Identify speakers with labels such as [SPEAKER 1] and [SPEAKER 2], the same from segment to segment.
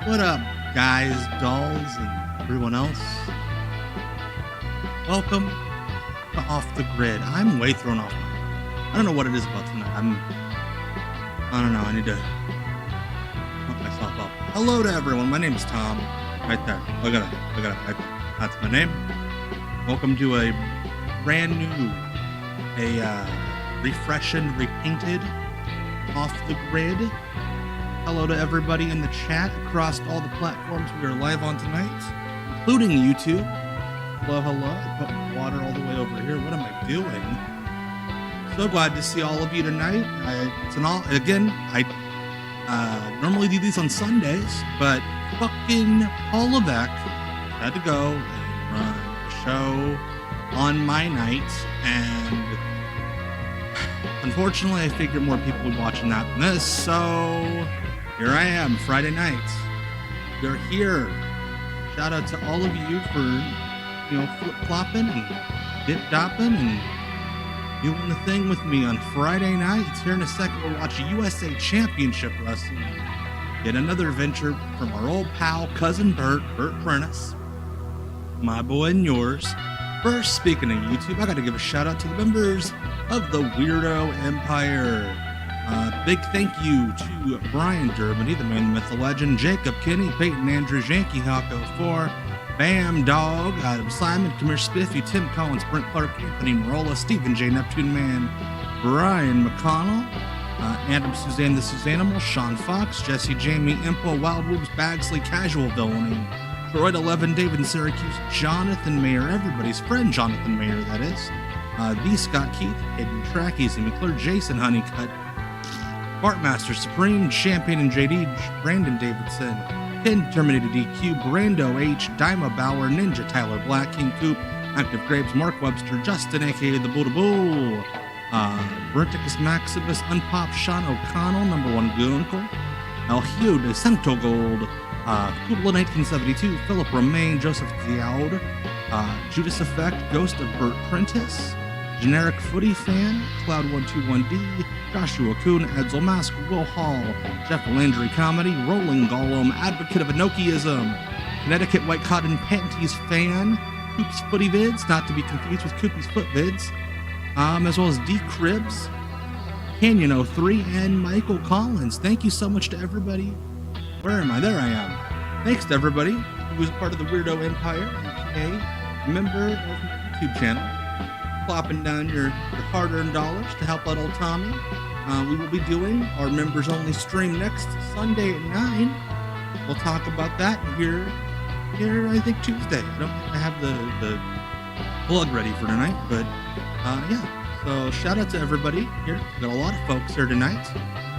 [SPEAKER 1] What up, guys, dolls, and everyone else? Welcome to Off the Grid. I'm way thrown off. I don't know what it is about tonight. I don't know. I need to pump myself up. Hello to everyone. My name is Tom. Right there. I got it. That's my name. Welcome to a brand new, refreshing, repainted Off the Grid. Hello to everybody in the chat across all the platforms we are live on tonight, including YouTube. Hello. I put my water all the way over here. What am I doing? So glad to see all of you tonight. I normally do these on Sundays, but fucking Paul Levesque had to go and run a show on my night, and unfortunately I figured more people would be watching that than this, so here I am, Friday night. You're here. Shout out to all of you for, flip-flopping and dip-dopping and doing the thing with me on Friday nights. Here in a second, we'll watch a USA Championship Wrestling. Yet another venture from our old pal, Cousin Bert Prentice. My boy and yours. First, speaking of YouTube, I got to give a shout out to the members of the Weirdo Empire. Big thank you to Brian Dermody, the man, the myth, the legend, Jacob Kinney, Peyton Andrews, Yankee Hawk 04, Bam Dog, Adam Simon, Commissioner Spiffy, Tim Collins, Brent Clark, Anthony Marola, Stephen J. Neptune Man, Brian McConnell, Adam Suzanne the Suzanimal, Sean Fox, Jesse Jamie, Impo, Wild Wolves, Bagsley, Casual Villainy, Troy 11, David in Syracuse, Jonathan Mayer, everybody's friend Jonathan Mayer, that is, the Scott Keith, Hidden Track, Easy McClure, Jason Honeycutt, Bartmaster Supreme, Champagne and JD, Brandon Davidson, Pin Terminator DQ, Brando H, Dyma Bauer, Ninja Tyler Black, King Coop, Active Grapes, Mark Webster, Justin aka the Buddha Bull, Verticus Maximus, Unpopped, Sean O'Connell, Number One Gooncle, El Hugh de Santo Gold, Kubla 1972, Philip Romaine, Joseph Dowd, Judas Effect, Ghost of Bert Prentice, Generic Footy Fan, Cloud121D, Joshua Kuhn, Edsel Mask, Will Hall, Jeff Landry Comedy, Rolling Gollum, Advocate of Enochiism, Connecticut White Cotton Panties Fan, Coop's Footy Vids, not to be confused with Coopy's Foot Vids, as well as D Cribs, Canyon 03, and Michael Collins. Thank you so much to everybody. Where am I? There I am. Thanks to everybody who is part of the Weirdo Empire, aka member of my YouTube channel. Plopping down your hard-earned dollars to help out old Tommy. We will be doing our members-only stream next Sunday at 9. We'll talk about that here I think Tuesday. I don't think I have the plug ready for tonight, but yeah. So shout out to everybody here. We got a lot of folks here tonight,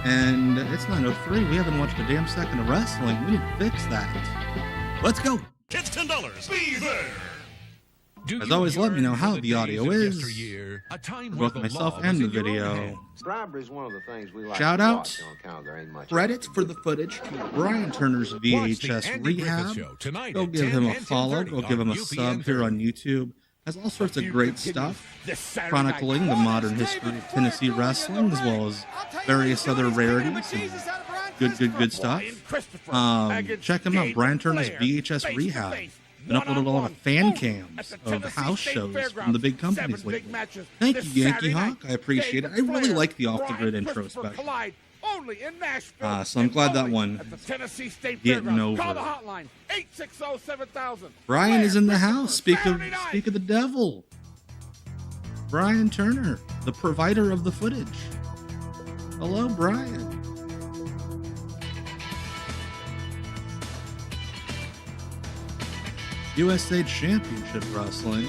[SPEAKER 1] and it's 9:03. We haven't watched a damn second of wrestling. We need to fix that. Let's go.
[SPEAKER 2] It's $10. Be there.
[SPEAKER 1] As always, let me know how the audio is, both myself and the video. Shout out, credits for the footage to Brian Turner's VHS Rehab. Go give him a follow, go give him a sub here on YouTube. Has all sorts of great stuff, chronicling the modern history of Tennessee wrestling, as well as various other rarities and good stuff. Check him out, Brian Turner's VHS Rehab. Been uploaded a lot of fan cams of house shows from the big companies lately. Thank you, Yankee Hawk. I appreciate it. I really like the Off the Grid intro special. So I'm glad that one getting over. Brian is in the house. Speak of the devil. Brian Turner, the provider of the footage. Hello, Brian. USA Championship Wrestling.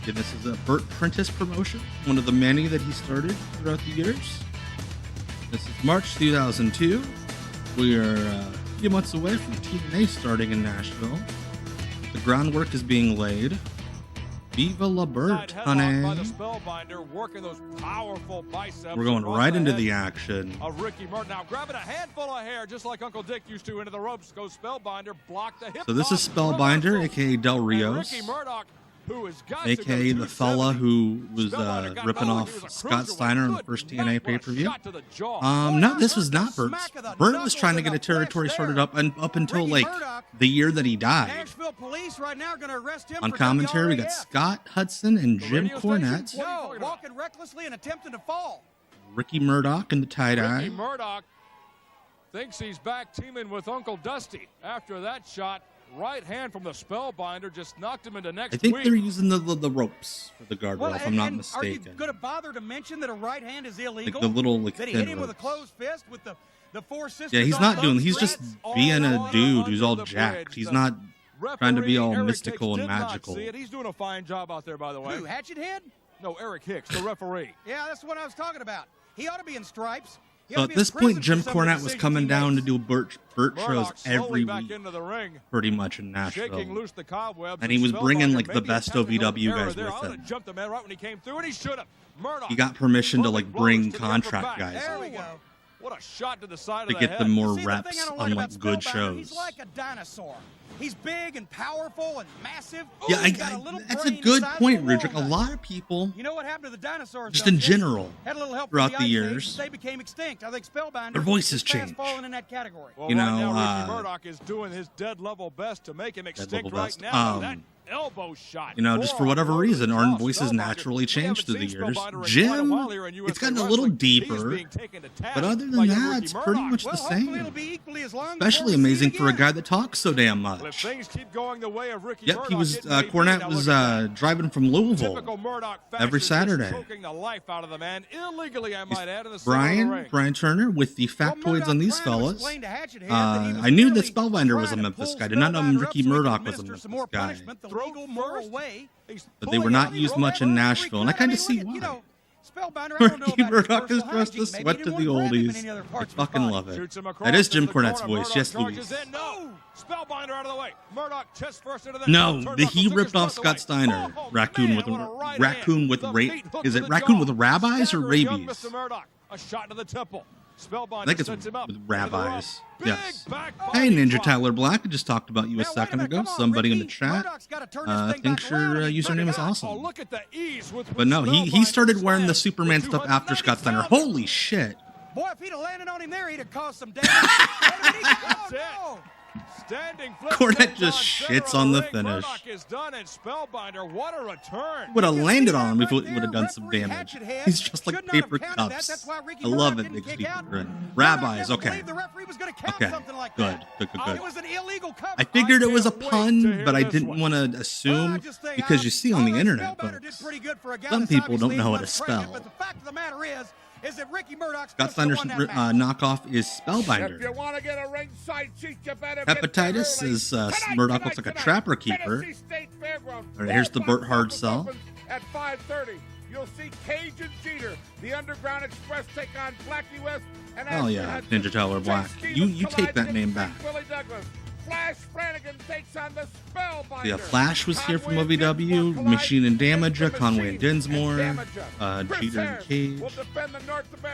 [SPEAKER 1] And this is a Bert Prentice promotion, one of the many that he started throughout the years. This is March 2002. We are a few months away from TNA starting in Nashville. The groundwork is being laid. Viva la Bert, honey. We're going right into the action.
[SPEAKER 3] Ricky Mert now grabbing a handful of hair, just like Uncle Dick used to, into the ropes. Goes Spellbinder, block the hip.
[SPEAKER 1] So this is Spellbinder, aka Del Rios.
[SPEAKER 3] who has got
[SPEAKER 1] a.k.a. the fella who was ripping off Scott Steiner in the first TNA pay-per-view. No, this was not Bert. Bert was trying to get a territory sorted up, and up until like the year that he died.
[SPEAKER 4] Nashville police right now are going to arrest him
[SPEAKER 1] on commentary, we got Scott Hudson and Jim Cornette.
[SPEAKER 4] No, walking recklessly and attempting to fall.
[SPEAKER 1] Ricky Murdoch in the tie-dye.
[SPEAKER 3] Ricky Murdoch thinks he's back teaming with Uncle Dusty after that shot. Right hand from the Spellbinder just knocked him into next week.
[SPEAKER 1] I think they're using the ropes for the guardrail, if I'm not mistaken.
[SPEAKER 4] Are you going to bother to mention that a right hand is illegal?
[SPEAKER 1] Like the little, like,
[SPEAKER 4] that he hit him with a closed fist with the four sisters.
[SPEAKER 1] Yeah, he's not doing. He's just being a dude who's all jacked. He's not trying to be all mystical and magical.
[SPEAKER 3] He's doing a fine job out there, by the way.
[SPEAKER 4] Who, Hatchet Head?
[SPEAKER 3] No, Eric Hicks, the referee.
[SPEAKER 4] Yeah, that's what I was talking about. He ought to be in stripes.
[SPEAKER 1] So at this point, Jim Cornette was coming down to do Bert shows every week, pretty much in Nashville. And he was bringing like the best OVW guys with him. He got permission to like bring contract guys
[SPEAKER 3] What a shot to the side
[SPEAKER 1] to
[SPEAKER 3] of the
[SPEAKER 1] get them more reps on like good shows.
[SPEAKER 4] He's like a dinosaur. He's big and powerful and massive.
[SPEAKER 1] Yeah, that's a good point, Richard. A lot of people,
[SPEAKER 4] you know what happened to the dinosaurs,
[SPEAKER 1] just in general,
[SPEAKER 4] had a little help
[SPEAKER 1] throughout
[SPEAKER 4] from
[SPEAKER 1] the
[SPEAKER 4] Ice
[SPEAKER 1] years,
[SPEAKER 4] Age, they became extinct. I think Spellbinder,
[SPEAKER 1] their voices change.
[SPEAKER 4] Falling in that category.
[SPEAKER 3] Well,
[SPEAKER 1] you know,
[SPEAKER 3] right now, Ricky Murdoch is doing his dead level best to make him extinct right now. That elbow shot.
[SPEAKER 1] You know, just for whatever reason, our voices naturally changed through the years. Jim, it's gotten a little deeper, but other than that, it's pretty much the same. Especially amazing for a guy that talks so damn much. Yep, he was. Cornette was driving from Louisville every Saturday. Brian Turner with the factoids on these fellas. I knew that Spellbinder was a Memphis guy. Did not know Ricky Murdoch was a Memphis guy. But they were not used much in Nashville, and I kind of see why. Ricky Murdoch is dressed to sweat to the oldies. I fucking love it. That is Jim Cornette's voice. Yes, Louise. No, he ripped off Scott Steiner. Raccoon with is it raccoon with rabbis or rabies?
[SPEAKER 3] A shot to the temple.
[SPEAKER 1] I think it's with rabbis. Yes. Hey, Ninja Tyler Black. I just talked about you a second ago. Somebody in the chat thinks your username is awesome. But no, he started wearing the Superman stuff after Scott Steiner. Holy shit.
[SPEAKER 4] Boy, if he'd have landed on him there, he'd have caused some damage.
[SPEAKER 1] Cornette just shits on the finish. Would have landed on him if it would have done some damage. He's just like paper cups. I love it. Rabbis, okay. Okay, good. I figured it was a pun, but I didn't want to assume because you see on the internet, folks, some people don't know how to spell. Scott Steiner's knockoff is Spellbinder. Hepatitis is Murdoch looks like a trapper keeper. Right, here's the Bert hard sell.
[SPEAKER 5] At 5:30, you'll see Cajun Jeter, the Underground Express take on Blackie West.
[SPEAKER 1] Oh yeah, Ninja Tyler Black. You take that name back.
[SPEAKER 5] Flash Flanagan takes on the Spellbinder.
[SPEAKER 1] Yeah, Flash was here from OVW, Machine and Damager, Conway and Dinsmore, Jeter and Cage.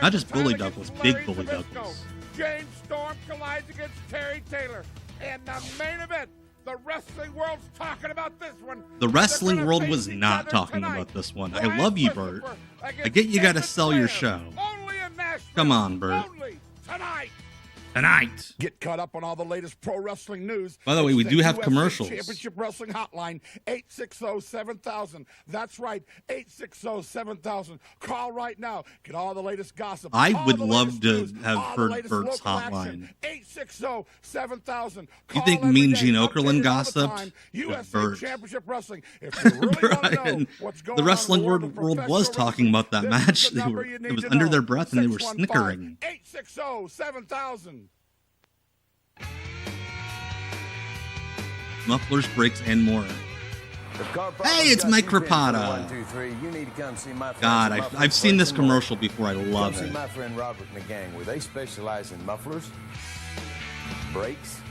[SPEAKER 1] Not just Bully Douglas, Big Bully Douglas.
[SPEAKER 5] James Storm collides against Terry Taylor. And the main event, the wrestling world's talking about this one.
[SPEAKER 1] The wrestling world was not talking about this one. I love you, Bert. I get you gotta sell your show. Come on, Bert. Tonight.
[SPEAKER 5] Get caught up on all the latest pro wrestling news.
[SPEAKER 1] By the way, we do have commercials.
[SPEAKER 5] Championship Wrestling Hotline, 860-7000. That's right, 860-7000. Call right now. Get all the latest gossip.
[SPEAKER 1] I would love to have heard Bert's hotline.
[SPEAKER 5] 860-7000.
[SPEAKER 1] You think Mean Gene Okerlund gossiped? Bert.
[SPEAKER 5] Championship Wrestling. If you really want to know what's going
[SPEAKER 1] the wrestling
[SPEAKER 5] on
[SPEAKER 1] world was talking about that match. It was under their breath and they were snickering.
[SPEAKER 5] 860-7000.
[SPEAKER 1] Mufflers, brakes, and more. Hey, it's Mike Rapata. God, I've seen this commercial before. I love it.
[SPEAKER 6] My friend Robert and the gang, where they specialize in mufflers, brakes,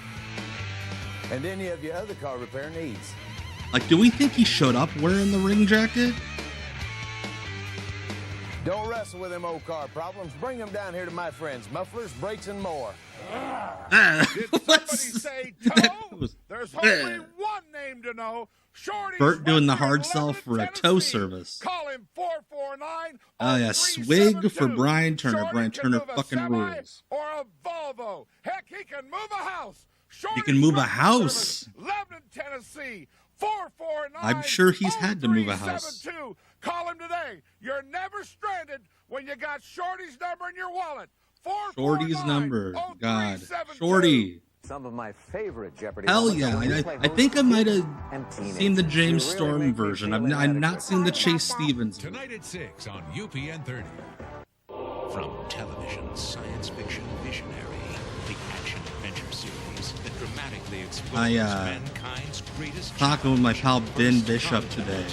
[SPEAKER 6] and then you have your other car repair needs.
[SPEAKER 1] Like, do we think he showed up wearing the ring jacket?
[SPEAKER 6] Don't wrestle with them old car problems. Bring them down here to my friends. Mufflers, brakes, and more.
[SPEAKER 5] Did somebody say toe? There's only one name to know. Shorty's
[SPEAKER 1] Bert doing the
[SPEAKER 5] record
[SPEAKER 1] hard
[SPEAKER 5] 11
[SPEAKER 1] sell
[SPEAKER 5] in
[SPEAKER 1] for a
[SPEAKER 5] Tennessee.
[SPEAKER 1] toe service.
[SPEAKER 5] Call him 449.
[SPEAKER 1] Oh yeah, swig for Brian Turner.
[SPEAKER 5] Shorty
[SPEAKER 1] Brian
[SPEAKER 5] can
[SPEAKER 1] Turner
[SPEAKER 5] move a
[SPEAKER 1] fucking
[SPEAKER 5] semi
[SPEAKER 1] rules.
[SPEAKER 5] Or a Volvo. Heck, he can move a house.
[SPEAKER 1] He can move a
[SPEAKER 5] Shorty's
[SPEAKER 1] house.
[SPEAKER 5] record, Lebanon, Tennessee. 449.
[SPEAKER 1] I'm sure he's had to move a house.
[SPEAKER 5] 0372. Call him today. You're never stranded when you got Shorty's number in your wallet.
[SPEAKER 1] Shorty's number. God.
[SPEAKER 5] 0372.
[SPEAKER 1] Shorty.
[SPEAKER 7] Some of my favorite Jeopardy.
[SPEAKER 1] Hell yeah. I think I might have seen the James Storm version. I've not seen the Chase Stevens version.
[SPEAKER 2] Tonight at 6 on UPN 30. From television science fiction visionary, the action-adventure series that dramatically explores mankind's greatest
[SPEAKER 1] Talking with my pal Ben Bishop today.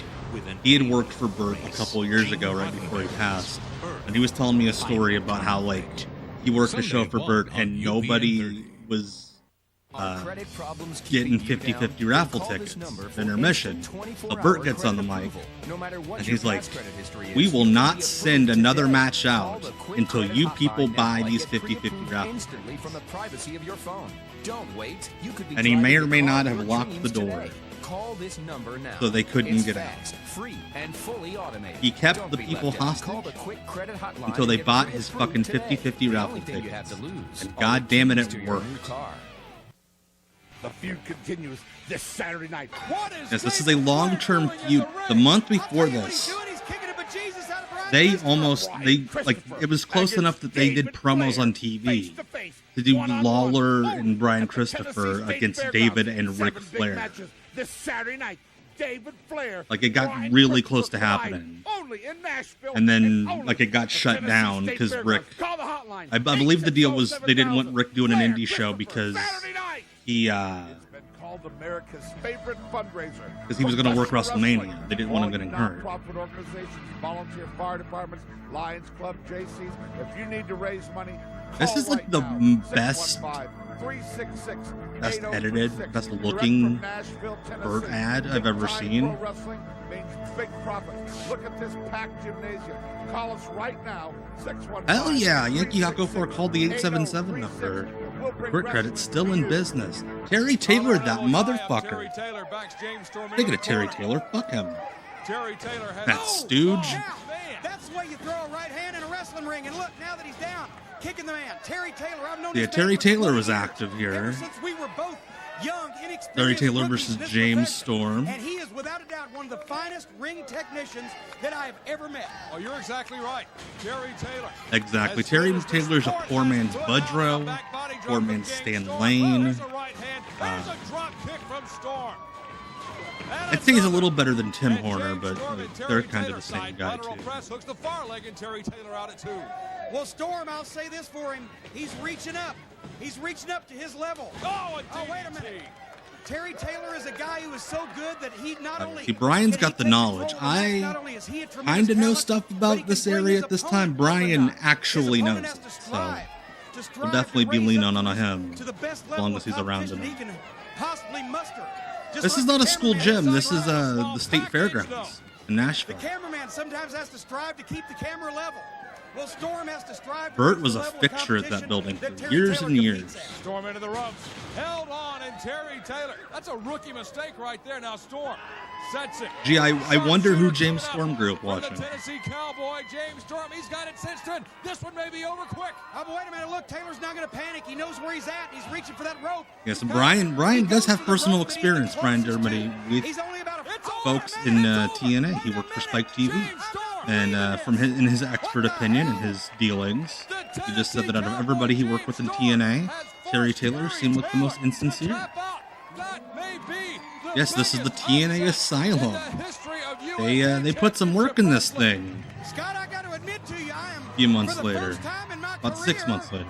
[SPEAKER 1] He had worked for Bert a couple years ago, right before he passed. And he was telling me a story about how, like, he worked a show for Bert and nobody was getting 50-50 raffle tickets at intermission. So Bert gets on the mic and he's like, we will not send another match out until you people buy these 50-50 raffles. And he may or may not have locked the door, so they couldn't get out. He kept the people hostage until they bought his fucking 50-50 raffle tickets. And god damn it, it worked.
[SPEAKER 5] The feud continues this Saturday night.
[SPEAKER 1] Yes, this is a long-term feud. The month before this, it was close enough that they did promos on TV to do Lawler and Brian Christopher against David and Ric Flair.
[SPEAKER 5] This Saturday night, David Flair.
[SPEAKER 1] Like, it got really close to happening. And then, like, it got shut down because Rick, I believe the deal was they didn't want Rick doing an indie show because he,
[SPEAKER 5] America's favorite fundraiser.
[SPEAKER 1] Because he was going to work WrestleMania. They didn't want him getting hurt.
[SPEAKER 5] Nonprofit organizations, volunteer fire departments, Lions Club, JCs. If you need to raise money,
[SPEAKER 1] this is like the best edited, best looking Bert ad I've ever seen.
[SPEAKER 5] Look at this packed gymnasium. Call us right now. 615.
[SPEAKER 1] Hell yeah, Yankee Hako 4 called the 877 number. Bert Credit's still in business. Terry Taylor, that motherfucker. Thinking of Terry Taylor, fuck him. That stooge.
[SPEAKER 4] That's the way you throw a right hand in a wrestling ring. And look, now that he's down, kicking the man. Terry Taylor, I've known
[SPEAKER 1] Yeah, Terry Taylor was active here.
[SPEAKER 4] Ever since we were both young, inexperienced
[SPEAKER 1] Terry Taylor
[SPEAKER 4] rookies
[SPEAKER 1] versus
[SPEAKER 4] in this
[SPEAKER 1] James
[SPEAKER 4] profession.
[SPEAKER 1] Storm.
[SPEAKER 4] And he is without a doubt one of the finest ring technicians that I have ever met.
[SPEAKER 3] Oh, you're exactly right. Terry Taylor.
[SPEAKER 1] Exactly. Terry Taylor's a poor man's Budrow, poor man's Stan Lane. I'd say he's a little better than Tim Horner, but they're kind of the same guy, too.
[SPEAKER 3] Hooks the far leg and Terry Taylor out at 2.
[SPEAKER 4] Well, Storm, I'll say this for him. He's reaching up. He's reaching up to his level.
[SPEAKER 3] Oh,
[SPEAKER 4] wait a minute. Terry Taylor is a guy who is so good that he not only...
[SPEAKER 1] See, Brian's got the knowledge. I kind of know stuff about this area at this time. Brian actually knows it, so we'll definitely be leaning on him as long as he's around enough. This is not a school gym. This is the state fairgrounds in Nashville.
[SPEAKER 4] The cameraman sometimes has to strive to keep the camera level. Well, Storm has to strive.
[SPEAKER 1] Bert was a fixture at that building for years and years.
[SPEAKER 3] Storm into the ropes. Held on, and Terry Taylor. That's a rookie mistake right there. Now Storm sets it.
[SPEAKER 1] Gee, I wonder who James Storm grew up watching.
[SPEAKER 3] The Tennessee Cowboy, James Storm. He's got it cinched in. This one may be over quick.
[SPEAKER 4] Oh, but wait a minute. Look, Taylor's not going to panic. He knows where he's at. He's reaching for that rope.
[SPEAKER 1] Yes, Brian does have personal experience, Brian Dermody, with folks in TNA. He worked for Spike TV. And in his expert opinion and his dealings, he just said that out of everybody he worked with in TNA, Terry Taylor seemed like the most insincere. Yes, this is the TNA Asylum. They put some work in this thing. A few months later, about 6 months later.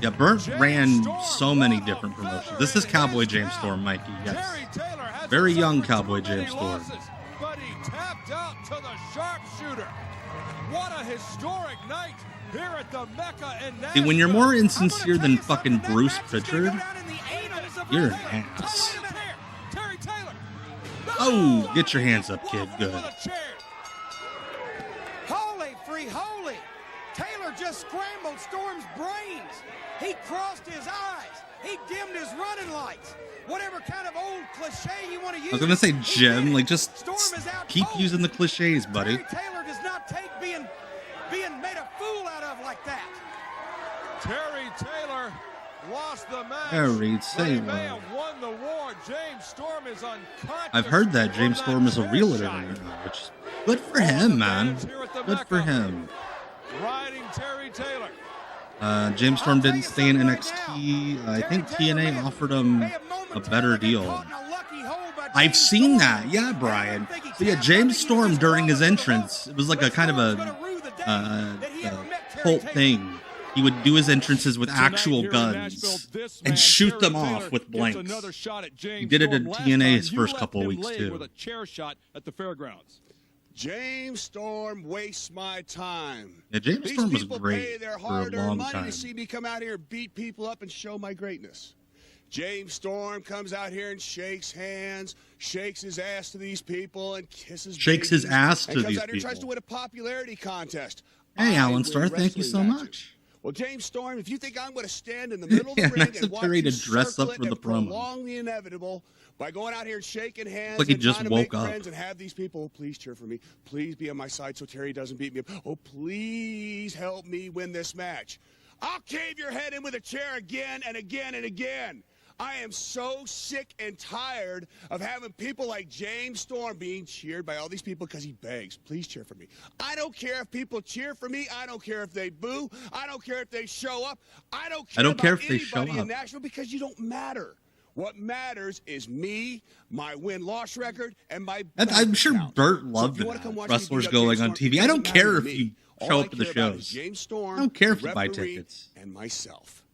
[SPEAKER 1] Yeah, Bert ran so many different promotions. This is Cowboy James Storm, Mikey. Yes, very young Cowboy James Storm.
[SPEAKER 3] But he tapped out to the sharpshooter. What a historic night here at the Mecca in Nashville.
[SPEAKER 1] See, when you're more insincere than fucking Bruce Pritchard, you're an ass. Oh, get your hands up, kid. Good.
[SPEAKER 4] Holy free, holy. Taylor just scrambled Storm's brains. He crossed his eyes. He dimmed his running lights. Whatever kind of old cliche you want to use.
[SPEAKER 1] I was gonna say Jim, like just keep using the cliches, buddy.
[SPEAKER 4] Terry Taylor does not take being made a fool out of like that.
[SPEAKER 3] Terry Taylor lost the match.
[SPEAKER 1] Terry
[SPEAKER 3] He may
[SPEAKER 1] Taylor.
[SPEAKER 3] have won the war. James Storm is unconscious.
[SPEAKER 1] I've heard that James Storm is a real interviewer, which is good for him, man. Good for him.
[SPEAKER 3] Riding Terry Taylor.
[SPEAKER 1] James Storm didn't stay in NXT. I think TNA offered him a better deal. I've seen that, yeah, Brian. So yeah, James Storm during his entrance, it was like a kind of a cult thing. He would do his entrances with actual guns and shoot them off with blanks. He did it in TNA his first couple of weeks too.
[SPEAKER 3] With a chair shot at the fairgrounds.
[SPEAKER 8] James Storm wastes my time.
[SPEAKER 1] Yeah, James Storm was
[SPEAKER 8] These people
[SPEAKER 1] great
[SPEAKER 8] pay their
[SPEAKER 1] for a
[SPEAKER 8] hard-earned
[SPEAKER 1] long
[SPEAKER 8] money
[SPEAKER 1] time.
[SPEAKER 8] to see me come out here and beat people up and show my greatness. James Storm comes out here and shakes hands, shakes his ass to these people, and kisses
[SPEAKER 1] Shakes his
[SPEAKER 8] babies,
[SPEAKER 1] ass
[SPEAKER 8] and
[SPEAKER 1] to
[SPEAKER 8] comes
[SPEAKER 1] these
[SPEAKER 8] out here and tries to
[SPEAKER 1] people.
[SPEAKER 8] win a popularity contest.
[SPEAKER 1] Hey,
[SPEAKER 8] I
[SPEAKER 1] Alan
[SPEAKER 8] win
[SPEAKER 1] Starr, thank you so
[SPEAKER 8] wrestling matches.
[SPEAKER 1] much.
[SPEAKER 8] Well, James Storm, if you think I'm going to stand in the middle of the
[SPEAKER 1] Yeah,
[SPEAKER 8] ring
[SPEAKER 1] nice
[SPEAKER 8] and
[SPEAKER 1] of
[SPEAKER 8] watch
[SPEAKER 1] Terry
[SPEAKER 8] you
[SPEAKER 1] to dress
[SPEAKER 8] circle
[SPEAKER 1] up
[SPEAKER 8] it
[SPEAKER 1] for the
[SPEAKER 8] and
[SPEAKER 1] promo.
[SPEAKER 8] prolong the inevitable by going out here and shaking hands
[SPEAKER 1] like he
[SPEAKER 8] and
[SPEAKER 1] just
[SPEAKER 8] trying to make
[SPEAKER 1] woke up.
[SPEAKER 8] friends and have these people, please cheer for me. Please be on my side so Terry doesn't beat me up. Oh, please help me win this match. I'll cave your head in with a chair again and again and again. I am so sick and tired of having people like James Storm being cheered by all these people because he begs, please cheer for me. I don't care if people cheer for me. I don't care if they boo. I don't care if they show up. I don't care
[SPEAKER 1] if they show
[SPEAKER 8] anybody in
[SPEAKER 1] up.
[SPEAKER 8] Nashville because you don't matter. What matters is me, my win-loss record, and my
[SPEAKER 1] I'm sure
[SPEAKER 8] account.
[SPEAKER 1] Bert
[SPEAKER 8] So
[SPEAKER 1] loved
[SPEAKER 8] if you wanna come
[SPEAKER 1] that.
[SPEAKER 8] watch me
[SPEAKER 1] Wrestlers
[SPEAKER 8] beat up
[SPEAKER 1] going
[SPEAKER 8] James
[SPEAKER 1] on
[SPEAKER 8] Storm,
[SPEAKER 1] TV.
[SPEAKER 8] it
[SPEAKER 1] I don't
[SPEAKER 8] doesn't
[SPEAKER 1] care
[SPEAKER 8] matter
[SPEAKER 1] if
[SPEAKER 8] to
[SPEAKER 1] you
[SPEAKER 8] me. All
[SPEAKER 1] show
[SPEAKER 8] I
[SPEAKER 1] up to the
[SPEAKER 8] care about is
[SPEAKER 1] shows.
[SPEAKER 8] James Storm,
[SPEAKER 1] I don't care if
[SPEAKER 8] the
[SPEAKER 1] you buy
[SPEAKER 8] referee,
[SPEAKER 1] tickets.
[SPEAKER 8] and myself.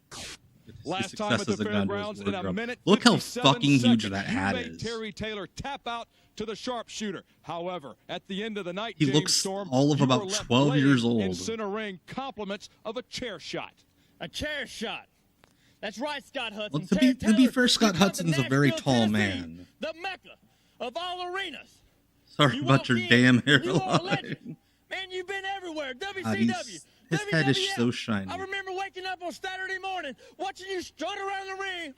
[SPEAKER 3] Last time at the fairgrounds in a minute.
[SPEAKER 1] Look how
[SPEAKER 3] 57
[SPEAKER 1] fucking huge
[SPEAKER 3] seconds,
[SPEAKER 1] that
[SPEAKER 3] you
[SPEAKER 1] hat
[SPEAKER 3] made
[SPEAKER 1] is.
[SPEAKER 3] Terry Taylor tap out to the sharpshooter. However, at the end of the night,
[SPEAKER 1] He
[SPEAKER 3] James
[SPEAKER 1] looks
[SPEAKER 3] Storm,
[SPEAKER 1] all of
[SPEAKER 3] you
[SPEAKER 1] about
[SPEAKER 3] were left
[SPEAKER 1] 12 years
[SPEAKER 3] laying in
[SPEAKER 1] old.
[SPEAKER 3] center ring, compliments of a chair shot.
[SPEAKER 9] A chair shot. That's right, Scott Hudson.
[SPEAKER 1] Well, to be
[SPEAKER 9] Terry
[SPEAKER 1] fair, Scott
[SPEAKER 9] Taylor, you come to
[SPEAKER 1] Hudson's a very
[SPEAKER 9] Nashville,
[SPEAKER 1] tall
[SPEAKER 9] Tennessee,
[SPEAKER 1] man.
[SPEAKER 9] The mecca of all arenas.
[SPEAKER 1] Sorry
[SPEAKER 9] You
[SPEAKER 1] about
[SPEAKER 9] walk
[SPEAKER 1] your
[SPEAKER 9] in,
[SPEAKER 1] damn
[SPEAKER 9] you are a
[SPEAKER 1] hairline.
[SPEAKER 9] legend. Man, you've been everywhere. WCW.
[SPEAKER 1] His head is
[SPEAKER 9] WWF.
[SPEAKER 1] so shiny.
[SPEAKER 9] I remember waking up on Saturday morning, watching you strut around the ring.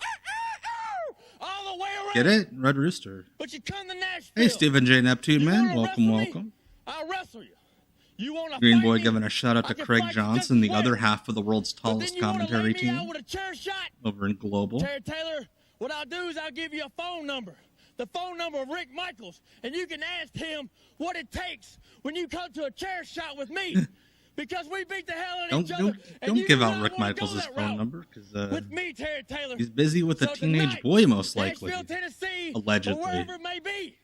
[SPEAKER 9] All the way around.
[SPEAKER 1] Get it? Red Rooster.
[SPEAKER 9] But you come to Nashville.
[SPEAKER 1] Hey, Stephen J. Neptune,
[SPEAKER 9] You
[SPEAKER 1] man.
[SPEAKER 9] wanna
[SPEAKER 1] Welcome,
[SPEAKER 9] wrestle me?
[SPEAKER 1] welcome.
[SPEAKER 9] I'll wrestle you. You want to
[SPEAKER 1] Green
[SPEAKER 9] fight
[SPEAKER 1] Boy
[SPEAKER 9] me?
[SPEAKER 1] giving a shout out
[SPEAKER 9] I
[SPEAKER 1] to
[SPEAKER 9] can
[SPEAKER 1] Craig
[SPEAKER 9] fight you
[SPEAKER 1] Johnson, the
[SPEAKER 9] just
[SPEAKER 1] other
[SPEAKER 9] wait.
[SPEAKER 1] half of the world's
[SPEAKER 9] But then
[SPEAKER 1] tallest
[SPEAKER 9] you wanna
[SPEAKER 1] commentary
[SPEAKER 9] lay me out
[SPEAKER 1] team
[SPEAKER 9] with a chair shot?
[SPEAKER 1] over in Global.
[SPEAKER 9] Terry Taylor, what I'll do is I'll give you a phone number. The phone number of Rick Michaels, and you can ask him what it takes when you come to a chair shot with me. Because we beat the hell out of each other.
[SPEAKER 1] Don't
[SPEAKER 9] you
[SPEAKER 1] give
[SPEAKER 9] do
[SPEAKER 1] out
[SPEAKER 9] not
[SPEAKER 1] Rick
[SPEAKER 9] wanna go
[SPEAKER 1] Michaels'
[SPEAKER 9] that
[SPEAKER 1] phone
[SPEAKER 9] route.
[SPEAKER 1] number because
[SPEAKER 9] With me, Terry Taylor.
[SPEAKER 1] he's busy with a
[SPEAKER 9] So
[SPEAKER 1] teenage
[SPEAKER 9] tonight,
[SPEAKER 1] boy, most likely.
[SPEAKER 9] Nashville, Tennessee,
[SPEAKER 1] Allegedly.
[SPEAKER 9] or wherever it may be.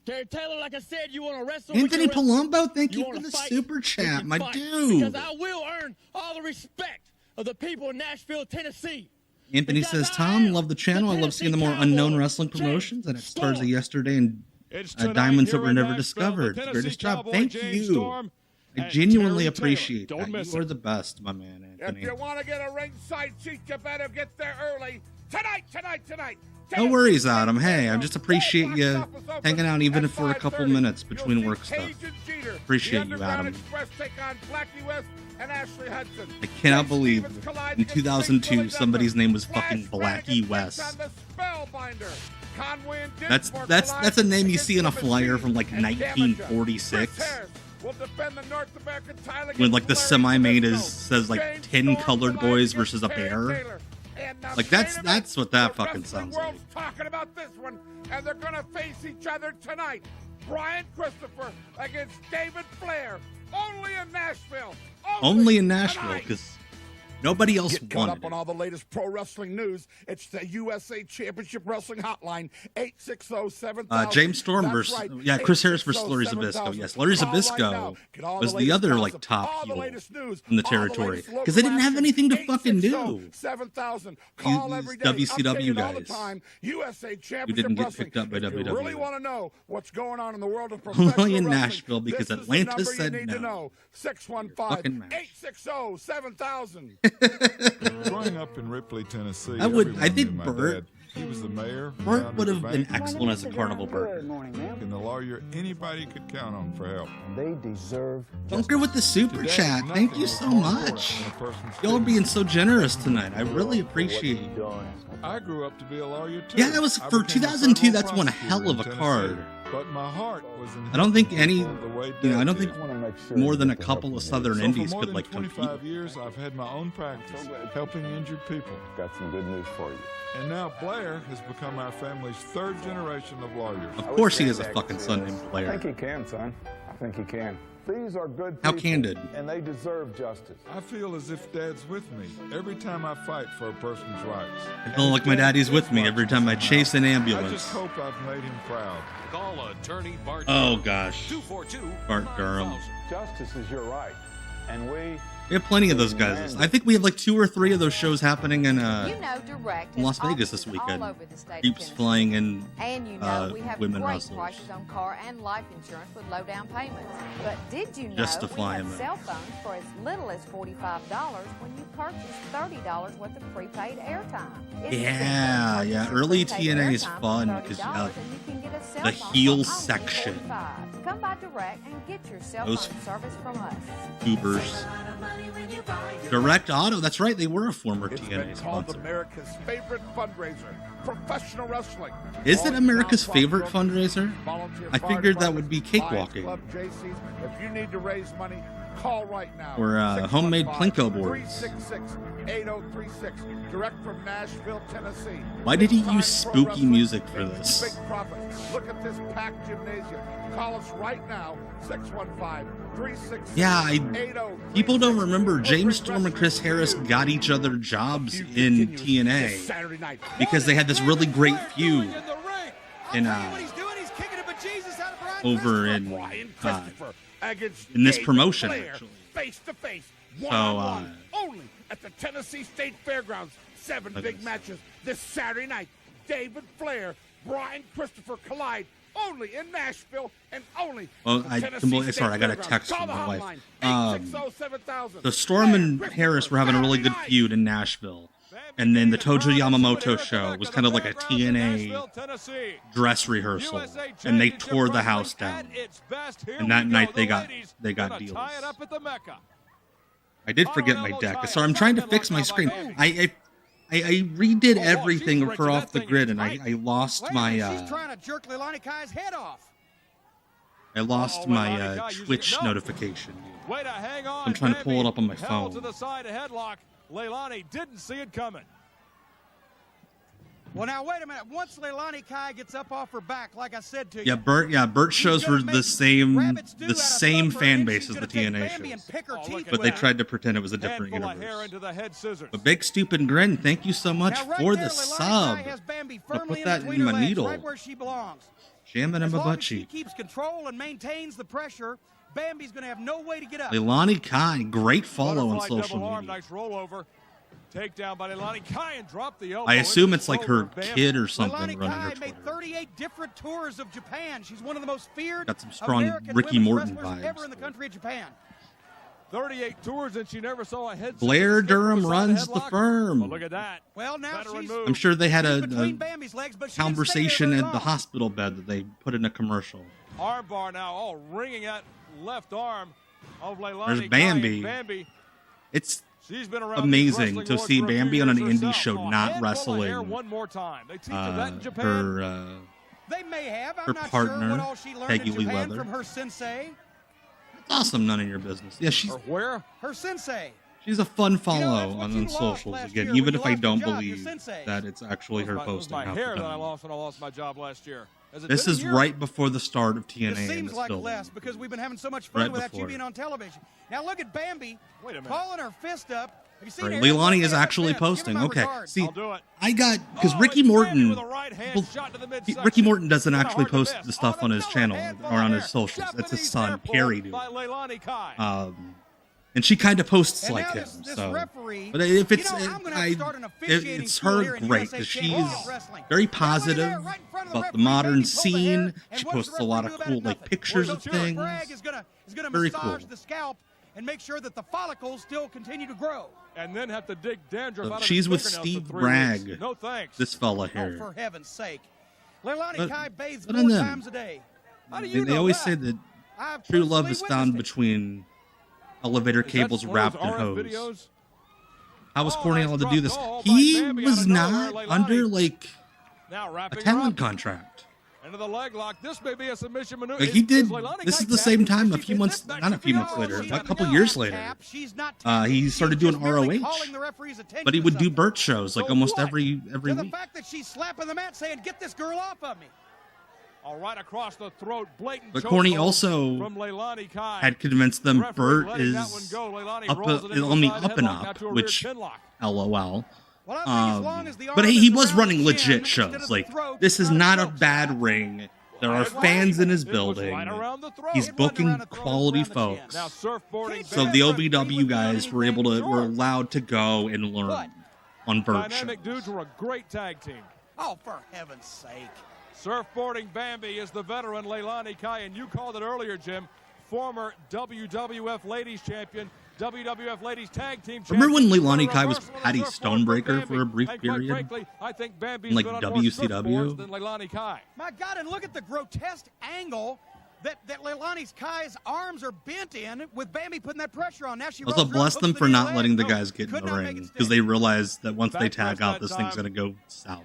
[SPEAKER 9] Terry Taylor, like I said, you want to wrestle?
[SPEAKER 1] Anthony
[SPEAKER 9] we can wrestle.
[SPEAKER 1] Palumbo, thank you
[SPEAKER 9] wanna
[SPEAKER 1] for the
[SPEAKER 9] fight?
[SPEAKER 1] super
[SPEAKER 9] We
[SPEAKER 1] chat,
[SPEAKER 9] can
[SPEAKER 1] my
[SPEAKER 9] fight.
[SPEAKER 1] dude.
[SPEAKER 9] Because I will earn all the respect of the people in Nashville, Tennessee.
[SPEAKER 1] Anthony
[SPEAKER 9] Because
[SPEAKER 1] says,
[SPEAKER 9] I
[SPEAKER 1] Tom,
[SPEAKER 9] am
[SPEAKER 1] love the channel. I love seeing the more
[SPEAKER 9] Tennessee
[SPEAKER 1] unknown
[SPEAKER 9] Cowboy,
[SPEAKER 1] wrestling
[SPEAKER 9] James
[SPEAKER 1] promotions and it stars of
[SPEAKER 9] Storm.
[SPEAKER 1] yesterday and
[SPEAKER 3] It's tonight
[SPEAKER 1] diamonds that
[SPEAKER 3] here
[SPEAKER 1] were
[SPEAKER 3] in
[SPEAKER 1] never
[SPEAKER 3] Nashville,
[SPEAKER 1] discovered.
[SPEAKER 3] the Tennessee
[SPEAKER 1] Greatest job.
[SPEAKER 3] Cowboy,
[SPEAKER 1] Thank
[SPEAKER 3] James
[SPEAKER 1] you.
[SPEAKER 3] Storm,
[SPEAKER 1] I
[SPEAKER 3] and
[SPEAKER 1] genuinely
[SPEAKER 3] Terry Taylor.
[SPEAKER 1] appreciate
[SPEAKER 3] Don't
[SPEAKER 1] that.
[SPEAKER 3] miss
[SPEAKER 1] You are
[SPEAKER 3] it.
[SPEAKER 1] the best, my man, Anthony.
[SPEAKER 5] If you want to get a ringside seat, you better get there early. Tonight.
[SPEAKER 1] No worries, Adam. Hey, I just appreciate you hanging out even for a couple minutes between work stuff. Appreciate you, Adam. I cannot believe in 2002 somebody's name was fucking Blackie West. That's a name you see in a flyer from like 1946. When like the semi-main says like 10 colored boys versus a bear. Like that's what that fucking sounds like.
[SPEAKER 5] Talking about this one, and they're gonna face each other tonight. Brian Christopher against David Flair, only in Nashville.
[SPEAKER 1] Only in Nashville, because nobody else
[SPEAKER 5] Get caught
[SPEAKER 1] wanted
[SPEAKER 5] up on
[SPEAKER 1] it.
[SPEAKER 5] all the latest pro wrestling news. It's the USA Championship Wrestling Hotline, 860-7000.
[SPEAKER 1] James Storm
[SPEAKER 5] That's
[SPEAKER 1] versus
[SPEAKER 5] right,
[SPEAKER 1] Chris Harris versus Larry
[SPEAKER 5] 860-7000.
[SPEAKER 1] Zbyszko. Yes, Larry
[SPEAKER 5] Call right
[SPEAKER 1] Zbyszko
[SPEAKER 5] now. Get all
[SPEAKER 1] was
[SPEAKER 5] the
[SPEAKER 1] the
[SPEAKER 5] latest
[SPEAKER 1] other like
[SPEAKER 5] gossip,
[SPEAKER 1] top
[SPEAKER 5] all the
[SPEAKER 1] heel
[SPEAKER 5] latest news,
[SPEAKER 1] in the
[SPEAKER 5] all
[SPEAKER 1] territory
[SPEAKER 5] latest local
[SPEAKER 1] because they didn't have
[SPEAKER 5] action.
[SPEAKER 1] anything to fucking do.
[SPEAKER 5] 860-7000. Call
[SPEAKER 1] These
[SPEAKER 5] every day.
[SPEAKER 1] WCW
[SPEAKER 5] I'm saying all the
[SPEAKER 1] guys
[SPEAKER 5] time. USA
[SPEAKER 1] who
[SPEAKER 5] Championship
[SPEAKER 1] didn't get
[SPEAKER 5] Wrestling.
[SPEAKER 1] picked up by
[SPEAKER 5] If you
[SPEAKER 1] WWE.
[SPEAKER 5] really want to know what's going on in the world of professional
[SPEAKER 1] Only in
[SPEAKER 5] wrestling,
[SPEAKER 1] Nashville because
[SPEAKER 5] this is
[SPEAKER 1] Atlanta
[SPEAKER 5] the number
[SPEAKER 1] said
[SPEAKER 5] you need
[SPEAKER 1] no.
[SPEAKER 5] to know.
[SPEAKER 1] Fucking match.
[SPEAKER 5] 615-860-7000.
[SPEAKER 10] Growing up in Ripley, Tennessee,
[SPEAKER 1] I think Bert
[SPEAKER 10] He was the mayor.
[SPEAKER 1] Bert would have been excellent as a carnival burger.
[SPEAKER 10] And the lawyer anybody could count on for help.
[SPEAKER 7] They deserve
[SPEAKER 1] Bunker with the super chat. Thank you so much. Y'all are being so generous tonight. I really appreciate it.
[SPEAKER 10] I grew up to be a lawyer too.
[SPEAKER 1] Yeah, that was for 2002. That's one hell of a card.
[SPEAKER 10] But my heart was in
[SPEAKER 1] I don't think any, I don't think more than a couple of Southern indies could like compete.
[SPEAKER 10] 25 years, I've had my own practice helping injured people.
[SPEAKER 7] Got some good news for you.
[SPEAKER 10] And now Blair has become our family's third generation of lawyers.
[SPEAKER 1] Of course he has a fucking son named Blair.
[SPEAKER 7] I think he can, son. I think he can. These are good
[SPEAKER 1] How
[SPEAKER 7] people,
[SPEAKER 1] candid.
[SPEAKER 7] and they deserve justice.
[SPEAKER 10] I feel as if Dad's with me every time I fight for a person's rights.
[SPEAKER 1] I feel like my daddy's with me every time I chase an
[SPEAKER 10] I
[SPEAKER 1] ambulance.
[SPEAKER 10] just hope I've made him proud.
[SPEAKER 2] Call attorney Bart.
[SPEAKER 1] Oh gosh.
[SPEAKER 2] 242
[SPEAKER 1] Bart Durham.
[SPEAKER 7] Justice is your right, and we
[SPEAKER 1] have plenty of those guys. I think we have like 2 or 3 of those shows happening in Las Vegas this weekend. Keeps flying in
[SPEAKER 11] and we have
[SPEAKER 1] women
[SPEAKER 11] great
[SPEAKER 1] wrestlers.
[SPEAKER 11] prices on car and life insurance with low down payments. But did you know
[SPEAKER 1] Just to
[SPEAKER 11] we
[SPEAKER 1] fly
[SPEAKER 11] have
[SPEAKER 1] them in.
[SPEAKER 11] cell phones for as little as $45 when you purchase $30 worth of prepaid airtime?
[SPEAKER 1] Yeah. Early TNA is fun because you have the heel section.
[SPEAKER 11] Come by direct and get your cell
[SPEAKER 1] Those
[SPEAKER 11] phone service from us.
[SPEAKER 1] Tubers. Direct Auto. That's right. They were a former
[SPEAKER 5] It's
[SPEAKER 1] TNA
[SPEAKER 5] been called
[SPEAKER 1] sponsor.
[SPEAKER 5] America's favorite fundraiser, professional wrestling.
[SPEAKER 1] Is it America's favorite fundraiser? I figured that would be cakewalking.
[SPEAKER 5] Club JC's. If you need to raise money, call right now.
[SPEAKER 1] Or homemade Plinko boards.
[SPEAKER 5] 366-8036, direct from Nashville, Tennessee.
[SPEAKER 1] Why did he use spooky music for this?
[SPEAKER 5] Big profit. Look at this packed gymnasium. Call us right now, 615-366-8036.
[SPEAKER 1] Yeah, people don't remember James Storm and Chris Harris got each other jobs in TNA because they had this really great feud in over in this promotion actually.
[SPEAKER 5] Face to face,
[SPEAKER 1] So
[SPEAKER 5] only at the Tennessee State Fairgrounds. 7 big matches this Saturday night. David Flair, Brian Christopher collide. Only in Nashville and only.
[SPEAKER 1] Well, I got a text from my wife. The Storm and Harris were having a really good feud in Nashville, and then the Tojo Yamamoto show was kind of like a TNA dress rehearsal, and they tore the house down. And that night they got deals. I did forget my deck, so I'm trying to fix my screen. I redid everything for Off the Grid, and I lost my Twitch notification. I'm trying to pull it up on my phone.
[SPEAKER 3] To the side, a headlock. Leilani didn't see it coming.
[SPEAKER 4] Well, now wait a minute. Once Leilani Kai gets up off her back, like I said to you.
[SPEAKER 1] Yeah, Bert shows were the same fan base as the TNA shows, but they tried to pretend it was a different universe. But Big Stupid Grin, thank you so much for the sub. I'll put that in my needle.
[SPEAKER 4] Right where she belongs.
[SPEAKER 1] Jam it in my butt
[SPEAKER 4] She
[SPEAKER 1] cheek.
[SPEAKER 4] keeps control and maintains the pressure. Bambi's going to have no way to get up.
[SPEAKER 1] Leilani Kai, great follow on social media.
[SPEAKER 3] Nice rollover. Takedown by Leilani Kai and drop the elbow.
[SPEAKER 1] I assume it's like her kid or something running her
[SPEAKER 4] Leilani Kai made 38 different tours of Japan. She's one of the most feared
[SPEAKER 1] Got some strong
[SPEAKER 4] American
[SPEAKER 1] Ricky
[SPEAKER 4] women's
[SPEAKER 1] Morton
[SPEAKER 4] wrestlers
[SPEAKER 1] vibes.
[SPEAKER 4] ever in the country of Japan.
[SPEAKER 3] 38 tours and she never saw a head.
[SPEAKER 1] Blair Durham runs the firm.
[SPEAKER 3] Oh, look at that.
[SPEAKER 4] Well, now
[SPEAKER 1] I'm sure they had a
[SPEAKER 4] Bambi's legs, but she didn't stay
[SPEAKER 1] conversation
[SPEAKER 4] there very
[SPEAKER 1] at the
[SPEAKER 4] long.
[SPEAKER 1] hospital bed that they put in a commercial.
[SPEAKER 3] Armbar now, all ringing at left arm of Leilani.
[SPEAKER 1] There's Bambi.
[SPEAKER 3] Bambi.
[SPEAKER 1] It's
[SPEAKER 3] She's been around
[SPEAKER 1] amazing to see Bambi on an indie
[SPEAKER 3] herself.
[SPEAKER 1] show not wrestling
[SPEAKER 3] One more time. They teach her that in Japan.
[SPEAKER 1] her
[SPEAKER 4] They may have. I'm
[SPEAKER 1] her
[SPEAKER 4] not
[SPEAKER 1] partner,
[SPEAKER 4] sure what all she learned
[SPEAKER 1] Peggy
[SPEAKER 4] in
[SPEAKER 1] Lee
[SPEAKER 4] Japan
[SPEAKER 1] Leather.
[SPEAKER 4] from her sensei.
[SPEAKER 1] Awesome, none of your business. Yeah, she's
[SPEAKER 3] where?
[SPEAKER 4] Her sensei.
[SPEAKER 1] She's a fun follow
[SPEAKER 4] that's what
[SPEAKER 1] on
[SPEAKER 4] you lost
[SPEAKER 1] socials
[SPEAKER 4] last
[SPEAKER 1] again,
[SPEAKER 4] year
[SPEAKER 1] even
[SPEAKER 4] when
[SPEAKER 1] if
[SPEAKER 4] you
[SPEAKER 1] I
[SPEAKER 4] lost your
[SPEAKER 1] don't
[SPEAKER 4] job, your
[SPEAKER 1] believe
[SPEAKER 4] sensei.
[SPEAKER 1] that it's actually her
[SPEAKER 3] It was
[SPEAKER 1] posting.
[SPEAKER 3] my
[SPEAKER 1] half
[SPEAKER 3] hair
[SPEAKER 1] the
[SPEAKER 3] that I
[SPEAKER 1] time.
[SPEAKER 3] lost when I lost my job last year. Has it
[SPEAKER 1] This
[SPEAKER 3] been a
[SPEAKER 1] is
[SPEAKER 3] year?
[SPEAKER 1] right before the start of TNA.
[SPEAKER 4] It
[SPEAKER 1] and
[SPEAKER 4] seems
[SPEAKER 1] it's
[SPEAKER 4] like
[SPEAKER 1] still
[SPEAKER 4] less because we've been having so much fun
[SPEAKER 1] Right
[SPEAKER 4] without you
[SPEAKER 1] before.
[SPEAKER 4] being on television. Now look at Bambi
[SPEAKER 3] Wait a minute.
[SPEAKER 4] calling her fist up. Have you seen
[SPEAKER 1] Right,
[SPEAKER 4] her?
[SPEAKER 1] Leilani is
[SPEAKER 4] Look at
[SPEAKER 1] actually
[SPEAKER 4] her fist.
[SPEAKER 1] posting.
[SPEAKER 4] Give her my
[SPEAKER 1] Okay,
[SPEAKER 4] regards.
[SPEAKER 1] see,
[SPEAKER 3] I'll do it.
[SPEAKER 1] I got because
[SPEAKER 3] Oh,
[SPEAKER 1] Ricky
[SPEAKER 3] it's Bambi
[SPEAKER 1] Morton.
[SPEAKER 3] with a right hand
[SPEAKER 1] well,
[SPEAKER 3] shot to the midsection.
[SPEAKER 1] Ricky Morton doesn't
[SPEAKER 3] Kinda
[SPEAKER 1] actually
[SPEAKER 3] hard to
[SPEAKER 1] post
[SPEAKER 3] miss.
[SPEAKER 1] the stuff
[SPEAKER 3] Oh,
[SPEAKER 1] on his
[SPEAKER 3] no,
[SPEAKER 1] channel
[SPEAKER 3] handful
[SPEAKER 1] or on
[SPEAKER 3] of
[SPEAKER 1] his
[SPEAKER 3] hair.
[SPEAKER 1] socials. That's his
[SPEAKER 3] Japanese
[SPEAKER 1] son,
[SPEAKER 3] hair pull
[SPEAKER 1] Perry, dude.
[SPEAKER 3] by Leilani Kai.
[SPEAKER 1] And she kind of posts
[SPEAKER 4] And
[SPEAKER 1] like
[SPEAKER 4] now
[SPEAKER 1] him.
[SPEAKER 4] this
[SPEAKER 1] So,
[SPEAKER 4] referee,
[SPEAKER 1] but if it's
[SPEAKER 4] I'm gonna have to start an officiating
[SPEAKER 1] it's
[SPEAKER 4] school
[SPEAKER 1] her
[SPEAKER 4] here in
[SPEAKER 1] great
[SPEAKER 4] USA
[SPEAKER 1] because she's
[SPEAKER 4] Championship Wrestling.
[SPEAKER 1] very
[SPEAKER 4] Now, look at
[SPEAKER 1] positive
[SPEAKER 4] there, right in front of the
[SPEAKER 1] about the
[SPEAKER 4] referee,
[SPEAKER 1] modern
[SPEAKER 4] Bambi pulled the hair,
[SPEAKER 1] scene.
[SPEAKER 4] and
[SPEAKER 1] She
[SPEAKER 4] what does
[SPEAKER 1] posts
[SPEAKER 4] the
[SPEAKER 1] a lot of
[SPEAKER 4] referee do
[SPEAKER 1] cool
[SPEAKER 4] about it?
[SPEAKER 1] like
[SPEAKER 4] Nothing.
[SPEAKER 1] pictures
[SPEAKER 4] Well,
[SPEAKER 1] of
[SPEAKER 4] Joe
[SPEAKER 1] things.
[SPEAKER 4] Bragg is gonna
[SPEAKER 1] Very
[SPEAKER 4] massage
[SPEAKER 1] cool.
[SPEAKER 4] the scalp and make sure that the follicles still continue to grow.
[SPEAKER 3] And then have to dig dandruff out of
[SPEAKER 1] she's
[SPEAKER 3] his
[SPEAKER 1] with
[SPEAKER 3] fingernails
[SPEAKER 1] Steve
[SPEAKER 3] for 3
[SPEAKER 1] Bragg.
[SPEAKER 3] weeks. No thanks.
[SPEAKER 1] This fella
[SPEAKER 4] Oh,
[SPEAKER 1] here.
[SPEAKER 4] for heaven's sake. Leilani Kai bathes
[SPEAKER 1] but
[SPEAKER 4] 4
[SPEAKER 1] on them.
[SPEAKER 4] times a day. How do you
[SPEAKER 1] They
[SPEAKER 4] know
[SPEAKER 1] always
[SPEAKER 4] that?
[SPEAKER 1] say that
[SPEAKER 4] I've
[SPEAKER 1] true love
[SPEAKER 4] personally
[SPEAKER 1] is found
[SPEAKER 4] witnessed it.
[SPEAKER 1] between elevator cables wrapped in hose.
[SPEAKER 3] Videos?
[SPEAKER 1] How was
[SPEAKER 3] Oh,
[SPEAKER 1] Corny
[SPEAKER 3] nice
[SPEAKER 1] allowed to
[SPEAKER 3] drop
[SPEAKER 1] do this?
[SPEAKER 3] goal by
[SPEAKER 1] He
[SPEAKER 3] Bambi
[SPEAKER 1] was
[SPEAKER 3] out of
[SPEAKER 1] not
[SPEAKER 3] nowhere, Leilani.
[SPEAKER 1] under like
[SPEAKER 3] Now
[SPEAKER 1] a
[SPEAKER 3] wrapping her
[SPEAKER 1] talent
[SPEAKER 3] up.
[SPEAKER 1] contract.
[SPEAKER 3] Into the leg lock. This may be a submission maneuver.
[SPEAKER 1] Like he did.
[SPEAKER 3] Leilani
[SPEAKER 1] This
[SPEAKER 3] Kai
[SPEAKER 1] is the
[SPEAKER 3] tapped?
[SPEAKER 1] same time. A
[SPEAKER 3] She
[SPEAKER 1] few
[SPEAKER 3] did
[SPEAKER 1] months,
[SPEAKER 3] that back
[SPEAKER 1] not a
[SPEAKER 3] to
[SPEAKER 1] few
[SPEAKER 3] the
[SPEAKER 1] months
[SPEAKER 3] arm.
[SPEAKER 1] later,
[SPEAKER 3] She's
[SPEAKER 1] a
[SPEAKER 3] not
[SPEAKER 1] couple
[SPEAKER 3] down.
[SPEAKER 1] years later.
[SPEAKER 4] Tap. She's not
[SPEAKER 1] He
[SPEAKER 4] tapping.
[SPEAKER 1] started
[SPEAKER 4] She's
[SPEAKER 1] doing
[SPEAKER 4] just merely
[SPEAKER 1] ROH.
[SPEAKER 4] calling the referee's attention
[SPEAKER 1] But he
[SPEAKER 4] to
[SPEAKER 1] would do
[SPEAKER 4] something.
[SPEAKER 1] Bert shows like
[SPEAKER 3] So
[SPEAKER 1] almost
[SPEAKER 3] what?
[SPEAKER 1] every
[SPEAKER 4] To the
[SPEAKER 1] week.
[SPEAKER 4] fact that she's slapping the mat saying, "Get this girl off of me."
[SPEAKER 3] All right across the throat, blatant
[SPEAKER 1] But Corny
[SPEAKER 3] chokehold
[SPEAKER 1] also
[SPEAKER 3] from Leilani Kai.
[SPEAKER 1] had convinced them
[SPEAKER 3] Referee
[SPEAKER 1] Bert
[SPEAKER 3] letting
[SPEAKER 1] is
[SPEAKER 3] that one go. Leilani
[SPEAKER 1] up,
[SPEAKER 3] rolls it into
[SPEAKER 1] on the
[SPEAKER 3] a side
[SPEAKER 1] up and
[SPEAKER 3] headlock, now
[SPEAKER 1] up,
[SPEAKER 3] to a rear
[SPEAKER 1] which
[SPEAKER 3] chin lock.
[SPEAKER 1] LOL.
[SPEAKER 4] Well, I think as long as the
[SPEAKER 1] But
[SPEAKER 4] arm
[SPEAKER 1] he
[SPEAKER 4] is
[SPEAKER 1] was
[SPEAKER 4] around
[SPEAKER 1] running
[SPEAKER 4] the
[SPEAKER 1] legit
[SPEAKER 4] chin instead of
[SPEAKER 1] shows.
[SPEAKER 4] the
[SPEAKER 1] Like,
[SPEAKER 4] throat,
[SPEAKER 1] this is
[SPEAKER 4] it's
[SPEAKER 1] not a
[SPEAKER 4] choke
[SPEAKER 1] bad
[SPEAKER 4] spot.
[SPEAKER 1] ring. There are
[SPEAKER 3] Right.
[SPEAKER 1] fans in his
[SPEAKER 3] It was
[SPEAKER 1] building.
[SPEAKER 3] right around the throat.
[SPEAKER 1] He's
[SPEAKER 4] It wasn't
[SPEAKER 1] booking
[SPEAKER 4] around the throat, it was
[SPEAKER 1] quality
[SPEAKER 4] around the chin.
[SPEAKER 1] folks.
[SPEAKER 3] Now surfboarding.
[SPEAKER 1] So the OVW guys were able to were allowed to go and learn on Bert
[SPEAKER 3] Dynamic
[SPEAKER 1] shows.
[SPEAKER 3] dudes were a great tag team.
[SPEAKER 4] Oh, for heaven's sake.
[SPEAKER 3] Surfboarding Bambi is the veteran Leilani Kai, and you called it earlier, Jim. Former WWF Ladies Champion, WWF Ladies Tag Team Champion.
[SPEAKER 1] Remember when Leilani
[SPEAKER 3] A
[SPEAKER 1] Kai was
[SPEAKER 3] reversal on
[SPEAKER 1] Patty
[SPEAKER 3] the surfboard
[SPEAKER 1] Stonebreaker
[SPEAKER 3] Bambi.
[SPEAKER 1] for a brief
[SPEAKER 3] And quite
[SPEAKER 1] period?
[SPEAKER 3] frankly, I think Bambi's
[SPEAKER 1] In, like,
[SPEAKER 3] been on more
[SPEAKER 1] WCW?
[SPEAKER 3] surfboards than Leilani Kai.
[SPEAKER 4] My God, and look at the grotesque angle that Leilani Kai's arms are bent in with Bambi putting that pressure on. Now she
[SPEAKER 1] Also,
[SPEAKER 4] rolls her up,
[SPEAKER 1] bless
[SPEAKER 4] hooks
[SPEAKER 1] them
[SPEAKER 4] the
[SPEAKER 1] for
[SPEAKER 4] knee
[SPEAKER 1] not
[SPEAKER 4] leg.
[SPEAKER 1] letting the
[SPEAKER 4] No,
[SPEAKER 1] guys get in
[SPEAKER 4] could
[SPEAKER 1] the
[SPEAKER 4] not make
[SPEAKER 1] ring
[SPEAKER 4] it
[SPEAKER 1] because
[SPEAKER 4] stick.
[SPEAKER 1] they realize that once they
[SPEAKER 3] Back
[SPEAKER 1] tag
[SPEAKER 3] press
[SPEAKER 1] out,
[SPEAKER 3] that
[SPEAKER 1] this thing's
[SPEAKER 3] time.
[SPEAKER 1] going to go south.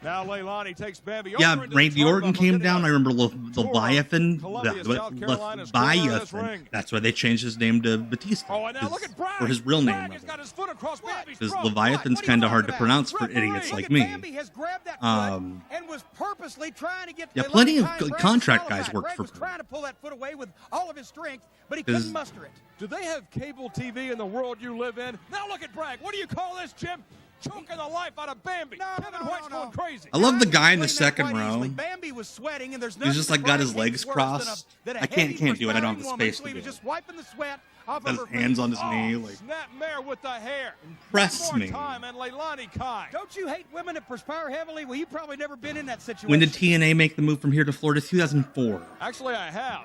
[SPEAKER 3] Now Leilani takes Bambi
[SPEAKER 1] Yeah,
[SPEAKER 3] over into
[SPEAKER 1] Randy
[SPEAKER 3] the
[SPEAKER 1] Orton
[SPEAKER 3] turnbuckle,
[SPEAKER 1] came
[SPEAKER 3] getting
[SPEAKER 1] down.
[SPEAKER 3] a
[SPEAKER 1] I remember
[SPEAKER 3] tour of
[SPEAKER 1] Leviathan.
[SPEAKER 3] Columbia, South Carolina's corner of this
[SPEAKER 1] Leviathan.
[SPEAKER 3] ring.
[SPEAKER 1] That's why they changed his name to Batista.
[SPEAKER 3] Oh, and now look at Bragg.
[SPEAKER 1] Or his real name.
[SPEAKER 3] Bragg has got his foot across Bambi's
[SPEAKER 1] Because
[SPEAKER 3] throat.
[SPEAKER 1] Leviathan's
[SPEAKER 4] What are you
[SPEAKER 1] kind of hard
[SPEAKER 4] talking
[SPEAKER 1] to
[SPEAKER 4] about?
[SPEAKER 1] pronounce for
[SPEAKER 3] Referee.
[SPEAKER 1] idiots
[SPEAKER 4] Look
[SPEAKER 1] like
[SPEAKER 4] at
[SPEAKER 1] me.
[SPEAKER 4] Bambi has grabbed that foot and was purposely trying to get
[SPEAKER 1] Yeah,
[SPEAKER 4] Leilani
[SPEAKER 1] plenty of
[SPEAKER 4] Kai and Bragg
[SPEAKER 1] contract
[SPEAKER 4] disqualified.
[SPEAKER 1] guys work
[SPEAKER 4] Bragg
[SPEAKER 1] for
[SPEAKER 4] was
[SPEAKER 1] free.
[SPEAKER 4] trying to pull that foot away with all of his strength, but he
[SPEAKER 1] 'Cause-
[SPEAKER 4] couldn't muster it.
[SPEAKER 3] Do they have cable TV in the world you live in? Now look at Bragg. What do you call this, Jim? Choking the life out of Bambi. Kevin White's going crazy.
[SPEAKER 1] I love the
[SPEAKER 4] can
[SPEAKER 1] guy in the
[SPEAKER 4] explain that
[SPEAKER 1] second
[SPEAKER 4] quite
[SPEAKER 1] row.
[SPEAKER 4] easily. Bambi was sweating, and there's
[SPEAKER 1] He's
[SPEAKER 4] nothing
[SPEAKER 1] just like
[SPEAKER 4] that
[SPEAKER 1] got his
[SPEAKER 4] Bragg
[SPEAKER 1] legs
[SPEAKER 4] hates worse than
[SPEAKER 1] crossed.
[SPEAKER 4] than a
[SPEAKER 1] I can't
[SPEAKER 4] heavy,
[SPEAKER 1] do it. I don't have the
[SPEAKER 4] perspiring
[SPEAKER 1] space
[SPEAKER 4] woman,
[SPEAKER 1] to
[SPEAKER 4] so he
[SPEAKER 1] do
[SPEAKER 4] was
[SPEAKER 1] it.
[SPEAKER 4] just wiping the sweat off
[SPEAKER 1] Got
[SPEAKER 4] of her
[SPEAKER 1] his hands on his
[SPEAKER 3] Oh,
[SPEAKER 1] knee. Like,
[SPEAKER 3] snapmare with the hair.
[SPEAKER 1] Press
[SPEAKER 3] One more
[SPEAKER 1] me.
[SPEAKER 3] time, and Leilani Kai.
[SPEAKER 4] Don't you hate women that perspire heavily? Well, you've probably never been in that situation.
[SPEAKER 1] when did TNA make the move from here to Florida? 2004.
[SPEAKER 3] Actually, I have.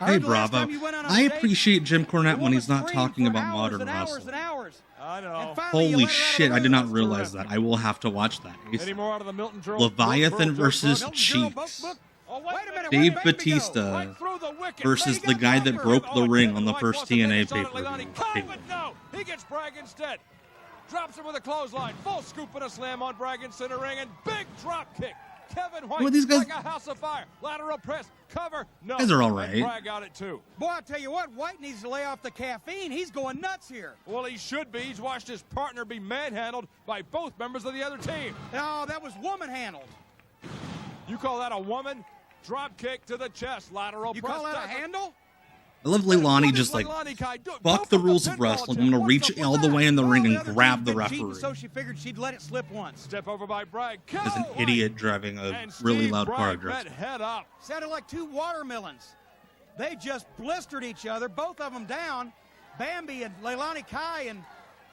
[SPEAKER 4] I
[SPEAKER 1] Hey,
[SPEAKER 4] heard the last
[SPEAKER 1] Bravo.
[SPEAKER 4] time you went on a
[SPEAKER 1] I
[SPEAKER 4] date,
[SPEAKER 1] appreciate Jim
[SPEAKER 4] the
[SPEAKER 1] Cornette when
[SPEAKER 4] woman
[SPEAKER 1] he's not
[SPEAKER 4] screamed
[SPEAKER 1] talking
[SPEAKER 4] for
[SPEAKER 1] about
[SPEAKER 4] hours
[SPEAKER 1] modern
[SPEAKER 4] and hours
[SPEAKER 1] wrestling.
[SPEAKER 4] and hours.
[SPEAKER 3] I know.
[SPEAKER 4] And finally, you
[SPEAKER 1] Holy
[SPEAKER 4] let her out of
[SPEAKER 1] shit,
[SPEAKER 4] the
[SPEAKER 1] I did
[SPEAKER 4] room.
[SPEAKER 1] not
[SPEAKER 3] That's
[SPEAKER 1] realize
[SPEAKER 3] terrific.
[SPEAKER 1] that. I will have to watch that.
[SPEAKER 3] Any more out of the Milton Joe?
[SPEAKER 1] Leviathan versus
[SPEAKER 4] Milton Joe,
[SPEAKER 1] Cheeks.
[SPEAKER 4] book.
[SPEAKER 3] Oh,
[SPEAKER 4] Wait a minute,
[SPEAKER 1] Dave
[SPEAKER 4] where'd Bambi go?
[SPEAKER 1] Batista
[SPEAKER 3] Right through the wicket.
[SPEAKER 1] versus
[SPEAKER 4] He
[SPEAKER 1] the
[SPEAKER 4] got
[SPEAKER 1] guy that
[SPEAKER 4] Bambi.
[SPEAKER 1] broke the
[SPEAKER 3] Oh,
[SPEAKER 1] ring
[SPEAKER 3] Kevin
[SPEAKER 1] on the
[SPEAKER 3] White
[SPEAKER 1] first
[SPEAKER 3] wants to
[SPEAKER 1] TNA
[SPEAKER 3] finish on it,
[SPEAKER 1] pay-per-view.
[SPEAKER 3] Leilani Kai, but no, he gets Bragg instead. Drops him with a clothesline. Full scoop and a slam on Bragg in center ring, and big drop kick. Kevin White
[SPEAKER 1] Well, these guys-
[SPEAKER 3] like a house of fire. Lateral press. Cover. No.
[SPEAKER 1] Guys are all
[SPEAKER 3] And
[SPEAKER 1] right.
[SPEAKER 3] Bragg out it too.
[SPEAKER 4] Boy, I tell you what, White needs to lay off the caffeine. He's going nuts here.
[SPEAKER 3] Well, he should be. He's watched his partner be manhandled by both members of the other team.
[SPEAKER 4] Oh, that was woman handled.
[SPEAKER 3] You call that a woman? Drop kick to the chest. Lateral
[SPEAKER 4] You
[SPEAKER 3] press.
[SPEAKER 4] call that a
[SPEAKER 3] doesn't-
[SPEAKER 4] handle?
[SPEAKER 1] I love
[SPEAKER 3] What
[SPEAKER 1] Leilani
[SPEAKER 3] is
[SPEAKER 1] just like,
[SPEAKER 3] Leilani Kai do?
[SPEAKER 1] fuck
[SPEAKER 3] Go
[SPEAKER 1] the
[SPEAKER 3] from
[SPEAKER 1] rules of
[SPEAKER 3] pinball
[SPEAKER 1] wrestling.
[SPEAKER 3] attempt.
[SPEAKER 1] I'm going to
[SPEAKER 3] What
[SPEAKER 1] reach
[SPEAKER 3] the
[SPEAKER 1] all the
[SPEAKER 3] fuck?
[SPEAKER 1] way in the
[SPEAKER 4] Well,
[SPEAKER 1] ring
[SPEAKER 4] the
[SPEAKER 1] and
[SPEAKER 4] other
[SPEAKER 1] grab
[SPEAKER 4] team's
[SPEAKER 1] the
[SPEAKER 4] been
[SPEAKER 1] referee.
[SPEAKER 4] cheating, so she figured she'd let it slip once.
[SPEAKER 3] Step over by Bragg.
[SPEAKER 1] As an
[SPEAKER 3] Kill!
[SPEAKER 1] idiot driving a
[SPEAKER 3] And
[SPEAKER 1] really
[SPEAKER 3] Steve
[SPEAKER 1] loud car
[SPEAKER 3] Bragg
[SPEAKER 1] address.
[SPEAKER 3] met head up.
[SPEAKER 4] Sounded like two watermelons. They just blistered each other, both of them down. Bambi and Leilani Kai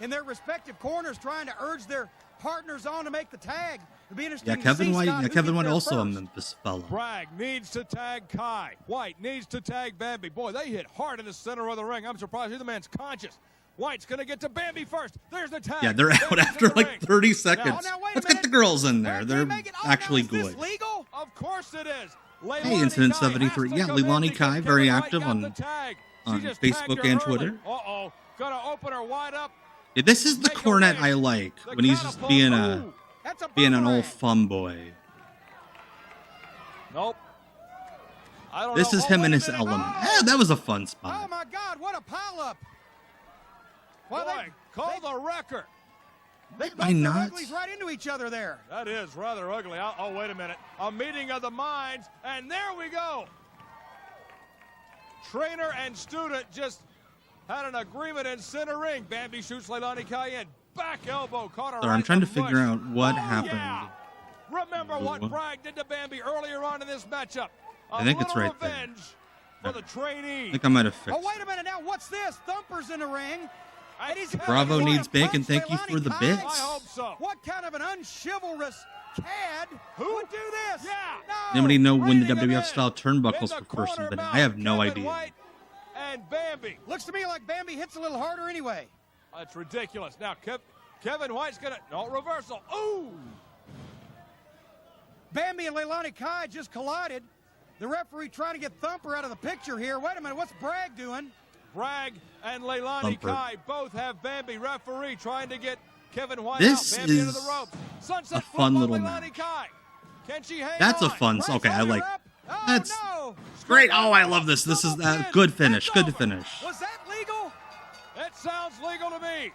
[SPEAKER 4] in their respective corners trying to urge their partners on to make the tag. It'll be interesting
[SPEAKER 1] Yeah,
[SPEAKER 4] to
[SPEAKER 1] Kevin
[SPEAKER 4] see,
[SPEAKER 1] White.
[SPEAKER 4] Scott,
[SPEAKER 1] Yeah,
[SPEAKER 4] who
[SPEAKER 1] Kevin
[SPEAKER 4] gets
[SPEAKER 1] White
[SPEAKER 4] there
[SPEAKER 1] also a
[SPEAKER 4] first.
[SPEAKER 1] Memphis fella.
[SPEAKER 3] Bragg needs to tag Kai. White needs to tag Bambi. Boy, they hit hard in the center of the ring. I'm surprised the man's conscious. White's going to get to Bambi first. There's the tag.
[SPEAKER 1] Yeah, they're out
[SPEAKER 3] Bambi's
[SPEAKER 1] after
[SPEAKER 3] in the
[SPEAKER 1] like
[SPEAKER 3] ring.
[SPEAKER 1] 30 seconds.
[SPEAKER 4] now, wait a
[SPEAKER 1] Let's get
[SPEAKER 4] minute.
[SPEAKER 1] the girls in there.
[SPEAKER 4] Can
[SPEAKER 1] They're
[SPEAKER 4] you make it? Oh, now,
[SPEAKER 1] actually
[SPEAKER 4] is this
[SPEAKER 1] good.
[SPEAKER 4] legal?
[SPEAKER 3] Of course it is. Leilani
[SPEAKER 1] Hey, Incident
[SPEAKER 3] Kai has
[SPEAKER 1] 73.
[SPEAKER 3] to
[SPEAKER 1] Yeah,
[SPEAKER 3] come in
[SPEAKER 1] Leilani
[SPEAKER 3] because
[SPEAKER 1] Kai,
[SPEAKER 3] Kevin
[SPEAKER 1] very
[SPEAKER 3] White
[SPEAKER 1] active
[SPEAKER 3] got
[SPEAKER 1] on-
[SPEAKER 3] the tag. She
[SPEAKER 1] on
[SPEAKER 3] just
[SPEAKER 1] Facebook
[SPEAKER 3] tagged her
[SPEAKER 1] and
[SPEAKER 3] early.
[SPEAKER 1] Twitter.
[SPEAKER 3] Uh-oh. Going to open her wide up.
[SPEAKER 1] Yeah, this is the
[SPEAKER 3] Make a
[SPEAKER 1] Cornette
[SPEAKER 3] wish.
[SPEAKER 1] I like
[SPEAKER 3] The
[SPEAKER 1] when he's just
[SPEAKER 3] catapult.
[SPEAKER 1] being
[SPEAKER 3] Ooh.
[SPEAKER 4] That's a
[SPEAKER 1] an
[SPEAKER 4] boomerang.
[SPEAKER 1] old fun boy.
[SPEAKER 3] Nope. I don't
[SPEAKER 1] This
[SPEAKER 3] know.
[SPEAKER 1] is
[SPEAKER 3] Oh,
[SPEAKER 1] him
[SPEAKER 3] wait
[SPEAKER 1] in
[SPEAKER 3] a
[SPEAKER 1] his
[SPEAKER 3] minute.
[SPEAKER 1] element.
[SPEAKER 3] Oh!
[SPEAKER 1] Eh, that was a fun
[SPEAKER 4] Oh,
[SPEAKER 1] spot.
[SPEAKER 4] my God, what a pileup. Well,
[SPEAKER 3] Boy, call the record.
[SPEAKER 4] they
[SPEAKER 1] Am I
[SPEAKER 4] bumped their
[SPEAKER 1] nuts?
[SPEAKER 4] uglies right into each other there.
[SPEAKER 3] That is rather ugly. Oh, wait a minute. A meeting of the minds, and there we go. Trainer and student just had an agreement in center ring. Bambi shoots Leilani Kai in. Back elbow caught her
[SPEAKER 1] Sorry,
[SPEAKER 3] right
[SPEAKER 1] I'm trying
[SPEAKER 3] in
[SPEAKER 1] to
[SPEAKER 3] the
[SPEAKER 1] figure
[SPEAKER 3] bush.
[SPEAKER 1] out what
[SPEAKER 3] Oh,
[SPEAKER 1] happened.
[SPEAKER 3] Yeah. Remember what
[SPEAKER 1] Ooh.
[SPEAKER 3] Bragg did to Bambi earlier on in this matchup.
[SPEAKER 1] I think it's
[SPEAKER 3] little
[SPEAKER 1] right there.
[SPEAKER 3] revenge for the trainee.
[SPEAKER 1] I think I might have fixed
[SPEAKER 4] Oh, wait a minute now. What's this? Thumper's in the ring. And he's
[SPEAKER 1] Bravo
[SPEAKER 4] going to
[SPEAKER 1] needs bacon.
[SPEAKER 4] punch
[SPEAKER 1] Thank you
[SPEAKER 4] Leilani
[SPEAKER 1] for the
[SPEAKER 4] Kai.
[SPEAKER 1] bits.
[SPEAKER 3] I hope so.
[SPEAKER 4] What kind of an unchivalrous Cad would do this.
[SPEAKER 3] Yeah.
[SPEAKER 4] No.
[SPEAKER 1] Anybody know when the
[SPEAKER 3] Bringing him
[SPEAKER 1] WWF style turnbuckles
[SPEAKER 3] in the
[SPEAKER 1] were first
[SPEAKER 3] corner
[SPEAKER 1] invented?
[SPEAKER 3] now,
[SPEAKER 1] I have no
[SPEAKER 3] Kevin
[SPEAKER 1] idea.
[SPEAKER 3] White and Bambi.
[SPEAKER 4] Looks to me like Bambi hits a little harder anyway.
[SPEAKER 3] That's ridiculous. Now, Kevin White's going to... No, reversal. Ooh!
[SPEAKER 4] Bambi and Leilani Kai just collided. The referee trying to get Thumper out of the picture here. Wait a minute, what's Bragg doing?
[SPEAKER 3] Bragg and Leilani
[SPEAKER 1] Thumper.
[SPEAKER 3] Kai both have Bambi. Referee trying to get Kevin White
[SPEAKER 1] This
[SPEAKER 3] out. Bambi
[SPEAKER 1] is
[SPEAKER 3] into the rope. Sunset
[SPEAKER 1] a fun
[SPEAKER 3] flip on
[SPEAKER 1] little
[SPEAKER 3] Leilani
[SPEAKER 1] match.
[SPEAKER 3] Kai. Can she hang
[SPEAKER 1] That's a
[SPEAKER 3] on?
[SPEAKER 1] fun. Okay, I like.
[SPEAKER 4] Oh,
[SPEAKER 1] That's
[SPEAKER 4] no.
[SPEAKER 1] great. Oh, I love this. This is good finish. Good finish.
[SPEAKER 4] Was that legal?
[SPEAKER 3] It sounds legal to me.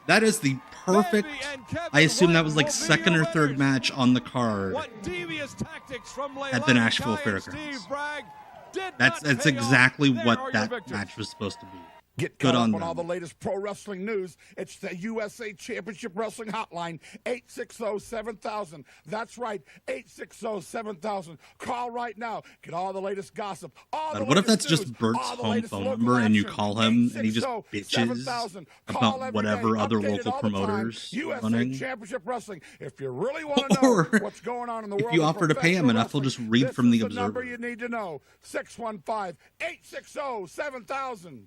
[SPEAKER 1] That is the perfect.
[SPEAKER 3] Bambi and Kevin
[SPEAKER 1] I assume that was
[SPEAKER 3] White
[SPEAKER 1] like
[SPEAKER 3] will be
[SPEAKER 1] second
[SPEAKER 3] your
[SPEAKER 1] or third
[SPEAKER 3] winners.
[SPEAKER 1] match on the card.
[SPEAKER 3] What devious tactics from Leilani
[SPEAKER 1] At the Nashville
[SPEAKER 3] Kai and
[SPEAKER 1] Fairgrounds.
[SPEAKER 3] Steve Bragg did
[SPEAKER 1] That's
[SPEAKER 3] not pay
[SPEAKER 1] exactly
[SPEAKER 3] off. There
[SPEAKER 1] what
[SPEAKER 3] are your
[SPEAKER 1] that
[SPEAKER 3] victors.
[SPEAKER 1] match was supposed to be.
[SPEAKER 5] Get
[SPEAKER 1] Good
[SPEAKER 5] caught
[SPEAKER 1] on
[SPEAKER 5] up on all the
[SPEAKER 1] them.
[SPEAKER 5] latest pro wrestling news. It's the USA Championship Wrestling Hotline, 860-7000. That's right, 860-7000. Call right now. Get all the latest gossip. All the
[SPEAKER 1] What if
[SPEAKER 5] latest
[SPEAKER 1] that's just
[SPEAKER 5] news,
[SPEAKER 1] Bert's
[SPEAKER 5] all the
[SPEAKER 1] home
[SPEAKER 5] latest
[SPEAKER 1] phone
[SPEAKER 5] local
[SPEAKER 1] number and you
[SPEAKER 5] action.
[SPEAKER 1] call him and he just
[SPEAKER 5] 860-7000.
[SPEAKER 1] bitches
[SPEAKER 5] Call
[SPEAKER 1] about
[SPEAKER 5] every
[SPEAKER 1] whatever
[SPEAKER 5] day.
[SPEAKER 1] other
[SPEAKER 5] Updated
[SPEAKER 1] local
[SPEAKER 5] all the time.
[SPEAKER 1] promoters
[SPEAKER 5] USA
[SPEAKER 1] running?
[SPEAKER 5] Championship Wrestling. If you really want to know
[SPEAKER 1] Or
[SPEAKER 5] what's going on in the
[SPEAKER 1] if
[SPEAKER 5] world
[SPEAKER 1] you
[SPEAKER 5] of
[SPEAKER 1] offer to pay him
[SPEAKER 5] professional
[SPEAKER 1] enough, he'll just
[SPEAKER 5] wrestling,
[SPEAKER 1] read
[SPEAKER 5] this
[SPEAKER 1] from the
[SPEAKER 5] is the number
[SPEAKER 1] Observer.
[SPEAKER 5] you need to know. 615-860-7000.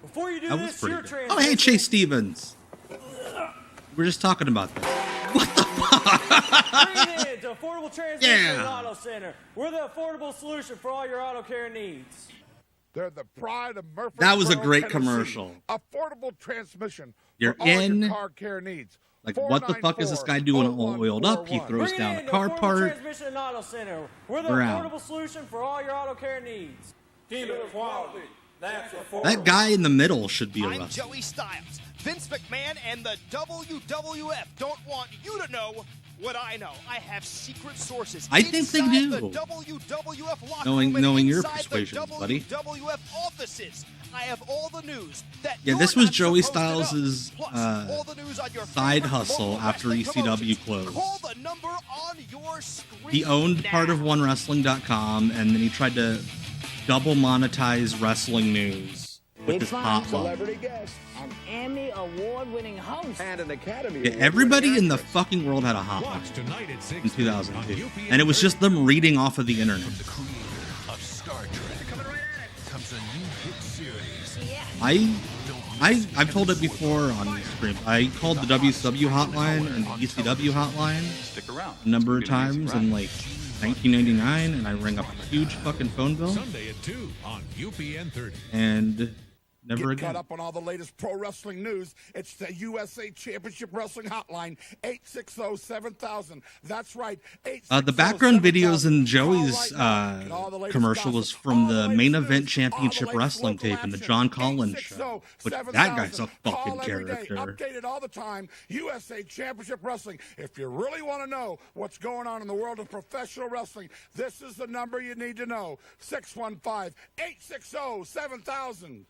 [SPEAKER 12] Before you do
[SPEAKER 1] That was
[SPEAKER 12] this,
[SPEAKER 1] pretty
[SPEAKER 12] your
[SPEAKER 1] good. Oh, hey, Chase Stevens. We're just talking about that. What the fuck?
[SPEAKER 12] Bring it to Affordable Transmission
[SPEAKER 1] Yeah.
[SPEAKER 12] Auto Center. We're the affordable solution for all your auto care needs.
[SPEAKER 5] They're the pride of Murfreesboro,
[SPEAKER 1] That was a great
[SPEAKER 5] Tennessee.
[SPEAKER 1] commercial.
[SPEAKER 5] Affordable transmission
[SPEAKER 1] You're
[SPEAKER 5] for all
[SPEAKER 1] in.
[SPEAKER 5] your car care needs.
[SPEAKER 1] Like, what the fuck is this guy doing all oiled up? He throws
[SPEAKER 12] Bring
[SPEAKER 1] down
[SPEAKER 12] it
[SPEAKER 1] a
[SPEAKER 12] in to
[SPEAKER 1] car
[SPEAKER 12] Affordable
[SPEAKER 1] part.
[SPEAKER 12] Transmission Auto Center. We're the
[SPEAKER 1] We're out.
[SPEAKER 12] affordable solution for all your auto care needs. Team of quality. That's affordable.
[SPEAKER 1] That guy in the middle should be
[SPEAKER 13] I'm
[SPEAKER 1] arrested.
[SPEAKER 13] Joey Styles. Vince McMahon and the WWF don't want you to know what I know. I have secret sources.
[SPEAKER 1] I think they
[SPEAKER 13] inside
[SPEAKER 1] do.
[SPEAKER 13] The WWF locker
[SPEAKER 1] Knowing
[SPEAKER 13] room and
[SPEAKER 1] your
[SPEAKER 13] inside
[SPEAKER 1] persuasions,
[SPEAKER 13] the
[SPEAKER 1] buddy.
[SPEAKER 13] WWF offices. I have all the news that
[SPEAKER 1] Yeah,
[SPEAKER 13] you're
[SPEAKER 1] this was
[SPEAKER 13] not
[SPEAKER 1] Joey
[SPEAKER 13] supposed to know.
[SPEAKER 1] Styles'
[SPEAKER 13] Plus, all the news on your
[SPEAKER 1] side
[SPEAKER 13] favorite
[SPEAKER 1] hustle
[SPEAKER 13] local
[SPEAKER 1] after
[SPEAKER 13] wrestling
[SPEAKER 1] ECW
[SPEAKER 13] promotions.
[SPEAKER 1] closed.
[SPEAKER 13] Call the number on your screen.
[SPEAKER 1] He owned
[SPEAKER 13] now.
[SPEAKER 1] part of OneWrestling.com, and then he tried to double monetize wrestling news with his hotline.
[SPEAKER 14] Celebrity guest, an Emmy award-winning host, and an Academy
[SPEAKER 1] Yeah, everybody in the fucking world had a hotline
[SPEAKER 2] tonight at 6
[SPEAKER 1] in 2002, and it was just them reading off of the internet.
[SPEAKER 2] of Star Trek. Coming right at it comes a new hit series.
[SPEAKER 1] I've told it before on stream. I called the WCW hotline and the ECW hotline a number of times in like 1999, and I rang up a huge fucking phone bill,
[SPEAKER 2] Sunday at 2 on UPN 30.
[SPEAKER 1] and never
[SPEAKER 5] Get
[SPEAKER 1] again.
[SPEAKER 5] caught up on all the latest pro wrestling news. It's the USA Championship Wrestling Hotline, 860-7000. That's right, 860-7000.
[SPEAKER 1] The background videos in Joey's commercial was from the Main Event Championship Wrestling tape in the John Collins show. Which that guy's a fucking character.
[SPEAKER 5] Updated all the time. USA Championship Wrestling. If you really want to know what's going on in the world of professional wrestling, this is the number you need to know. 615-860-7000.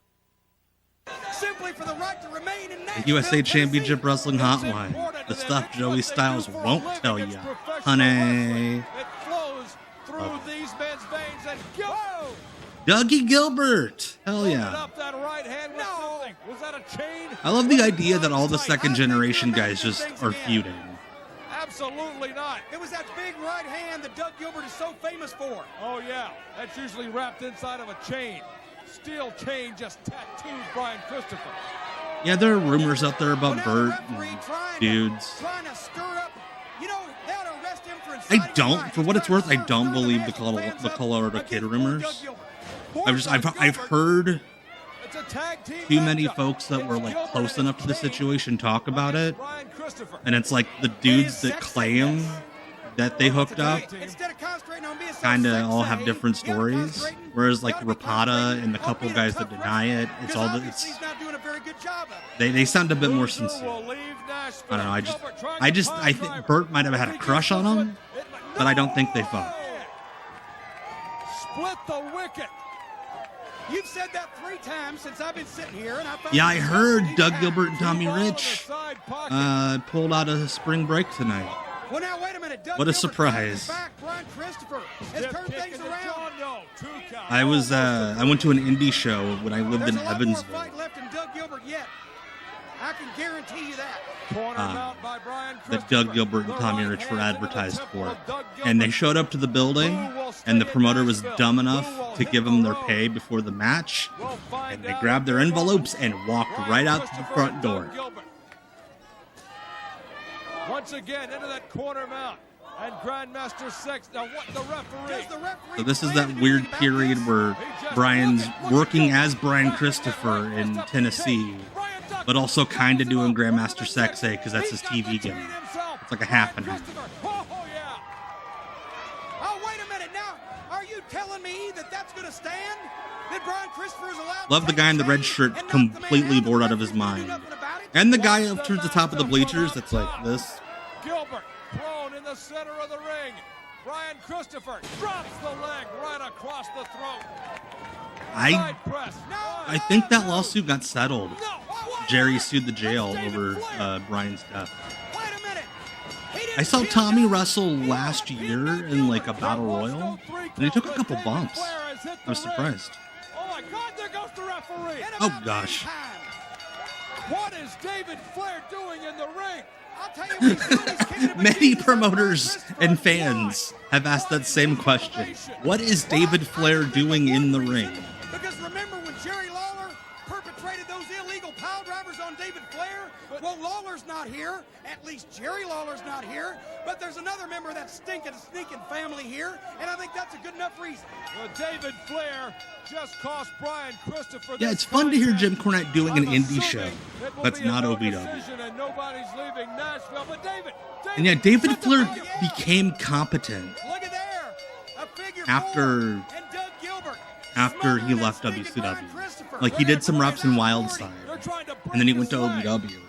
[SPEAKER 4] Simply for the right to remain in
[SPEAKER 1] The
[SPEAKER 4] Nashville,
[SPEAKER 1] USA Championship
[SPEAKER 4] Tennessee.
[SPEAKER 1] Wrestling Hotline. The stuff Joey Styles won't tell you, honey.
[SPEAKER 3] It flows through these men's veins and Gilbert.
[SPEAKER 1] Dougie Gilbert. Hell yeah.
[SPEAKER 3] Up that right hand with something. Was that a chain?
[SPEAKER 1] I love the idea that all the second generation guys just are feuding.
[SPEAKER 3] Absolutely not.
[SPEAKER 4] It was that big right hand that Doug Gilbert is so famous for.
[SPEAKER 3] Oh, yeah. That's usually wrapped inside of a chain. Steel chain just tattoos Brian Christopher.
[SPEAKER 1] Yeah, there are rumors out there about Bert and dudes.
[SPEAKER 4] Trying to stir up, you know, they ought to arrest him for
[SPEAKER 1] I
[SPEAKER 4] inciting
[SPEAKER 1] don't,
[SPEAKER 4] riot.
[SPEAKER 1] for what it's worth, I don't believe the Colorado Kid rumors. I've heard
[SPEAKER 3] It's a tag team
[SPEAKER 1] too many
[SPEAKER 3] matchup.
[SPEAKER 1] folks that were like
[SPEAKER 3] Gilbert
[SPEAKER 1] close
[SPEAKER 3] and
[SPEAKER 1] enough to the
[SPEAKER 3] Chain
[SPEAKER 1] situation talk about it,
[SPEAKER 3] Brian Christopher.
[SPEAKER 1] and it's like the dudes that claim that they hooked up
[SPEAKER 4] Instead of concentrating on being so
[SPEAKER 1] kind of all
[SPEAKER 4] sexy,
[SPEAKER 1] have different
[SPEAKER 4] you gotta
[SPEAKER 1] stories,
[SPEAKER 4] concentrate
[SPEAKER 1] whereas like
[SPEAKER 4] gotta be
[SPEAKER 1] Rapata and the
[SPEAKER 4] on
[SPEAKER 1] couple
[SPEAKER 4] being a
[SPEAKER 1] guys
[SPEAKER 4] tough
[SPEAKER 1] that deny it, it's
[SPEAKER 4] because
[SPEAKER 1] all that
[SPEAKER 4] obviously
[SPEAKER 1] it's
[SPEAKER 4] he's not doing a very good job of it.
[SPEAKER 1] they sound a bit more
[SPEAKER 3] Loser
[SPEAKER 1] sincere.
[SPEAKER 3] will leave Nashville.
[SPEAKER 1] I don't know.
[SPEAKER 3] Gilbert trying
[SPEAKER 1] I
[SPEAKER 3] to
[SPEAKER 1] just,
[SPEAKER 3] pile
[SPEAKER 1] I think
[SPEAKER 3] driver.
[SPEAKER 1] Bert might have had a crush on him, but I don't think they fucked.
[SPEAKER 3] Split the wicket.
[SPEAKER 4] You've said that 3 times since I've been sitting here, and I found
[SPEAKER 1] Yeah, I
[SPEAKER 4] myself
[SPEAKER 1] heard
[SPEAKER 4] deep
[SPEAKER 1] Doug
[SPEAKER 4] out.
[SPEAKER 1] Gilbert and Tommy
[SPEAKER 3] Ball in the
[SPEAKER 1] Rich
[SPEAKER 3] side pocket.
[SPEAKER 1] pulled out a spring break tonight.
[SPEAKER 4] Well, now wait a minute. Doug
[SPEAKER 1] What a
[SPEAKER 4] Gilbert
[SPEAKER 1] surprise.
[SPEAKER 4] back. Brian Christopher has
[SPEAKER 3] Dip
[SPEAKER 4] turned
[SPEAKER 3] kick
[SPEAKER 4] things
[SPEAKER 3] in the
[SPEAKER 4] around.
[SPEAKER 3] jaw. No, 2 count.
[SPEAKER 1] I went to an indie show when I lived
[SPEAKER 4] There's
[SPEAKER 1] in
[SPEAKER 4] a lot more
[SPEAKER 1] Evansville,
[SPEAKER 4] fight left in Doug Gilbert yet. I can guarantee you that.
[SPEAKER 1] That Doug Gilbert and Tommy Rich were advertised for. And they showed up to the building, and the promoter was dumb enough to give them their pay before the match, and they grabbed their envelopes and walked right out to the front door.
[SPEAKER 3] Once again, into that corner mount. And Grandmaster 6. Now what the referee?
[SPEAKER 1] So this is that weird period where Brian's working as Brian Christopher in Tennessee, but also kind of doing Grandmaster Sexay because that's his TV gimmick. It's like a half and half.
[SPEAKER 4] Oh, wait a minute now. Are you telling me that that's going to stand? That Brian Christopher is allowed?
[SPEAKER 1] Love the guy in the red shirt completely bored out of his mind. And the guy up towards the top of the bleachers that's like this.
[SPEAKER 3] Gilbert thrown in the center of the ring. Brian Christopher drops the leg right across the throat.
[SPEAKER 1] I think that lawsuit got settled. Jerry sued the jail over Brian's death. I saw Tommy wrestle last year in like a battle royal, and he took a couple bumps. I was surprised.
[SPEAKER 3] Oh my God, there goes the referee.
[SPEAKER 1] Oh gosh.
[SPEAKER 3] What is David Flair doing in the ring? I'll tell you what,
[SPEAKER 1] many promoters and fans have asked that same question. What is David Flair doing in the ring?
[SPEAKER 4] Because remember when Jerry Lawler perpetrated those illegal pile drivers on David Flair? Well, Lawler's not here. At least Jerry Lawler's not here. But there's another member of that sneaking family here, and I think that's a good enough reason.
[SPEAKER 3] Well, David Flair just cost Brian Christopher.
[SPEAKER 1] Yeah, it's fun to hear Jim Cornette doing an indie show that's not OVW.
[SPEAKER 3] And nobody's leaving Nashville, but
[SPEAKER 1] And yet David Flair became competent after he left WCW. Like, he did some reps in Wildside, and then he went to OVW.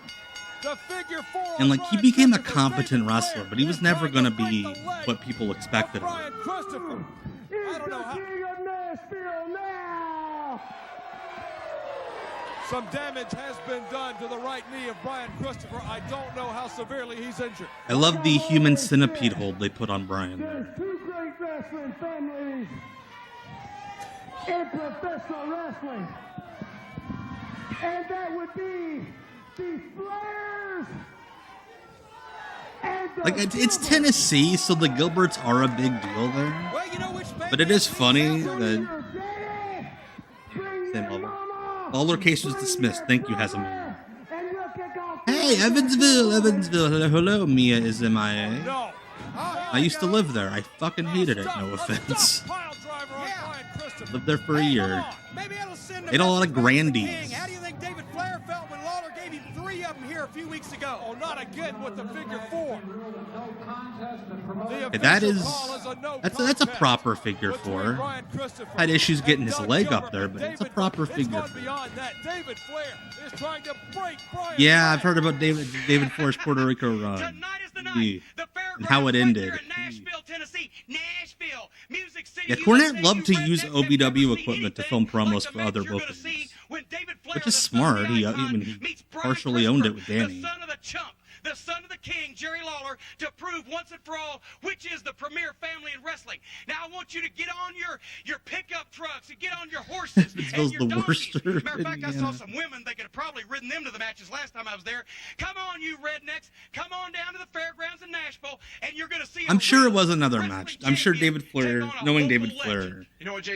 [SPEAKER 1] And like, he became a competent wrestler, but he was never going to be what people expected of him.
[SPEAKER 3] Some damage has been done to the right knee of Brian Christopher. I don't know how severely he's injured.
[SPEAKER 1] I love the human centipede hold they put on Brian there.
[SPEAKER 15] There's two great wrestling families in professional wrestling, and that would be the Flairs and the
[SPEAKER 1] Like, it's Tennessee, so the Gilberts are a big deal there. But it is funny that... Same level. Lawler case was dismissed. Thank you, Hazamir. Hey, Evansville. Hello, Mia is MIA. I used to live there. I fucking hated it, no offense. Lived there for a year. Ate a lot of Grandies.
[SPEAKER 4] How do you think David Flair felt when Lawler gave him 3 of them here a few weeks ago?
[SPEAKER 3] Oh, not again with the figure 4.
[SPEAKER 1] Hey, that's a proper figure 4. Had issues getting his leg up there, but it's a proper figure 4. Yeah, I've heard about David Flair's Puerto Rico run and how it ended. Yeah, Cornette loved to use OVW equipment to film promos for other bookings, which is smart. He partially owned it with Danny.
[SPEAKER 13] The son of the king, Jerry Lawler, to prove once and for all which is the premier family in wrestling. Now I want you to get on your pickup trucks and get on your horses and your donkeys. Matter of fact, I saw some women. They could have probably ridden them to the matches last time I was there. Come on, you rednecks. Come on down to the fairgrounds in Nashville, and you're going to see.
[SPEAKER 1] I'm sure it was another match. I'm sure David Flair, knowing David Flair,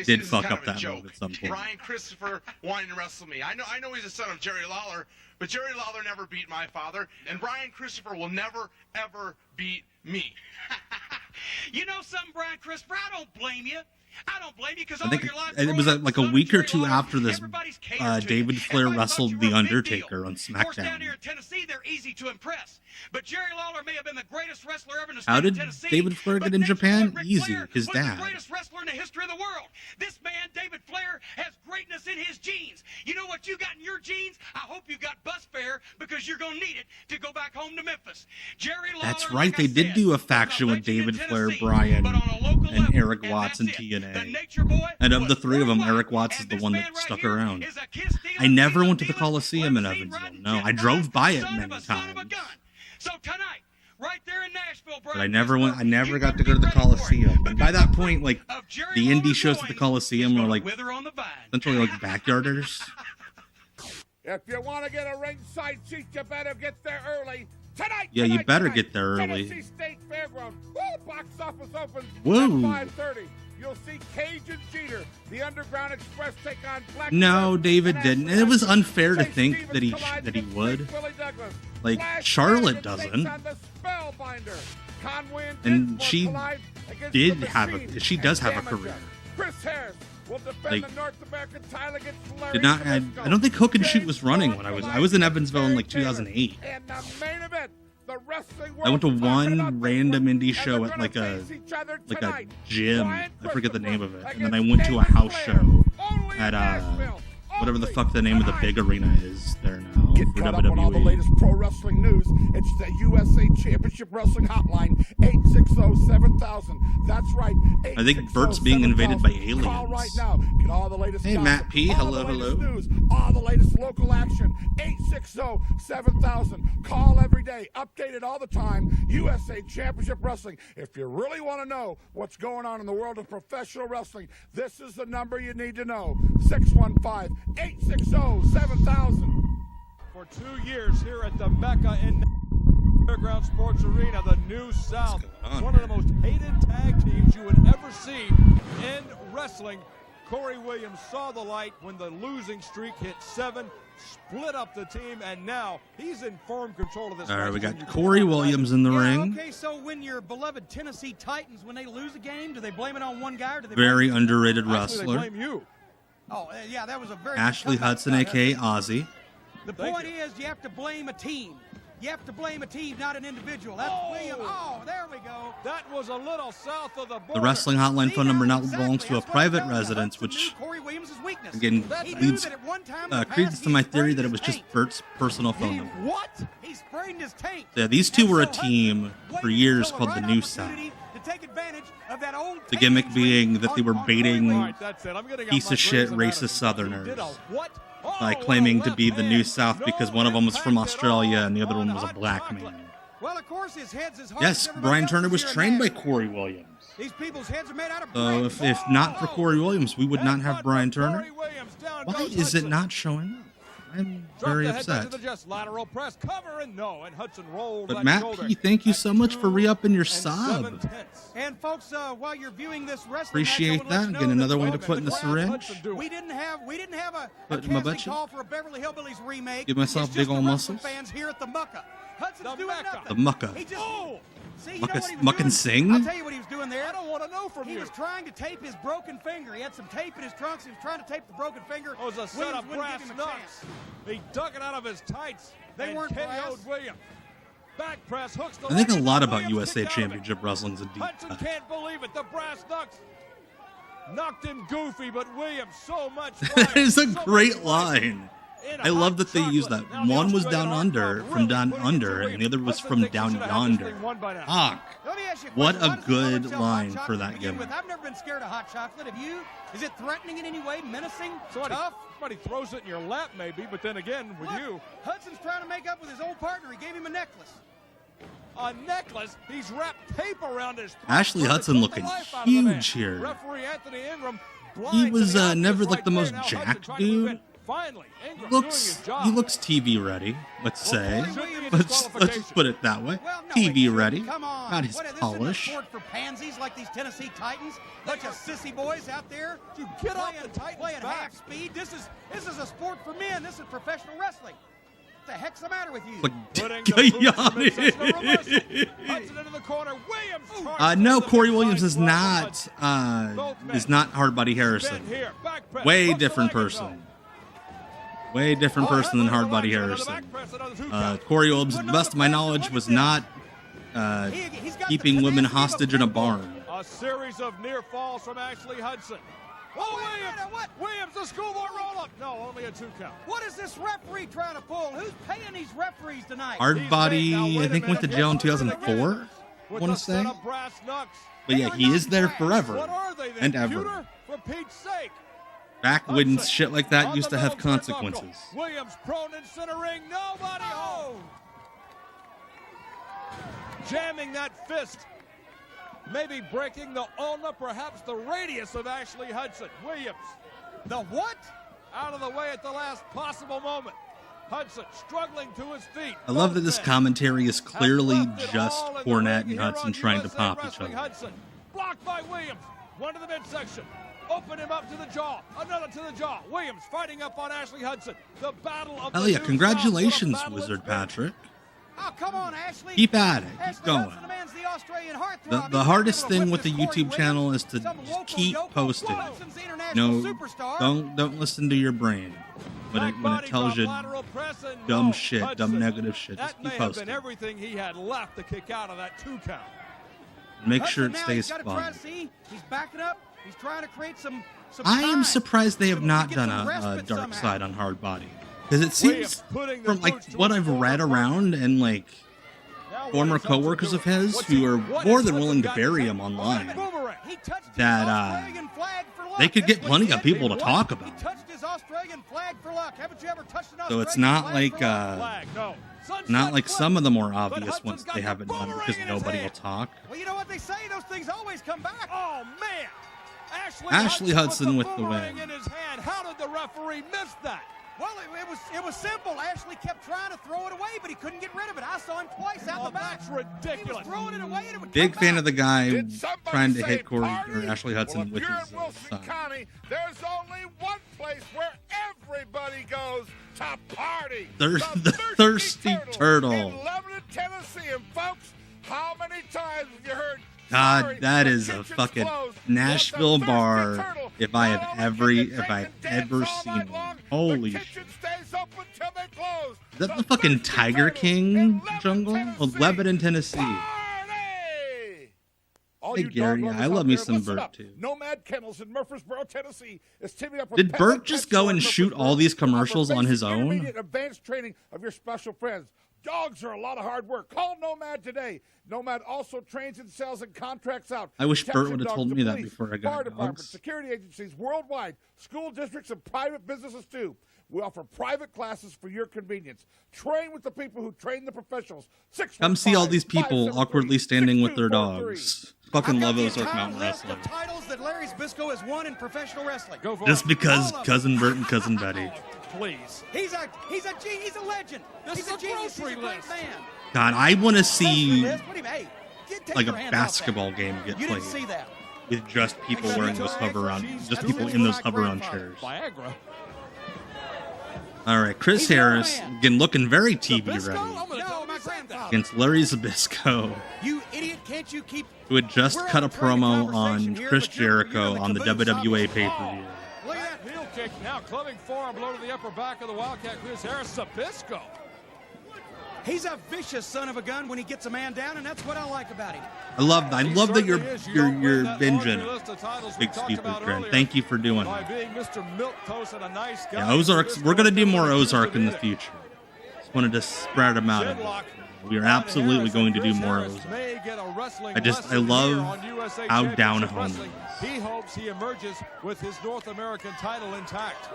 [SPEAKER 1] did fuck up that move at some point.
[SPEAKER 16] Brian Christopher wanting to wrestle me. I know he's the son of Jerry Lawler. But Jerry Lawler never beat my father, and Brian Christopher will never, ever beat me.
[SPEAKER 13] You know something, Brian Christopher? I don't blame you. I don't blame you because
[SPEAKER 1] I think it was like a week or two after this, David Flair wrestled The Undertaker on SmackDown.
[SPEAKER 13] Down here in Tennessee, they're easy to impress. But Jerry Lawler may have been the greatest wrestler ever in the state
[SPEAKER 1] How did
[SPEAKER 13] of Tennessee,
[SPEAKER 1] David Flair get in Japan? Easy, his
[SPEAKER 13] was
[SPEAKER 1] dad.
[SPEAKER 13] the greatest wrestler in the history of the world. This man, David Flair, has greatness in his genes. You know what you got in your genes? I hope you got bus fare because you're going to need it to go back home to Memphis. Jerry Lawler,
[SPEAKER 1] That's right, they did do a faction with David Flair, Brian, and Eric Watts in TNA. And of the 3 of them, Eric Watts is the one that stuck around. I never went to the Coliseum in Evansville. No, I drove by it many times.
[SPEAKER 13] So tonight, right there in Nashville,
[SPEAKER 1] but I never got to go to the Coliseum. And by that point, like, the indie shows at the Coliseum were like essentially like backyarders.
[SPEAKER 5] If you want to get a ringside seat, you better get there early. Tonight,
[SPEAKER 1] Yeah, you better get there
[SPEAKER 5] Tennessee
[SPEAKER 1] early.
[SPEAKER 5] State Fairground. Woo, box office opens
[SPEAKER 1] Woo.
[SPEAKER 5] at 5:30. You'll see Cajun Jeter, the Underground Express, take on Black.
[SPEAKER 1] No,
[SPEAKER 5] Sabbath,
[SPEAKER 1] David
[SPEAKER 5] and
[SPEAKER 1] didn't.
[SPEAKER 5] Ashton
[SPEAKER 1] It was
[SPEAKER 5] Kutcher.
[SPEAKER 1] unfair to
[SPEAKER 5] St.
[SPEAKER 1] think
[SPEAKER 5] Stevens
[SPEAKER 1] that he
[SPEAKER 5] collides
[SPEAKER 1] would.
[SPEAKER 5] against Willie Douglas.
[SPEAKER 1] Like,
[SPEAKER 5] Flash
[SPEAKER 1] Charlotte
[SPEAKER 5] Flanagan takes
[SPEAKER 1] doesn't.
[SPEAKER 5] on the Spellbinder. Conway and
[SPEAKER 1] And
[SPEAKER 5] Dinsmore
[SPEAKER 1] she
[SPEAKER 5] collide against
[SPEAKER 1] did
[SPEAKER 5] the
[SPEAKER 1] have
[SPEAKER 5] Machine
[SPEAKER 1] she
[SPEAKER 5] and
[SPEAKER 1] does have a
[SPEAKER 5] Damager.
[SPEAKER 1] career.
[SPEAKER 5] Chris Harris will defend
[SPEAKER 1] Like,
[SPEAKER 5] the North American title against Larry
[SPEAKER 1] Did not. I
[SPEAKER 5] Zbyszko.
[SPEAKER 1] don't think Hook and Shoot
[SPEAKER 5] James
[SPEAKER 1] was running when I was in Evansville in like
[SPEAKER 5] Taylor.
[SPEAKER 1] 2008.
[SPEAKER 5] And the main event, the wrestling
[SPEAKER 1] I went to
[SPEAKER 5] world's talking about
[SPEAKER 1] one
[SPEAKER 5] this
[SPEAKER 1] random
[SPEAKER 5] one,
[SPEAKER 1] indie
[SPEAKER 5] and
[SPEAKER 1] show
[SPEAKER 5] they're
[SPEAKER 1] at
[SPEAKER 5] gonna
[SPEAKER 1] like a
[SPEAKER 5] face each other
[SPEAKER 1] like a
[SPEAKER 5] tonight.
[SPEAKER 1] gym.
[SPEAKER 5] Brian
[SPEAKER 1] I forget the name of it. And then I
[SPEAKER 5] Christopher
[SPEAKER 1] went to a
[SPEAKER 5] against
[SPEAKER 1] house
[SPEAKER 5] Flair.
[SPEAKER 1] show
[SPEAKER 5] Only in
[SPEAKER 1] at
[SPEAKER 5] Nashville.
[SPEAKER 1] whatever the
[SPEAKER 5] Only
[SPEAKER 1] fuck the name of the
[SPEAKER 5] tonight.
[SPEAKER 1] big arena is there now
[SPEAKER 5] Get
[SPEAKER 1] for
[SPEAKER 5] caught up on all the
[SPEAKER 1] WWE.
[SPEAKER 5] latest pro wrestling news. It's the USA Championship Wrestling Hotline, 860-7000. That's right.
[SPEAKER 1] I think Bert's being invaded by
[SPEAKER 5] 860-7000. Call
[SPEAKER 1] aliens.
[SPEAKER 5] right now. Get all the latest
[SPEAKER 1] Hey,
[SPEAKER 5] gossip,
[SPEAKER 1] Matt P.
[SPEAKER 5] all
[SPEAKER 1] Hello,
[SPEAKER 5] the latest
[SPEAKER 1] hello.
[SPEAKER 5] news, all the latest local action. 860-7000. Call every day. Updated all the time. USA Championship Wrestling. If you really want to know what's going on in the world of professional wrestling, this is the number you need to know. 615-860-7000.
[SPEAKER 3] For 2 years here at the Mecca in Fairground Sports Arena, the New South, one of the most hated tag teams you would ever see in wrestling. Corey Williams saw the light when the losing streak hit 7, split up the team, and now he's in firm control of this.
[SPEAKER 1] All right, we
[SPEAKER 3] match.
[SPEAKER 1] got Corey Williams in the ring.
[SPEAKER 4] Okay, so when your beloved Tennessee Titans, when they lose a game, do they blame it on one guy or do they
[SPEAKER 1] Very
[SPEAKER 4] blame
[SPEAKER 1] underrated
[SPEAKER 3] Actually,
[SPEAKER 1] wrestler.
[SPEAKER 3] they blame you.
[SPEAKER 4] Oh, yeah, that was a very
[SPEAKER 1] Ashley
[SPEAKER 4] good comeback.
[SPEAKER 1] Hudson, aka Ozzy.
[SPEAKER 4] The point is, you have to blame a team. You have to blame a team, not an individual. That's William. Oh, there we go.
[SPEAKER 3] That was a little south of the border.
[SPEAKER 1] The wrestling hotline phone number now belongs to a
[SPEAKER 4] That's what I'm
[SPEAKER 1] private
[SPEAKER 4] telling you.
[SPEAKER 1] residence,
[SPEAKER 4] Hudson
[SPEAKER 1] which
[SPEAKER 4] knew Corey Williams' weakness.
[SPEAKER 1] again
[SPEAKER 4] He knew
[SPEAKER 1] leads
[SPEAKER 4] that at one time in the
[SPEAKER 1] credence
[SPEAKER 4] past
[SPEAKER 1] to
[SPEAKER 4] he
[SPEAKER 1] my
[SPEAKER 4] sprained
[SPEAKER 1] theory that it
[SPEAKER 4] his
[SPEAKER 1] was just
[SPEAKER 4] taint.
[SPEAKER 1] Bert's personal phone number.
[SPEAKER 4] What? He sprained his taint.
[SPEAKER 1] Yeah, these two
[SPEAKER 4] And
[SPEAKER 1] were a
[SPEAKER 4] so
[SPEAKER 1] team
[SPEAKER 4] Hudson
[SPEAKER 1] for
[SPEAKER 4] waited
[SPEAKER 1] years
[SPEAKER 4] until
[SPEAKER 1] called the
[SPEAKER 4] right
[SPEAKER 1] New South.
[SPEAKER 4] opportunity to take advantage of that old
[SPEAKER 1] The
[SPEAKER 4] taint
[SPEAKER 1] gimmick
[SPEAKER 4] injury
[SPEAKER 1] being that they were
[SPEAKER 4] on Corey
[SPEAKER 1] baiting
[SPEAKER 4] Williams.
[SPEAKER 3] That's it. I'm getting out
[SPEAKER 1] piece
[SPEAKER 3] my
[SPEAKER 1] of shit
[SPEAKER 3] Grey's
[SPEAKER 1] racist
[SPEAKER 3] Anatomy.
[SPEAKER 1] Southerners
[SPEAKER 3] He did a what?
[SPEAKER 1] by
[SPEAKER 3] Oh,
[SPEAKER 1] claiming
[SPEAKER 3] wow,
[SPEAKER 1] to be
[SPEAKER 3] left
[SPEAKER 1] the New
[SPEAKER 3] hand.
[SPEAKER 1] South because
[SPEAKER 3] No
[SPEAKER 1] one of them was from
[SPEAKER 3] impact at
[SPEAKER 1] Australia
[SPEAKER 3] all
[SPEAKER 1] and the other one
[SPEAKER 3] on
[SPEAKER 1] was a
[SPEAKER 3] hot
[SPEAKER 1] black
[SPEAKER 3] chocolate.
[SPEAKER 1] man.
[SPEAKER 4] Well, of course, his head's as hard
[SPEAKER 1] Yes,
[SPEAKER 4] as everybody
[SPEAKER 1] Brian Turner was
[SPEAKER 4] else's here in
[SPEAKER 1] trained by
[SPEAKER 4] Nashville.
[SPEAKER 1] Corey Williams.
[SPEAKER 4] These people's heads are made out of
[SPEAKER 1] So
[SPEAKER 4] bricks.
[SPEAKER 1] if not for Corey Williams, we would not have Brian Turner.
[SPEAKER 3] Corey Williams, down
[SPEAKER 1] Why
[SPEAKER 3] goes
[SPEAKER 1] is it
[SPEAKER 3] Hudson.
[SPEAKER 1] not showing up? I'm
[SPEAKER 3] Drop
[SPEAKER 1] very
[SPEAKER 3] the head back
[SPEAKER 1] upset.
[SPEAKER 3] to the just lateral press, cover and no, and Hudson rolled
[SPEAKER 1] But
[SPEAKER 3] that
[SPEAKER 1] Matt
[SPEAKER 3] shoulder.
[SPEAKER 1] P, thank you so much for re-upping your
[SPEAKER 3] And
[SPEAKER 1] sub.
[SPEAKER 3] 7/10.
[SPEAKER 4] And folks, while you're viewing this wrestling
[SPEAKER 1] Appreciate
[SPEAKER 4] match, I
[SPEAKER 1] that.
[SPEAKER 4] want to
[SPEAKER 1] Get
[SPEAKER 4] let you know
[SPEAKER 1] another
[SPEAKER 4] that
[SPEAKER 1] way to put in the syringe.
[SPEAKER 4] we didn't have a
[SPEAKER 1] Put it in my
[SPEAKER 4] casting
[SPEAKER 1] butt cheek.
[SPEAKER 4] call for a Beverly Hillbillies remake.
[SPEAKER 1] Give myself
[SPEAKER 4] It's
[SPEAKER 1] big
[SPEAKER 4] just
[SPEAKER 1] ol'
[SPEAKER 4] the wrestling
[SPEAKER 1] muscles.
[SPEAKER 4] fans here at the Mucka. Hudson's
[SPEAKER 3] The
[SPEAKER 4] doing
[SPEAKER 3] Mecca.
[SPEAKER 4] nothing.
[SPEAKER 1] The Mucka.
[SPEAKER 4] He just, see, you
[SPEAKER 1] Mucka-
[SPEAKER 4] know what he was
[SPEAKER 1] Muck and
[SPEAKER 4] doing?
[SPEAKER 1] sing?
[SPEAKER 4] I'll tell you what he was doing there.
[SPEAKER 3] I don't want to know from
[SPEAKER 4] He
[SPEAKER 3] you.
[SPEAKER 4] was trying to tape his broken finger. He had some tape in his trunks. He was trying to tape the broken finger.
[SPEAKER 3] It was a set
[SPEAKER 4] Williams
[SPEAKER 3] of
[SPEAKER 4] wouldn't
[SPEAKER 3] brass
[SPEAKER 4] give him a
[SPEAKER 3] knucks.
[SPEAKER 4] chance.
[SPEAKER 3] He dug it out of his tights.
[SPEAKER 4] They
[SPEAKER 3] and
[SPEAKER 4] weren't
[SPEAKER 3] KO'd
[SPEAKER 4] brass.
[SPEAKER 3] Williams. Back press, hooks the
[SPEAKER 1] I think a
[SPEAKER 3] leg,
[SPEAKER 1] lot
[SPEAKER 3] and
[SPEAKER 1] about
[SPEAKER 3] Williams
[SPEAKER 1] USA
[SPEAKER 3] kicked out of it.
[SPEAKER 1] Championship Wrestling's a deep
[SPEAKER 3] Hudson
[SPEAKER 1] cut.
[SPEAKER 3] can't believe it. The brass knucks knocked him goofy, but Williams so much.
[SPEAKER 1] That is a
[SPEAKER 3] so
[SPEAKER 1] great
[SPEAKER 3] much
[SPEAKER 1] line.
[SPEAKER 3] in
[SPEAKER 1] I
[SPEAKER 3] hot
[SPEAKER 1] love that they use
[SPEAKER 3] chocolate.
[SPEAKER 1] that.
[SPEAKER 3] Now the
[SPEAKER 1] One was
[SPEAKER 3] Australian
[SPEAKER 1] down
[SPEAKER 3] Hot
[SPEAKER 1] under,
[SPEAKER 3] Dog
[SPEAKER 1] from
[SPEAKER 3] really
[SPEAKER 1] down
[SPEAKER 3] putting it
[SPEAKER 1] under,
[SPEAKER 3] to
[SPEAKER 1] and the
[SPEAKER 3] Williams.
[SPEAKER 1] other was
[SPEAKER 3] Hudson
[SPEAKER 1] from
[SPEAKER 3] thinks he
[SPEAKER 1] down
[SPEAKER 3] should have had this
[SPEAKER 1] yonder.
[SPEAKER 3] thing won by now.
[SPEAKER 1] Fuck.
[SPEAKER 4] Let me ask you a
[SPEAKER 1] What
[SPEAKER 4] question.
[SPEAKER 1] a
[SPEAKER 4] Why does he call
[SPEAKER 1] good
[SPEAKER 4] himself
[SPEAKER 1] line
[SPEAKER 4] hot chocolate
[SPEAKER 1] for
[SPEAKER 4] to
[SPEAKER 1] that
[SPEAKER 4] begin
[SPEAKER 1] gimmick.
[SPEAKER 4] with? I've never been scared of hot chocolate. Have you? Is it threatening in any way? Menacing? Tough?
[SPEAKER 3] Somebody throws it in your lap, maybe, but then again, with
[SPEAKER 4] Look,
[SPEAKER 3] you.
[SPEAKER 4] Hudson's trying to make up with his old partner. He gave him a necklace.
[SPEAKER 3] A necklace. He's wrapped tape around his throat.
[SPEAKER 1] Ashley
[SPEAKER 3] Took
[SPEAKER 1] Hudson
[SPEAKER 3] the
[SPEAKER 1] looking
[SPEAKER 3] life out of the man.
[SPEAKER 1] huge here.
[SPEAKER 3] Referee Anthony Ingram
[SPEAKER 1] He
[SPEAKER 3] blind
[SPEAKER 1] was
[SPEAKER 3] to the
[SPEAKER 1] never
[SPEAKER 3] obvious
[SPEAKER 1] like the
[SPEAKER 3] right
[SPEAKER 1] most
[SPEAKER 3] there. Now Hudson
[SPEAKER 1] jacked
[SPEAKER 3] trying to move
[SPEAKER 1] dude.
[SPEAKER 3] in. Finally, Ingram doing his job.
[SPEAKER 1] He looks TV ready, let's say.
[SPEAKER 3] Corey Williams'
[SPEAKER 1] Let's
[SPEAKER 3] disqualification.
[SPEAKER 1] just put it that way.
[SPEAKER 4] Well, no,
[SPEAKER 1] TV
[SPEAKER 4] it
[SPEAKER 1] ready.
[SPEAKER 4] shouldn't. Come on.
[SPEAKER 1] Not his
[SPEAKER 4] What, this
[SPEAKER 1] polish.
[SPEAKER 4] isn't a sport for pansies like these Tennessee Titans. Bunch of sissy boys out there.
[SPEAKER 3] You get off
[SPEAKER 4] playing,
[SPEAKER 3] the Titans'
[SPEAKER 4] playing
[SPEAKER 3] back.
[SPEAKER 4] half speed. This is a sport for men. This is professional wrestling. What the heck's the matter with you?
[SPEAKER 1] Like,
[SPEAKER 3] Putting the boots
[SPEAKER 1] yawn
[SPEAKER 3] in midsection, a reversal.
[SPEAKER 1] it.
[SPEAKER 3] Hudson into the corner. Williams charges
[SPEAKER 1] No,
[SPEAKER 3] into the
[SPEAKER 1] Corey
[SPEAKER 3] side
[SPEAKER 1] Williams is
[SPEAKER 3] blow.
[SPEAKER 1] not Hard Body Harrison.
[SPEAKER 3] Spin here. Back press.
[SPEAKER 1] Way
[SPEAKER 3] Hooks the
[SPEAKER 1] different
[SPEAKER 3] leg and
[SPEAKER 1] person. Way different person than Hard Body Harrison. Corey Williams, to the best of my knowledge, was not
[SPEAKER 4] He's got
[SPEAKER 1] keeping
[SPEAKER 4] the
[SPEAKER 1] women
[SPEAKER 4] tenacity of a
[SPEAKER 1] hostage in a
[SPEAKER 4] pit bull.
[SPEAKER 1] barn.
[SPEAKER 3] A series of near falls from Ashley Hudson. Oh,
[SPEAKER 4] wait a
[SPEAKER 3] Williams!
[SPEAKER 4] minute, what?
[SPEAKER 3] Williams, the schoolboy roll up. No, only a 2 count.
[SPEAKER 4] What is this referee trying to pull? Who's paying these referees tonight?
[SPEAKER 1] Hard Body,
[SPEAKER 3] Now, wait
[SPEAKER 1] I
[SPEAKER 3] a
[SPEAKER 1] think, went to
[SPEAKER 3] minute.
[SPEAKER 1] jail in
[SPEAKER 3] Let's look at it
[SPEAKER 1] 2004,
[SPEAKER 3] again.
[SPEAKER 1] I
[SPEAKER 3] With
[SPEAKER 1] want
[SPEAKER 3] the
[SPEAKER 1] to say.
[SPEAKER 3] set of brass knucks.
[SPEAKER 1] But yeah, he is there forever
[SPEAKER 3] What are they then?
[SPEAKER 1] and ever.
[SPEAKER 3] Pewter? For Pete's sake.
[SPEAKER 1] Back when
[SPEAKER 3] Hudson
[SPEAKER 1] shit like that
[SPEAKER 3] on
[SPEAKER 1] used
[SPEAKER 3] the
[SPEAKER 1] to have
[SPEAKER 3] middle turnbuckle.
[SPEAKER 1] consequences.
[SPEAKER 3] Williams prone in center ring. Nobody home. Jamming that fist. Maybe breaking the ulna, perhaps the radius of Ashley Hudson. Williams.
[SPEAKER 4] The what?
[SPEAKER 3] Out of the way at the last possible moment. Hudson struggling to his feet.
[SPEAKER 1] I love that this commentary is clearly just Cornette and Hudson trying to pop each other.
[SPEAKER 3] Hudson, blocked by Williams. One to the midsection. Open him up to the jaw. Another to the jaw. Williams fighting up on Ashley Hudson. The battle of
[SPEAKER 1] Hell yeah, congratulations, Wizard Patrick.
[SPEAKER 4] Oh, come on, Ashley.
[SPEAKER 1] Keep at it. Keep going.
[SPEAKER 4] The
[SPEAKER 1] The hardest thing with the YouTube channel is to just keep posting. No, don't listen to your brain when it tells you dumb shit, dumb negative shit. Just keep posting.
[SPEAKER 3] Everything he had left to kick out of that 2 count.
[SPEAKER 1] Make sure it stays fun.
[SPEAKER 4] He's backing up. He's trying to create some
[SPEAKER 1] I am surprised they have not done a dark side on Hard Body. Because it seems, from like what I've read around and like former coworkers of his who are more than willing to bury him online, that they could get plenty of people to talk about. So it's not like some of the more obvious ones they haven't done because nobody will talk.
[SPEAKER 4] Well, you know what they say? Those things always come back. Oh man!
[SPEAKER 1] Ashley Hudson with the win.
[SPEAKER 3] In his hand. How did the referee miss that?
[SPEAKER 4] Well, it was simple. Ashley kept trying to throw it away, but he couldn't get rid of it. I saw him twice out the back.
[SPEAKER 3] That's ridiculous.
[SPEAKER 4] He was throwing it away and it would
[SPEAKER 1] Big
[SPEAKER 4] come
[SPEAKER 1] fan
[SPEAKER 4] back.
[SPEAKER 1] of the guy trying to hit Corey or Ashley Hudson with his son.
[SPEAKER 5] County, there's only one place where everybody goes to party.
[SPEAKER 1] The Thirsty Turtle.
[SPEAKER 5] In Lebanon, Tennessee, and folks, how many times have you heard?
[SPEAKER 1] God, that is a fucking Nashville bar if I have ever seen one. Holy shit. Is that the fucking Tiger King jungle? Oh, Lebanon, Tennessee. Hey, Gary, I love me some Bert, too.
[SPEAKER 5] Nomad Kennels in Murfreesboro, Tennessee is teaming up with
[SPEAKER 1] Did Bert just go and shoot all these commercials on his own?
[SPEAKER 5] Intermediate advanced training of your special friends. Dogs are a lot of hard work. Call Nomad today. Nomad also trains and sells and contracts out.
[SPEAKER 1] I wish Bert would have told me that before I got
[SPEAKER 5] fire departments,
[SPEAKER 1] dogs.
[SPEAKER 5] security agencies worldwide, school districts, and private businesses too. We offer private classes for your convenience. Train with the people who train the professionals.
[SPEAKER 1] Come see all these people awkwardly standing with their dogs. Fucking love Ozark Mountain Wrestling.
[SPEAKER 4] Titles that Larry Zbyszko has won in professional wrestling.
[SPEAKER 1] Just because Cousin Bert and Cousin Betty.
[SPEAKER 3] Please.
[SPEAKER 4] He's a legend. He's a genius. He's a great man.
[SPEAKER 1] God, I want to see like a basketball game get played.
[SPEAKER 4] You didn't see that.
[SPEAKER 1] With just people wearing those just people in those hover-on chairs.
[SPEAKER 3] Viagra.
[SPEAKER 1] All right, Chris Harris, again, looking very TV ready against Larry Zbyszko,
[SPEAKER 4] You idiot, can't you keep...
[SPEAKER 1] who had just cut a promo on Chris Jericho on the WWE pay-per-view.
[SPEAKER 3] Look at that heel kick now, clubbing forearm blow to the upper back of the Wildcat. Chris Harris, Zbyszko.
[SPEAKER 4] He's a vicious son of a gun when he gets a man down, and that's what I like about him.
[SPEAKER 1] I love that. I love that you're binging Big Stupid Trend. Thank you for doing that. Yeah, Ozarks. We're gonna do more Ozark in the future. Just wanted to spread them out. We are absolutely going to do more Ozark. I love how down home he is.
[SPEAKER 3] He hopes he emerges with his North American title intact.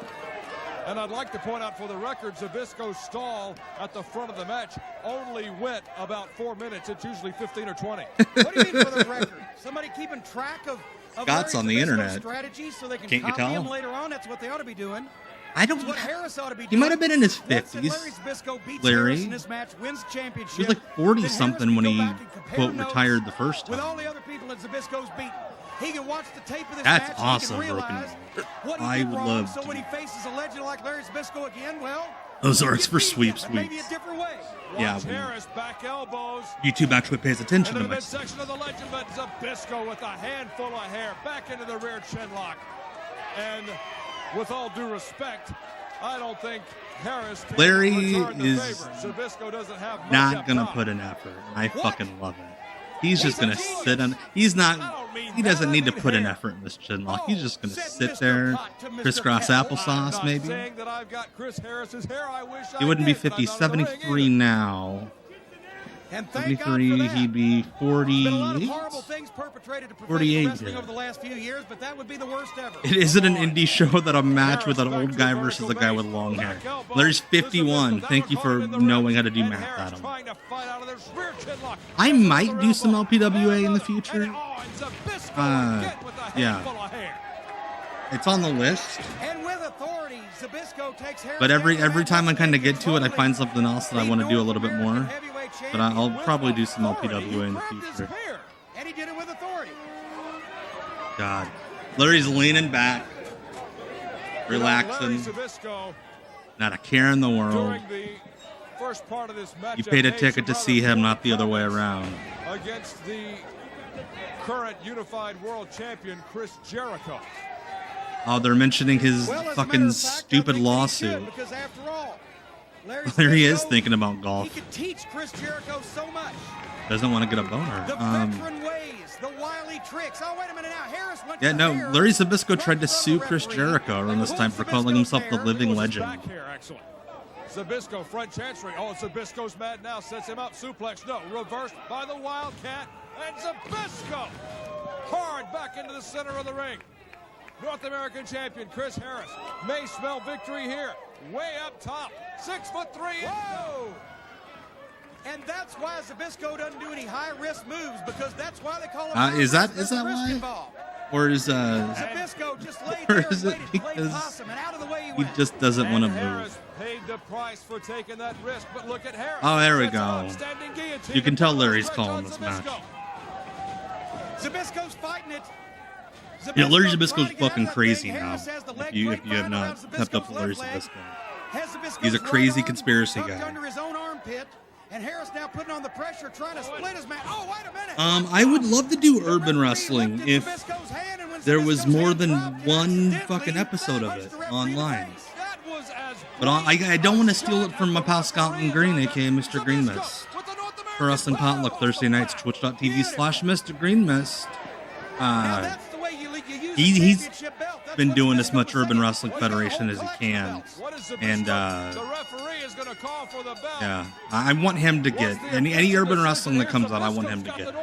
[SPEAKER 3] And I'd like to point out for the record, Zbyszko's stall at the front of the match only went about 4 minutes. It's usually 15 or 20.
[SPEAKER 4] What do you mean for the record? Somebody keeping track of
[SPEAKER 1] Scott's on the internet.
[SPEAKER 4] Strategies so they can
[SPEAKER 1] Can't you
[SPEAKER 4] copy
[SPEAKER 1] tell?
[SPEAKER 4] him later on? That's what they ought to be doing.
[SPEAKER 1] I don't.
[SPEAKER 4] What Harris ought to be
[SPEAKER 1] He
[SPEAKER 4] doing.
[SPEAKER 1] might have been in his 50s.
[SPEAKER 4] Larry Zbyszko beats
[SPEAKER 1] Larry.
[SPEAKER 4] Harris in this match, wins the championship.
[SPEAKER 1] He was like 40-something when he, quote, retired the first
[SPEAKER 4] With
[SPEAKER 1] time.
[SPEAKER 4] all the other people that Zbyszko's beaten. He can watch the tape of this
[SPEAKER 1] That's
[SPEAKER 4] match
[SPEAKER 1] awesome,
[SPEAKER 4] and he can
[SPEAKER 1] Broken
[SPEAKER 4] realize
[SPEAKER 1] Wall.
[SPEAKER 4] what he
[SPEAKER 1] I
[SPEAKER 4] did
[SPEAKER 1] would
[SPEAKER 4] wrong.
[SPEAKER 1] love
[SPEAKER 4] So
[SPEAKER 1] to.
[SPEAKER 4] when he faces a legend like Larry Zbyszko again, well,
[SPEAKER 1] Ozarks for
[SPEAKER 4] maybe
[SPEAKER 1] sweeps.
[SPEAKER 4] a different way.
[SPEAKER 1] Yeah,
[SPEAKER 3] Harris back elbows.
[SPEAKER 1] YouTube actually pays attention
[SPEAKER 3] Into
[SPEAKER 1] to
[SPEAKER 3] the
[SPEAKER 1] my
[SPEAKER 3] midsection of the legend, but Zbyszko with a handful of hair back into the rear chin lock. And with all due respect, I don't think Harris can
[SPEAKER 1] Larry
[SPEAKER 3] return the
[SPEAKER 1] is
[SPEAKER 3] favor. Zbyszko doesn't have much
[SPEAKER 1] not
[SPEAKER 3] up
[SPEAKER 1] gonna
[SPEAKER 3] top.
[SPEAKER 1] put an effort. I fucking love it. He's just gonna sit on. He's not. He doesn't need to put an effort in this chin lock. He's just gonna sit there, crisscross applesauce, maybe.
[SPEAKER 3] Saying that I've got Chris Harris's hair. I wish
[SPEAKER 1] He wouldn't be 50, 73 now.
[SPEAKER 4] And thank God for
[SPEAKER 1] 73,
[SPEAKER 4] that.
[SPEAKER 1] he'd be
[SPEAKER 4] There's been a lot of
[SPEAKER 1] 48.
[SPEAKER 4] horrible things perpetrated to
[SPEAKER 1] 48
[SPEAKER 4] professional wrestling
[SPEAKER 1] here.
[SPEAKER 4] over the last few years, but that would be the worst ever.
[SPEAKER 1] It isn't an indie show that a match with an old guy versus a guy with long hair. Larry's 51. Thank you for knowing how to do math, Adam. I might do some LPWA in the future. Yeah. It's on the list.
[SPEAKER 4] And with authority, Zbyszko takes Harris.
[SPEAKER 1] But every time I kind of get to it, I find something else that I want to do a little bit more. But I'll probably do some LPWA in the future.
[SPEAKER 4] And he did it with authority.
[SPEAKER 1] God. Larry's leaning back, relaxing, not a care in the world.
[SPEAKER 3] First part of this match,
[SPEAKER 1] you paid a ticket to see him, not the other way around.
[SPEAKER 3] Against the current unified world champion, Chris Jericho.
[SPEAKER 1] Oh, they're mentioning his fucking stupid lawsuit. There he is thinking about golf.
[SPEAKER 4] He could teach Chris Jericho so much.
[SPEAKER 1] Doesn't want to get a boner.
[SPEAKER 4] The veteran ways, the wily tricks. Oh, wait a minute now. Harris went
[SPEAKER 1] Yeah, no, Larry Zbyszko tried to sue Chris Jericho around this time for calling himself the living legend.
[SPEAKER 3] Zbyszko, front chancery. Oh, Zbyszko's mad now. Sets him up. Suplex. No. Reversed by the Wildcat. And Zbyszko hard back into the center of the ring. North American champion Chris Harris may smell victory here. Way up top. 6'3". Whoa!
[SPEAKER 4] And that's why Zbyszko doesn't do any high-risk moves, because that's why they call him
[SPEAKER 1] is that why?
[SPEAKER 4] Involved.
[SPEAKER 1] Or is
[SPEAKER 4] Zbyszko just laid
[SPEAKER 1] or
[SPEAKER 4] there
[SPEAKER 1] is it because
[SPEAKER 4] possum, and out of the way
[SPEAKER 1] he just doesn't want to move?
[SPEAKER 3] Harris paid the price for taking that risk, but look at Harris.
[SPEAKER 1] Oh, there we go. You can tell Larry's calling this match.
[SPEAKER 4] Zbyszko's fighting it.
[SPEAKER 1] Yeah, Larry Zbyszko's fucking crazy now. If you have not kept up with Larry Zbyszko, he's a crazy conspiracy guy.
[SPEAKER 4] Under his own armpit, and Harris now putting on the pressure, trying to split his man. Oh, wait a minute.
[SPEAKER 1] I would love to do urban wrestling if there was more than one fucking episode of it online. But I don't want to steal it from my pal Scotland Green, aka Mr. Green Mist. For Wrestling Potluck Thursday nights, twitch.tv/Mr. Green Mist. He's been doing as much Urban Wrestling Federation as he can, and yeah, I want him to get any Urban Wrestling that comes out. I want him to get.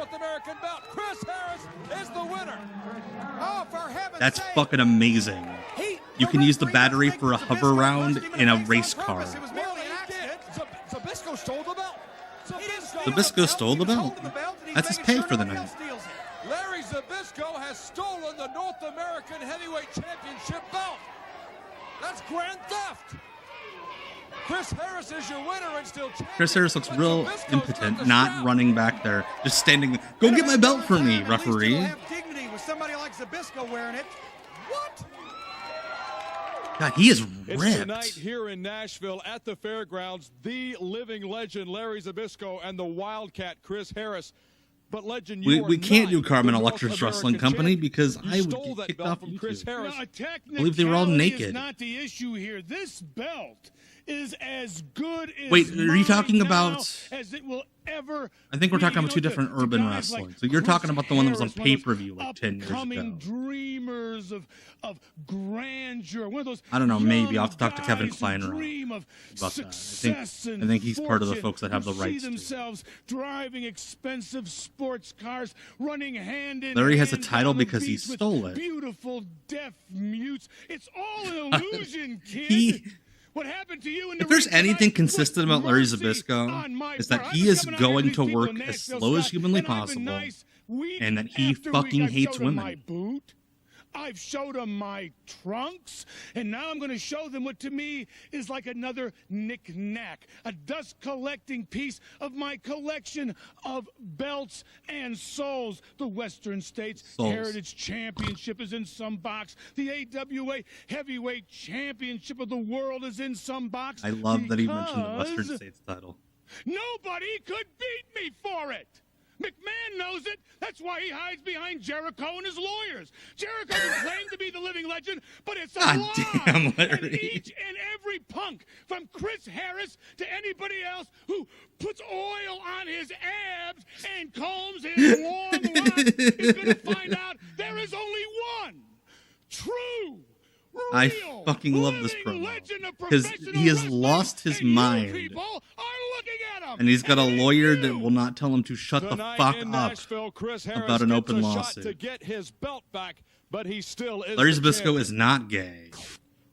[SPEAKER 1] That's fucking amazing. You can use the battery for a hover round in a race car. Zbyszko stole the belt. That's his pay for the night.
[SPEAKER 3] Larry Zbyszko has stolen the North American Heavyweight Championship belt. That's grand theft. Chris Harris is your winner and still champion.
[SPEAKER 1] Chris Harris looks real impotent, not running back there, just standing. Go get my belt for me, referee.
[SPEAKER 4] Dignity with somebody like Zbyszko wearing it. What?
[SPEAKER 1] God, he is
[SPEAKER 3] It's
[SPEAKER 1] ripped.
[SPEAKER 3] tonight here in Nashville at the fairgrounds. The living legend Larry Zbyszko and the Wildcat Chris Harris. But legend,
[SPEAKER 1] we can't do Carmen Electra's Wrestling Company because I would get kicked off YouTube. I believe they were all naked.
[SPEAKER 17] Is not the issue here. This belt is as good as
[SPEAKER 1] Wait, are you talking about?
[SPEAKER 17] As it will ever.
[SPEAKER 1] I think we're talking about two different urban wrestling. So you're talking about the one that was on pay-per-view like 10 years ago.
[SPEAKER 17] Dreamers of grandeur. One of those.
[SPEAKER 1] I don't know. Maybe I'll have to talk to Kevin Kleiner about that. I think he's part of the folks that have the rights.
[SPEAKER 17] See themselves driving expensive sports cars, running hand in
[SPEAKER 1] Larry has a
[SPEAKER 17] hand
[SPEAKER 1] title
[SPEAKER 17] down the
[SPEAKER 1] because he
[SPEAKER 17] beach
[SPEAKER 1] stole
[SPEAKER 17] with
[SPEAKER 1] it.
[SPEAKER 17] Beautiful deaf mutes. It's all an illusion, kid. What happened to you in the
[SPEAKER 1] If there's
[SPEAKER 17] ring tonight
[SPEAKER 1] anything consistent about Larry
[SPEAKER 17] mercy
[SPEAKER 1] Zbyszko,
[SPEAKER 17] on my
[SPEAKER 1] is that
[SPEAKER 17] part.
[SPEAKER 1] he
[SPEAKER 17] I've
[SPEAKER 1] is
[SPEAKER 17] been coming on
[SPEAKER 1] going
[SPEAKER 17] every
[SPEAKER 1] to
[SPEAKER 17] week
[SPEAKER 1] work
[SPEAKER 17] on
[SPEAKER 1] as
[SPEAKER 17] Nashville
[SPEAKER 1] slow as
[SPEAKER 17] Scott,
[SPEAKER 1] humanly
[SPEAKER 17] and I've been
[SPEAKER 1] possible,
[SPEAKER 17] nice week
[SPEAKER 1] and that he
[SPEAKER 17] after
[SPEAKER 1] fucking
[SPEAKER 17] week. I've
[SPEAKER 1] hates
[SPEAKER 17] showed him my
[SPEAKER 1] women.
[SPEAKER 17] boot. I've showed them my trunks, and now I'm going to show them what to me is like another knick-knack, a dust-collecting piece of my collection of belts and souls. The Western States Heritage Championship is in some box. The AWA Heavyweight Championship of the World is in some box.
[SPEAKER 1] I love that he mentioned the Western States title.
[SPEAKER 17] Nobody could beat me for it. McMahon knows it. That's why he hides behind Jericho and his lawyers. Jericho can claim to be the living legend, but it's a lie.
[SPEAKER 1] Damn, Larry.
[SPEAKER 17] And each and every punk, from Chris Harris to anybody else who puts oil on his abs and combs his long locks, is going to find out there is only one true,
[SPEAKER 1] I fucking love this promo because he has lost his mind, and he's got a lawyer that will not tell him to shut the fuck up about an open lawsuit. Larry Zbyszko is not gay.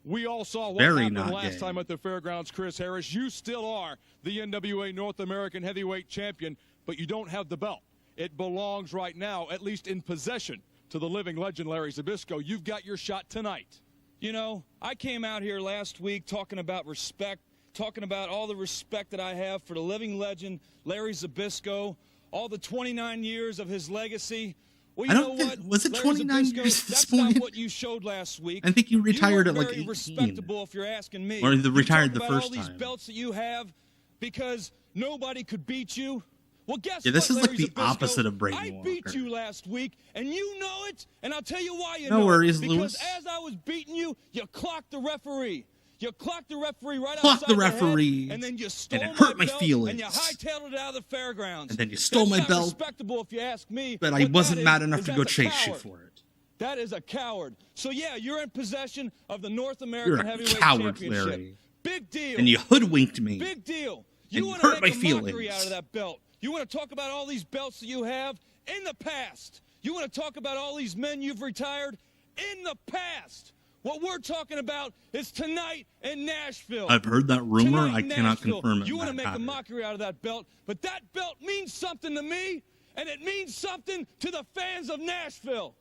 [SPEAKER 3] We all saw what
[SPEAKER 1] Very
[SPEAKER 3] happened
[SPEAKER 1] not
[SPEAKER 3] last
[SPEAKER 1] gay.
[SPEAKER 3] time at the fairgrounds, Chris Harris. You still are the NWA North American Heavyweight Champion, but you don't have the belt. It belongs right now, at least in possession, to the living legend, Larry Zbyszko. You've got your shot tonight.
[SPEAKER 18] You know, I came out here last week talking about respect, talking about all the respect that I have for the living legend, Larry Zbyszko, all the 29 years of his legacy. Well, you know what?
[SPEAKER 1] Was it 29 years at this point?
[SPEAKER 18] That's not what you showed last week.
[SPEAKER 1] I think you retired at like
[SPEAKER 18] very
[SPEAKER 1] 18.
[SPEAKER 18] Respectable, if you're asking me.
[SPEAKER 1] Or the retired the
[SPEAKER 18] about
[SPEAKER 1] first
[SPEAKER 18] all these
[SPEAKER 1] time.
[SPEAKER 18] Belts that you have because nobody could beat you. Well, guess
[SPEAKER 1] yeah, this
[SPEAKER 18] what,
[SPEAKER 1] is like
[SPEAKER 18] Larry
[SPEAKER 1] the
[SPEAKER 18] Zbyszko?
[SPEAKER 1] opposite of Brady
[SPEAKER 18] I
[SPEAKER 1] Walker.
[SPEAKER 18] beat you last week, and you know it, and I'll tell you why you
[SPEAKER 1] No
[SPEAKER 18] know
[SPEAKER 1] worries,
[SPEAKER 18] it. Because
[SPEAKER 1] Lewis.
[SPEAKER 18] as I was beating you, you clocked the referee. You clocked the referee right
[SPEAKER 1] Clocked
[SPEAKER 18] outside
[SPEAKER 1] the referee,
[SPEAKER 18] head, and then you stole
[SPEAKER 1] and it hurt my
[SPEAKER 18] belt,
[SPEAKER 1] feelings.
[SPEAKER 18] and you hightailed it out of the fairgrounds.
[SPEAKER 1] And then you stole
[SPEAKER 18] That's
[SPEAKER 1] my
[SPEAKER 18] not
[SPEAKER 1] belt.
[SPEAKER 18] Respectable, if you ask me.
[SPEAKER 1] But I
[SPEAKER 18] What
[SPEAKER 1] wasn't
[SPEAKER 18] that
[SPEAKER 1] mad
[SPEAKER 18] is,
[SPEAKER 1] enough
[SPEAKER 18] is
[SPEAKER 1] to go
[SPEAKER 18] that's a
[SPEAKER 1] chase you
[SPEAKER 18] coward.
[SPEAKER 1] for it.
[SPEAKER 18] That is a coward. So yeah, you're in possession of the North American
[SPEAKER 1] You're a
[SPEAKER 18] Heavyweight
[SPEAKER 1] coward,
[SPEAKER 18] Championship.
[SPEAKER 1] Larry.
[SPEAKER 18] Big deal.
[SPEAKER 1] And you hoodwinked me.
[SPEAKER 18] Big deal.
[SPEAKER 1] And
[SPEAKER 18] You want
[SPEAKER 1] hurt
[SPEAKER 18] to
[SPEAKER 1] my
[SPEAKER 18] make a mockery
[SPEAKER 1] feelings.
[SPEAKER 18] out of that belt. You want to talk about all these belts that you have in the past. You want to talk about all these men you've retired in the past. What we're talking about is tonight in Nashville.
[SPEAKER 1] I've heard that rumor.
[SPEAKER 18] Tonight
[SPEAKER 1] I
[SPEAKER 18] in
[SPEAKER 1] cannot
[SPEAKER 18] Nashville.
[SPEAKER 1] confirm it.
[SPEAKER 18] You want to
[SPEAKER 1] Matt
[SPEAKER 18] make a
[SPEAKER 1] Hatter.
[SPEAKER 18] mockery out of that belt, but that belt means something to me, and it means something to the fans of Nashville.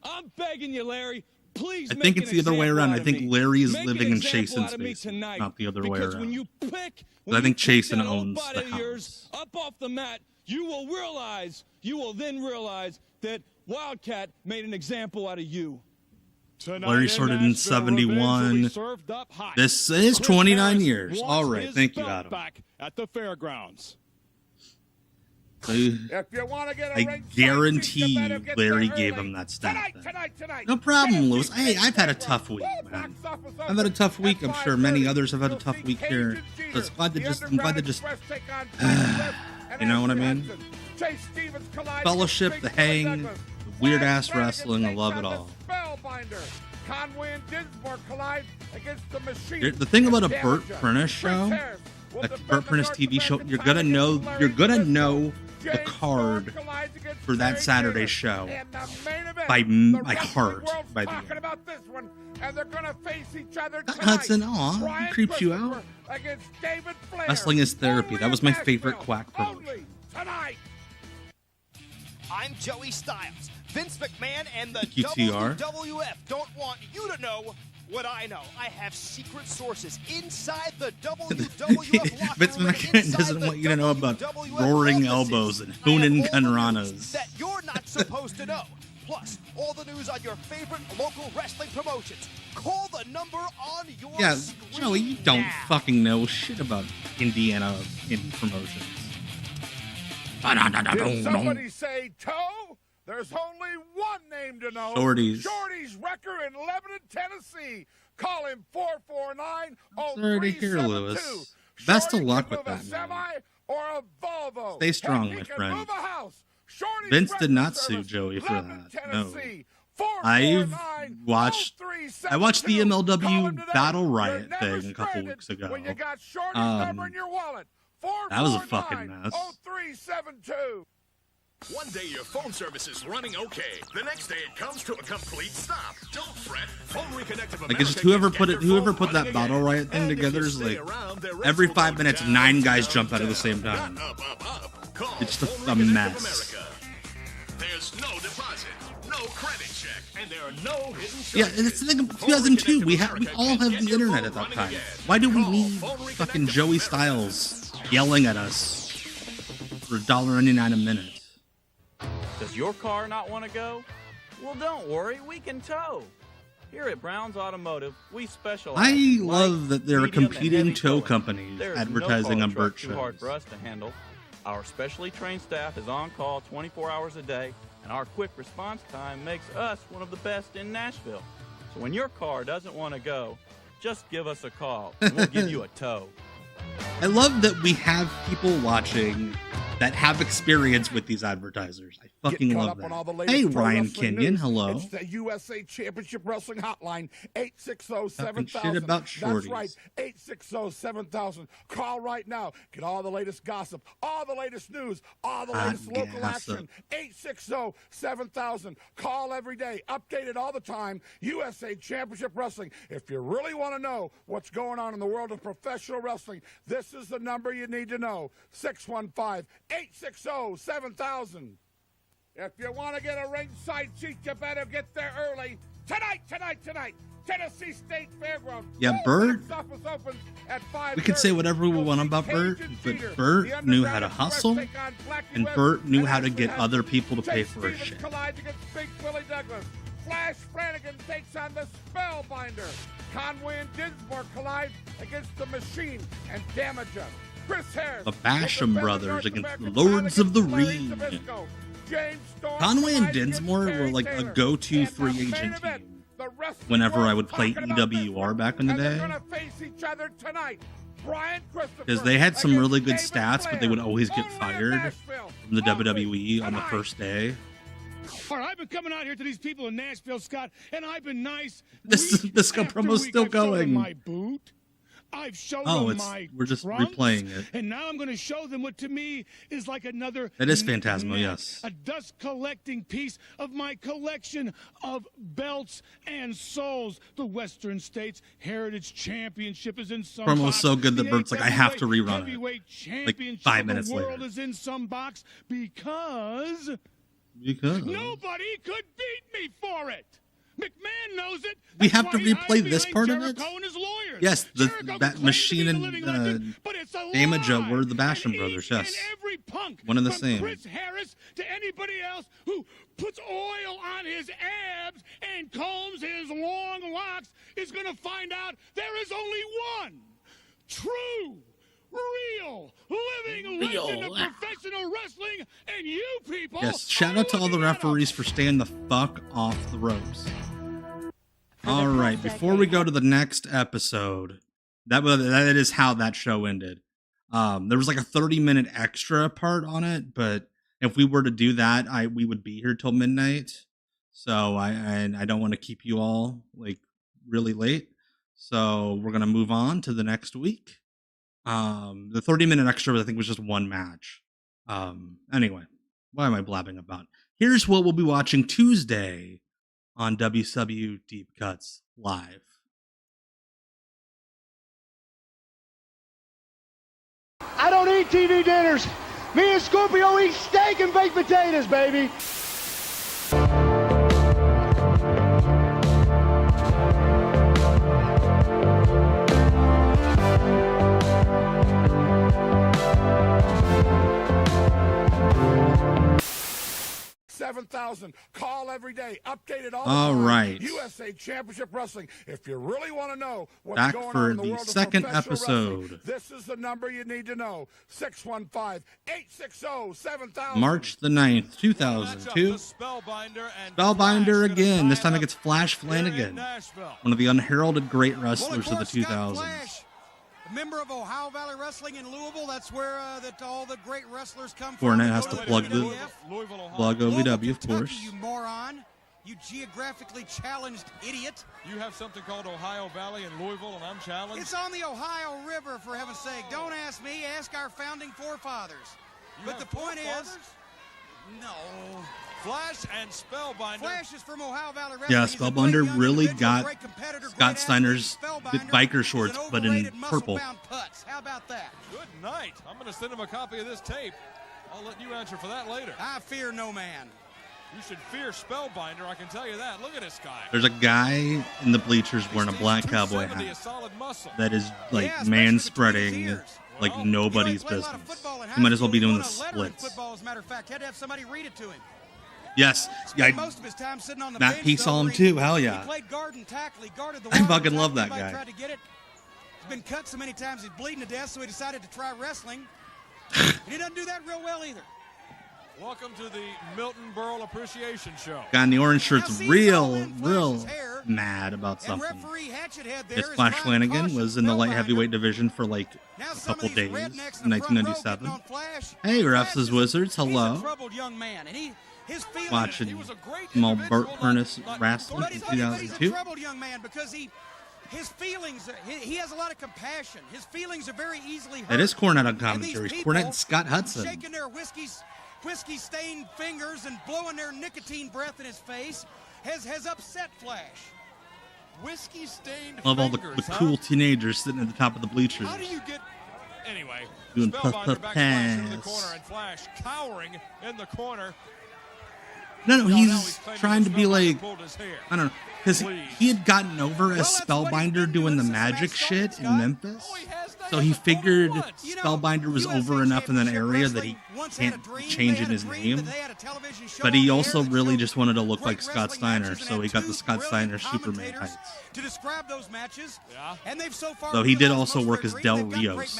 [SPEAKER 18] I'm begging you, Larry. Please
[SPEAKER 1] I
[SPEAKER 18] make
[SPEAKER 1] think it's
[SPEAKER 18] an
[SPEAKER 1] the other way
[SPEAKER 18] example
[SPEAKER 1] around.
[SPEAKER 18] out
[SPEAKER 1] I
[SPEAKER 18] of
[SPEAKER 1] think
[SPEAKER 18] me.
[SPEAKER 1] Larry is
[SPEAKER 18] Make
[SPEAKER 1] living
[SPEAKER 18] an
[SPEAKER 1] in
[SPEAKER 18] example
[SPEAKER 1] Jason's
[SPEAKER 18] out of me
[SPEAKER 1] basement,
[SPEAKER 18] tonight,
[SPEAKER 1] not the other way
[SPEAKER 18] because
[SPEAKER 1] around.
[SPEAKER 18] when you pick,
[SPEAKER 1] I think Jason
[SPEAKER 18] that old
[SPEAKER 1] owns
[SPEAKER 18] body
[SPEAKER 1] the
[SPEAKER 18] of yours up off the mat, you will then realize that Wildcat made an example out of you.
[SPEAKER 1] Larry started in 71. This is 29 years. All right. Thank you, Adam.
[SPEAKER 3] Back at the fairgrounds.
[SPEAKER 5] If you want to get a
[SPEAKER 1] I
[SPEAKER 5] ring
[SPEAKER 1] guarantee
[SPEAKER 5] signed, you better get
[SPEAKER 1] Larry
[SPEAKER 5] there
[SPEAKER 1] gave
[SPEAKER 5] early.
[SPEAKER 1] him that stat.
[SPEAKER 5] Tonight.
[SPEAKER 1] No problem, Lewis. Hey, I've had a tough week, man. I've had a tough week. I'm sure many others have had a tough week here. So I'm glad to just, you know what I mean? Fellowship, the hang, the weird ass wrestling. I love it all. The thing about a Bert Prentice show, a Bert Prentice TV show, you're gonna know the card for that Saturday show by heart. By the end. Hudson, aw, he creeps you out. Wrestling is therapy. That was my favorite Quack promotion.
[SPEAKER 19] I'm Joey Styles. Vince McMahon and the
[SPEAKER 1] QTR.
[SPEAKER 19] WWF don't want you to know what I know. I have secret sources inside the WWF locker
[SPEAKER 1] Vince
[SPEAKER 19] room and
[SPEAKER 1] McMahon
[SPEAKER 19] inside
[SPEAKER 1] doesn't
[SPEAKER 19] the
[SPEAKER 1] want you to know about
[SPEAKER 19] WWF
[SPEAKER 1] roaring
[SPEAKER 19] offices.
[SPEAKER 1] elbows and
[SPEAKER 19] I have
[SPEAKER 1] Hunan
[SPEAKER 19] all the
[SPEAKER 1] Kanranas.
[SPEAKER 19] news that you're not supposed to know. Plus, all the news on your favorite local wrestling promotions. Call the number on your
[SPEAKER 1] Yeah,
[SPEAKER 19] screen
[SPEAKER 1] Joey, you don't
[SPEAKER 19] now.
[SPEAKER 1] fucking know shit about Indiana in promotions.
[SPEAKER 5] Did somebody say toe? There's only one name to know.
[SPEAKER 1] Shorty's.
[SPEAKER 5] Shorty's Wrecker in Lebanon, Tennessee. Call him 449-0372.
[SPEAKER 1] Sorry to hear, Lewis. Best of luck with that, man.
[SPEAKER 5] Semi or a Volvo.
[SPEAKER 1] Stay strong,
[SPEAKER 5] Heck, he
[SPEAKER 1] my
[SPEAKER 5] can
[SPEAKER 1] friend.
[SPEAKER 5] move a house. Shorty's
[SPEAKER 1] Vince did
[SPEAKER 5] Wrecker
[SPEAKER 1] not sue
[SPEAKER 5] Service,
[SPEAKER 1] Joey for
[SPEAKER 5] Lebanon,
[SPEAKER 1] that. No.
[SPEAKER 5] Tennessee.
[SPEAKER 1] I've watched
[SPEAKER 5] 449-0372.
[SPEAKER 1] I watched the
[SPEAKER 5] Call him
[SPEAKER 1] MLW
[SPEAKER 5] today.
[SPEAKER 1] Battle
[SPEAKER 5] You're
[SPEAKER 1] Riot
[SPEAKER 5] never
[SPEAKER 1] thing a couple
[SPEAKER 5] stranded
[SPEAKER 1] weeks ago.
[SPEAKER 5] When you got Shorty's number in your wallet.
[SPEAKER 1] That was a fucking mess.
[SPEAKER 5] 449-0372.
[SPEAKER 20] One day your phone service is running okay. The next day it comes to a complete stop. Don't fret. Phone Reconnect of
[SPEAKER 1] Like it's just whoever put that Battle Riot thing together is like every 5 minutes 9 guys jump out at the same time. It's just a mess.
[SPEAKER 20] There's no deposit, no credit check, and there are no hidden charges.
[SPEAKER 1] Yeah, and it's the thing of 2002. We all have the internet at that time. Why do we need fucking Joey Styles yelling at us for $1.99 a minute?
[SPEAKER 21] Does your car not want to go? Well, don't worry, we can tow. Here at Brown's Automotive, we specialize.
[SPEAKER 1] I love that there are
[SPEAKER 21] medium, and
[SPEAKER 1] competing
[SPEAKER 21] heavy
[SPEAKER 1] tow
[SPEAKER 21] towing.
[SPEAKER 1] companies
[SPEAKER 21] There's
[SPEAKER 1] advertising
[SPEAKER 21] no
[SPEAKER 1] on
[SPEAKER 21] car or
[SPEAKER 1] Bert
[SPEAKER 21] truck too hard
[SPEAKER 1] shows.
[SPEAKER 21] for us to handle. Our specially trained staff is on call 24 hours a day, and our quick response time makes us one of the best in Nashville. So when your car doesn't want to go, just give us a call, and we'll give you a tow.
[SPEAKER 1] I love that we have people watching that have experience with these advertisers. I fucking
[SPEAKER 5] Get caught
[SPEAKER 1] love
[SPEAKER 5] up on all the
[SPEAKER 1] that.
[SPEAKER 5] latest
[SPEAKER 1] Hey,
[SPEAKER 5] pro
[SPEAKER 1] Ryan
[SPEAKER 5] wrestling
[SPEAKER 1] Kenyon,
[SPEAKER 5] news.
[SPEAKER 1] hello.
[SPEAKER 5] It's the USA Championship Wrestling Hotline, 860-7000.
[SPEAKER 1] Shit about
[SPEAKER 5] That's
[SPEAKER 1] shorties.
[SPEAKER 5] right, 860-7000. Call right now. Get all the latest gossip, all the latest news, all the latest local
[SPEAKER 1] gossip.
[SPEAKER 5] action. 860-7000. Call every day, updated all the time. USA Championship Wrestling. If you really want to know what's going on in the world of professional wrestling, this is the number you need to know. 615-860-7000. If you want to get a ringside seat, you better get there early. Tonight. Tennessee State Fairgrounds.
[SPEAKER 1] Yeah, Bert. We could say whatever we want about Bert, but Bert knew how to hustle, and Bert knew how to get other people to pay for his shit.
[SPEAKER 5] Flash Flanagan takes on the Spellbinder. Conway and Dinsmore collide against the Machine and damage him. Chris Harris.
[SPEAKER 1] The Basham brothers against the Lords of the Ring. Conway and Dinsmore were like a go-to free agent team whenever I would play EWR back in the day. Because they had some really good stats, but they would always get fired from the WWE on the first day.
[SPEAKER 17] All right, I've been coming out here to these people in Nashville, Scott, and I've been nice.
[SPEAKER 1] This Zbyszko promo's still going.
[SPEAKER 17] My boot. I've shown them my
[SPEAKER 1] we're just
[SPEAKER 17] trunks,
[SPEAKER 1] replaying it.
[SPEAKER 17] And now I'm going to show them what to me is like another...
[SPEAKER 1] That is Phantasmo, yes.
[SPEAKER 17] A dust-collecting piece of my collection of belts and souls. The Western States Heritage Championship is in some
[SPEAKER 1] Promo's
[SPEAKER 17] box.
[SPEAKER 1] so good that
[SPEAKER 17] The
[SPEAKER 1] Bert's like, I have to rerun it. Like
[SPEAKER 17] Championship
[SPEAKER 1] 5 minutes
[SPEAKER 17] of the world
[SPEAKER 1] later.
[SPEAKER 17] is in some box because
[SPEAKER 1] Because
[SPEAKER 17] nobody could beat me for it. McMahon knows it.
[SPEAKER 1] We
[SPEAKER 17] That's
[SPEAKER 1] have to
[SPEAKER 17] why he
[SPEAKER 1] replay
[SPEAKER 17] hired
[SPEAKER 1] this
[SPEAKER 17] Elaine
[SPEAKER 1] part of it?
[SPEAKER 17] Jericho and his lawyers.
[SPEAKER 1] Yes,
[SPEAKER 17] Jericho
[SPEAKER 1] that
[SPEAKER 17] claims
[SPEAKER 1] Machine
[SPEAKER 17] to be
[SPEAKER 1] and
[SPEAKER 17] the living legend, but it's a
[SPEAKER 1] Damaja
[SPEAKER 17] lie.
[SPEAKER 1] were the Basham
[SPEAKER 17] And
[SPEAKER 1] brothers,
[SPEAKER 17] each and
[SPEAKER 1] yes.
[SPEAKER 17] every punk,
[SPEAKER 1] One and the
[SPEAKER 17] from
[SPEAKER 1] same.
[SPEAKER 17] Chris Harris to anybody else who puts oil on his abs and combs his long locks is going to find out there is only one true, real, living legend of professional wrestling, and you people.
[SPEAKER 1] Yes, shout out to all the referees for staying the fuck off the ropes. All right, before we go to the next episode, that is how that show ended. There was like a 30-minute extra part on it, but if we were to do that, we would be here till midnight. So I don't want to keep you all like really late. So we're gonna move on to the next week. The 30-minute extra, I think, was just one match. Anyway, what am I blabbing about? Here's what we'll be watching Tuesday on WCW Deep Cuts Live.
[SPEAKER 15] I don't eat TV dinners. Me and Scorpio eat steak and baked potatoes, baby.
[SPEAKER 5] $7,000. Call every day. Updated all the
[SPEAKER 1] All
[SPEAKER 5] time.
[SPEAKER 1] right.
[SPEAKER 5] USA Championship Wrestling. If you really want to know what's
[SPEAKER 1] Back
[SPEAKER 5] going
[SPEAKER 1] for
[SPEAKER 5] on in the
[SPEAKER 1] the
[SPEAKER 5] world
[SPEAKER 1] second
[SPEAKER 5] of professional
[SPEAKER 1] episode.
[SPEAKER 5] wrestling, this is the number you need to know. 615-860-7000.
[SPEAKER 1] March the 9th, 2002. Spellbinder again. This time it gets Flash Flanagan, one of the unheralded great wrestlers of the 2000s.
[SPEAKER 4] A member of Ohio Valley Wrestling in Louisville. That's where all the great wrestlers come
[SPEAKER 1] Cornette
[SPEAKER 4] from.
[SPEAKER 1] has to plug OVW, of course.
[SPEAKER 4] You moron. You geographically challenged idiot.
[SPEAKER 3] You have something called Ohio Valley in Louisville, and I'm challenged?
[SPEAKER 4] It's on the Ohio River, for heaven's sake. Don't ask me. Ask our founding forefathers. But the point is, no.
[SPEAKER 3] Flash and Spellbinder.
[SPEAKER 4] Flash is from Ohio Valley Wrestling.
[SPEAKER 1] Yeah, Spellbinder really got Scott Steiner's biker shorts, but in purple.
[SPEAKER 4] How about that?
[SPEAKER 3] Good night. I'm going to send him a copy of this tape. I'll let you answer for that later.
[SPEAKER 4] I fear no man.
[SPEAKER 3] You should fear Spellbinder, I can tell you that. Look at this guy.
[SPEAKER 1] There's a guy in the bleachers wearing a black cowboy hat that is like man-spreading like nobody's business. He might as well be doing the splits.
[SPEAKER 4] Football, as a matter of fact, had to have somebody read it to him.
[SPEAKER 1] Yes, yeah.
[SPEAKER 4] Most of his time sitting on the
[SPEAKER 1] Matt
[SPEAKER 4] bench,
[SPEAKER 1] P saw him too. Hell yeah.
[SPEAKER 4] He played guard and tackle. He guarded the
[SPEAKER 1] I fucking love that guy.
[SPEAKER 4] Tried to get it. He's been cut so many times he's bleeding to death, so he decided to try wrestling. And he doesn't do that real well either.
[SPEAKER 3] Welcome to the Milton Berle Appreciation Show.
[SPEAKER 1] Guy in the orange shirt's real mad about something. Yes, Flash Flanagan was in the light heavyweight division for like a couple days in 1997. Hey, Refs as Wizards, hello. Watching small Bert Prentice wrestling in 2002.
[SPEAKER 4] His feelings, he has a lot of compassion. His feelings are very easily hurt.
[SPEAKER 1] That is Cornette on commentary. Cornette and Scott Hudson.
[SPEAKER 4] Shaking their whiskey-stained fingers and blowing their nicotine breath in his face has upset Flash.
[SPEAKER 3] Whiskey-stained
[SPEAKER 1] Love all
[SPEAKER 3] fingers,
[SPEAKER 1] the cool teenagers sitting at the top of the bleachers.
[SPEAKER 3] How do you get... Anyway,
[SPEAKER 1] Doing
[SPEAKER 3] Spellbinder
[SPEAKER 1] puff
[SPEAKER 3] back Flash into the
[SPEAKER 1] pass.
[SPEAKER 3] corner, and Flash cowering in the corner.
[SPEAKER 1] No, he's trying to be like, I don't know, because he had gotten over as Spellbinder doing the magic shit in Memphis. So he figured Spellbinder was over enough in that area that he can't change in his name. But he also really just wanted to look like Scott Steiner, so he got the Scott Steiner Superman heights.
[SPEAKER 4] To describe those matches, and they've so far
[SPEAKER 1] Though he did also work as Del Rios.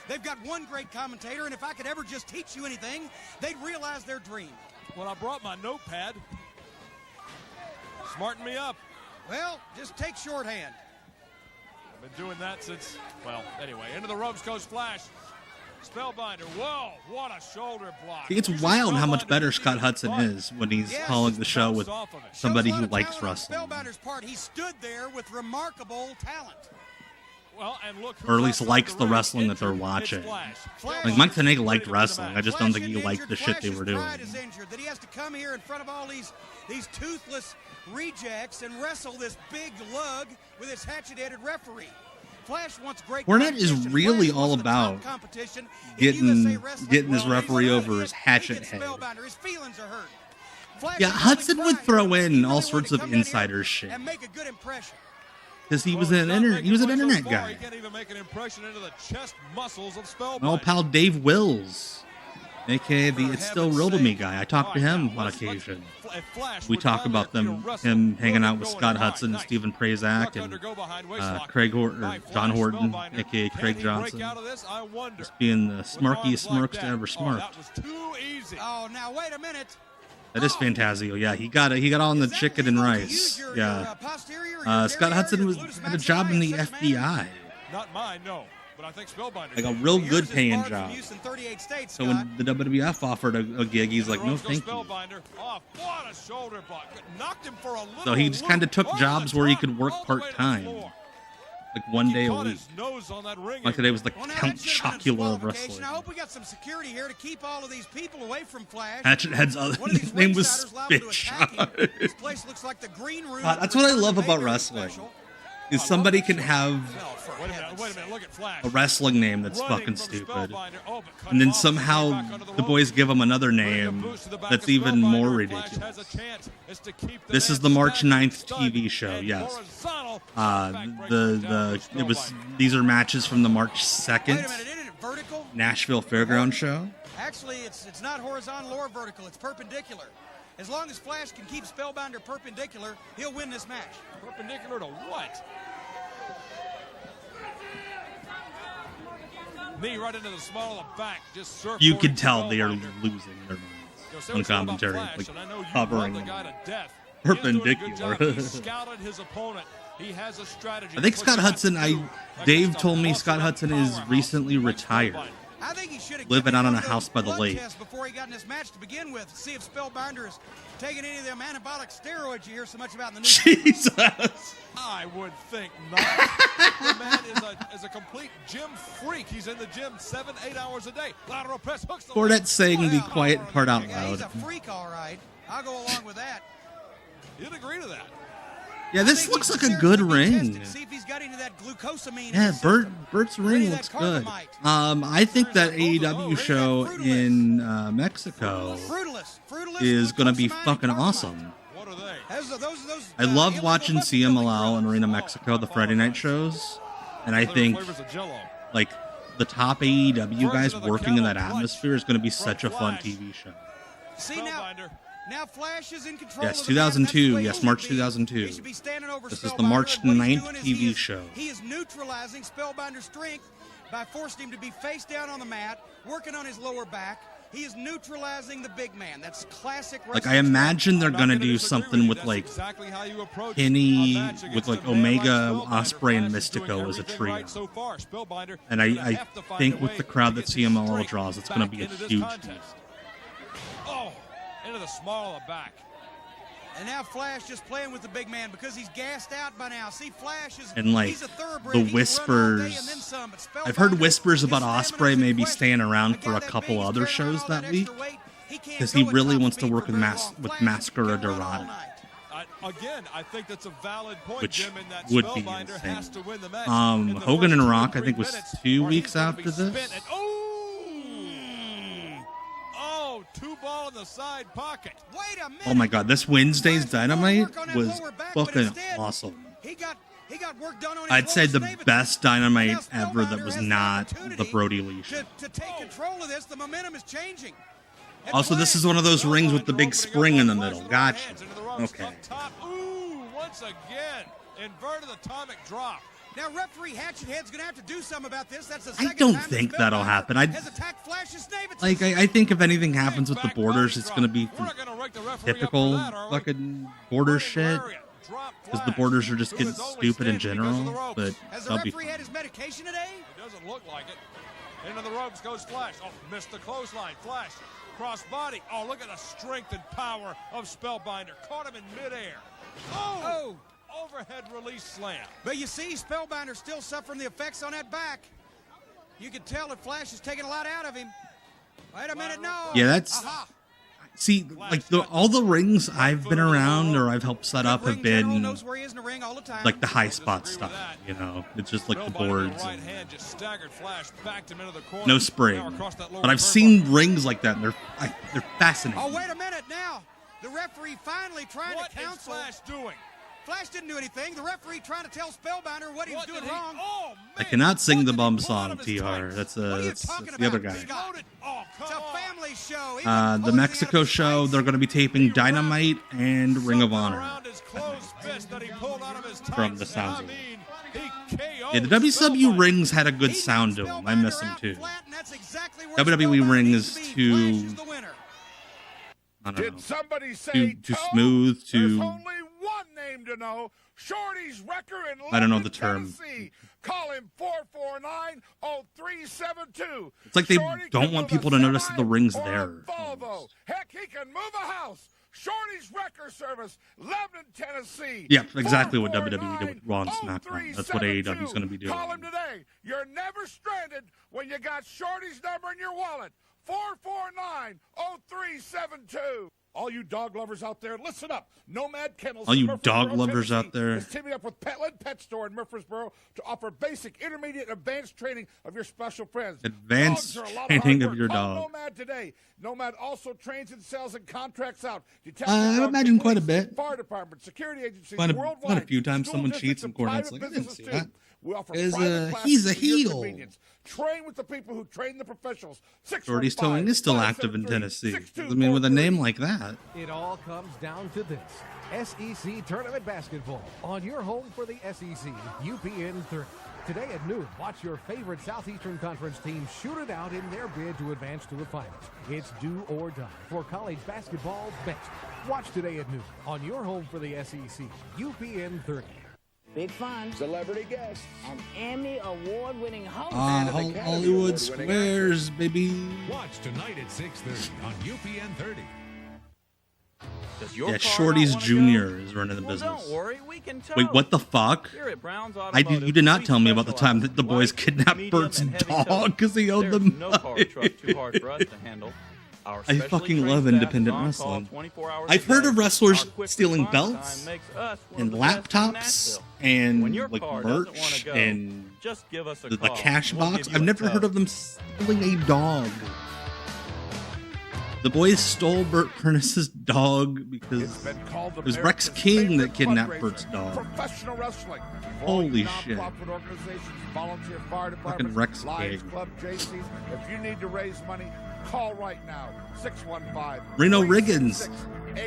[SPEAKER 4] They've got one great commentator, and if I could ever just teach you anything, they'd realize their dream.
[SPEAKER 3] Well, I brought my notepad. Smarten me up.
[SPEAKER 4] Well, just take shorthand.
[SPEAKER 3] I've been doing that since, well, anyway. Into the ropes goes Flash. Spellbinder. Whoa, what a shoulder block.
[SPEAKER 1] It's wild how much better Scott Hudson is when he's calling the show with somebody who likes wrestling.
[SPEAKER 4] Spellbinder's part, he stood there with remarkable talent.
[SPEAKER 3] Well, and look,
[SPEAKER 1] or at least likes the wrestling that they're watching. Like Mike Tenay liked wrestling. I just don't think he liked the shit they were doing.
[SPEAKER 4] Flash's pride is injured, that he has to come here in front of all these toothless rejects and wrestle this big lug with his hatchet-headed referee. Flash wants great
[SPEAKER 1] Cornette is really all about getting this referee over his hatchet head.
[SPEAKER 4] His feelings are hurt.
[SPEAKER 1] Yeah, Hudson would throw in all sorts of insider shit.
[SPEAKER 4] And make a good impression.
[SPEAKER 1] Because he was an internet guy.
[SPEAKER 3] He can't even make an impression into the chest muscles of Spellbinder.
[SPEAKER 1] My old pal Dave Wills, a.k.a. the It's Still Real to Me guy. I talk to him on occasion. We talk about him hanging out with Scott Hudson and Stephen Prazak and John Horton, a.k.a. Craig Johnson. Just being the smarkiest smirks to ever smirk.
[SPEAKER 4] Oh, now wait a minute.
[SPEAKER 1] That is Fantasio. Yeah, he got on the chicken and rice. Yeah. Scott Hudson had a job in the FBI.
[SPEAKER 3] Not mine, no. But I think Spellbinder.
[SPEAKER 1] Like a real good paying job. So when the WWF offered a gig, he's like, no, thank you. So he just kind of took jobs where he could work part-time. Like 1 day a week. Like today was the Count Chocula of wrestling.
[SPEAKER 4] I hope we got some security here to keep all of these people away from Flash.
[SPEAKER 1] Hatchethead's other name was Spit Shot.
[SPEAKER 4] This place looks like the green room.
[SPEAKER 1] That's what I love about wrestling. Is somebody can have a wrestling name that's fucking stupid, and then somehow the boys give them another name that's even more ridiculous. This is the March 9th TV show. Yes, these are matches from the March 2nd Nashville Fairground show.
[SPEAKER 4] Actually, it's not horizontal or vertical; it's perpendicular. As long as Flash can keep Spellbinder perpendicular, he'll win this match.
[SPEAKER 3] Perpendicular to what? Knee right into the small of the back. Just
[SPEAKER 1] you can tell they are losing their minds on commentary, like hovering them. Perpendicular. I think Scott Hudson, Dave told me Scott Hudson is recently retired.
[SPEAKER 4] I think he should have
[SPEAKER 1] living out on a house by the lake.
[SPEAKER 4] Before he got in this match to begin with, see if Spellbinder is taking any of them anabolic steroids you hear so much about in the news.
[SPEAKER 1] Jesus.
[SPEAKER 3] I would think not. The man is a complete gym freak. He's in the gym 7-8 hours a day. Lateral press hooks.
[SPEAKER 1] Cornette saying the quiet part out loud.
[SPEAKER 4] He's a freak, all right. I'll go along with that.
[SPEAKER 3] You'd agree to that.
[SPEAKER 1] Yeah, this looks like a good ring. Yeah, Bert's ring looks good. I think that AEW show in Mexico is going to be fucking awesome. I love watching CMLL and Arena Mexico, the Friday night shows, and I think like the top AEW guys working in that atmosphere is going to be such a fun TV show.
[SPEAKER 4] See now Flash is in control.
[SPEAKER 1] Yes, 2002. Yes, March 2002. This is the March 9th TV show.
[SPEAKER 4] He is neutralizing Spellbinder's strength by forcing him to be face down on the mat, working on his lower back. He is neutralizing the big man. That's classic wrestling.
[SPEAKER 1] Like, I imagine they're going to do something with, like, Kenny, with, like, Omega, Ospreay, and Mystico as a trio. And I think with the crowd that CMLL draws, it's going to be a huge beast.
[SPEAKER 3] Into the small of the back.
[SPEAKER 4] And now Flash just playing with the big man because he's gassed out by now. See, Flash is
[SPEAKER 1] and like
[SPEAKER 4] he's a thoroughbred.
[SPEAKER 1] The whispers. I've heard whispers about Ospreay maybe staying around for a couple other shows that week because he really wants to work with Mascara Dorada.
[SPEAKER 3] Again, I think that's a valid point,
[SPEAKER 1] which
[SPEAKER 3] Jim, in that
[SPEAKER 1] would be insane. Hogan and Rock, I think, was 2 weeks after this.
[SPEAKER 3] the side pocket.
[SPEAKER 4] Wait a minute.
[SPEAKER 1] Oh my God, this Wednesday's Dynamite was fucking awesome.
[SPEAKER 4] He got work done on his
[SPEAKER 1] I'd say the
[SPEAKER 4] lower
[SPEAKER 1] best Dynamite
[SPEAKER 4] Now
[SPEAKER 1] ever that
[SPEAKER 4] Spellbinder
[SPEAKER 1] was
[SPEAKER 4] has the
[SPEAKER 1] not the
[SPEAKER 4] opportunity
[SPEAKER 1] Brody Lee show.
[SPEAKER 4] To take control of this, the momentum is changing. And
[SPEAKER 1] Also, this is one of those rings with the big spring in the middle. Gotcha. Okay.
[SPEAKER 3] Ooh, once again, inverted atomic drop.
[SPEAKER 4] Now, referee Hatchet Head's going to have to do something about this. That's the
[SPEAKER 1] I
[SPEAKER 4] second
[SPEAKER 1] don't
[SPEAKER 4] time
[SPEAKER 1] think
[SPEAKER 4] that
[SPEAKER 1] that'll
[SPEAKER 4] Spellbinder
[SPEAKER 1] happen.
[SPEAKER 4] has attacked Flash's Davidson.
[SPEAKER 1] Like, I think if anything happens with the borders, it's going to be typical fucking border shit. Because the borders are just getting stupid in general. But
[SPEAKER 4] Has the
[SPEAKER 1] that'll be
[SPEAKER 4] referee
[SPEAKER 1] fun.
[SPEAKER 4] had his medication today?
[SPEAKER 3] It doesn't look like it. Into the ropes goes Flash. Oh, missed the clothesline. Flash, cross body. Oh, look at the strength and power of Spellbinder. Caught him in midair. Oh! Overhead release slam.
[SPEAKER 4] But you see, Spellbinder's still suffering the effects on that back. You can tell that Flash is taking a lot out of him. Wait a minute, no.
[SPEAKER 1] Yeah, that's...
[SPEAKER 4] Aha.
[SPEAKER 1] See, like, all the rings I've been around or I've helped set up have been, like, the high spot stuff, you know? It's just, like, the boards. No spring. But I've seen rings like that, and they're fascinating.
[SPEAKER 4] Oh, wait a minute now. The referee finally trying to counsel.
[SPEAKER 3] What is Flash doing?
[SPEAKER 4] Flash didn't do anything. The referee trying to tell Spellbinder what he was doing wrong.
[SPEAKER 3] Oh,
[SPEAKER 1] I cannot sing the bum song, TR. That's the other guy.
[SPEAKER 4] It's a family show.
[SPEAKER 1] The Mexico show, they're going to be taping Dynamite and Ring of Honor. From the sounds of it. Yeah, the WCW rings had a good sound to them. I miss them too. WWE ring is too, I don't know, too smooth, too...
[SPEAKER 5] Name to know. Shorty's Wrecker in
[SPEAKER 1] I don't know the term.
[SPEAKER 5] Tennessee. Call him 449-0372.
[SPEAKER 1] It's like they don't want people to notice that the ring's there.
[SPEAKER 5] Volvo. Heck, he can move a house. Shorty's Wrecker Service, Lebanon, Tennessee.
[SPEAKER 1] Yeah, exactly what WWE did with Raw and SmackDown. That's what AEW is going to be doing.
[SPEAKER 5] Call him today. You're never stranded when you got Shorty's number in your wallet. 449-0372. All you dog lovers out there, listen up. Nomad Kennels.
[SPEAKER 1] All you dog lovers out there.
[SPEAKER 5] Is teaming up with Petland Pet Store in Murfreesboro to offer basic, intermediate, advanced training of your special friends.
[SPEAKER 1] Advanced training of your dog.
[SPEAKER 5] Call Nomad today. Nomad also trains and sells and contracts out.
[SPEAKER 1] I imagine quite a bit.
[SPEAKER 5] Fire department, security agencies,
[SPEAKER 1] Quite
[SPEAKER 5] worldwide.
[SPEAKER 1] a few times
[SPEAKER 5] School
[SPEAKER 1] someone
[SPEAKER 5] districts
[SPEAKER 1] cheats in
[SPEAKER 5] and
[SPEAKER 1] court. It's
[SPEAKER 5] private
[SPEAKER 1] like, I didn't
[SPEAKER 5] businesses
[SPEAKER 1] see that.
[SPEAKER 5] too. We offer
[SPEAKER 1] He's
[SPEAKER 5] private
[SPEAKER 1] a
[SPEAKER 5] classes for your
[SPEAKER 1] heel.
[SPEAKER 5] convenience. Train with the people who train the professionals.
[SPEAKER 1] Shorty's Towing is still active in Tennessee. I mean, with a name like that.
[SPEAKER 6] It all comes down to this. SEC Tournament Basketball on your home for the SEC, UPN 30. Today at noon, watch your favorite Southeastern Conference team shoot it out in their bid to advance to the finals. It's do or die for college basketball's best. Watch today at noon on your home for the SEC, UPN 30.
[SPEAKER 14] Big fun.
[SPEAKER 7] Celebrity guest.
[SPEAKER 14] An Emmy award-winning host.
[SPEAKER 1] Hollywood Squares, baby.
[SPEAKER 2] Watch tonight at 6:30 on UPN 30.
[SPEAKER 1] Yeah, Shorty's Jr. is running the business.
[SPEAKER 21] Don't worry, we can tell.
[SPEAKER 1] Wait, what the fuck?
[SPEAKER 21] Here at Brown's
[SPEAKER 1] You did not tell me about the time that the boys kidnapped Bert's dog because he owed them
[SPEAKER 21] no car truck too hard for us to handle.
[SPEAKER 1] I fucking love independent wrestling. I've heard of wrestlers stealing belts and laptops and like merch and the cash box. I've never heard of them stealing a dog. The boys stole Bert Prentice's dog because it was Rex King that kidnapped Bert's dog.
[SPEAKER 5] Professional wrestling.
[SPEAKER 1] Holy shit.
[SPEAKER 5] Volunteer fire
[SPEAKER 1] Fucking
[SPEAKER 5] department,
[SPEAKER 1] Rex
[SPEAKER 5] Lions
[SPEAKER 1] King.
[SPEAKER 5] Club, JC's. If you need to raise money, call right now. 615.
[SPEAKER 1] Reno Riggins.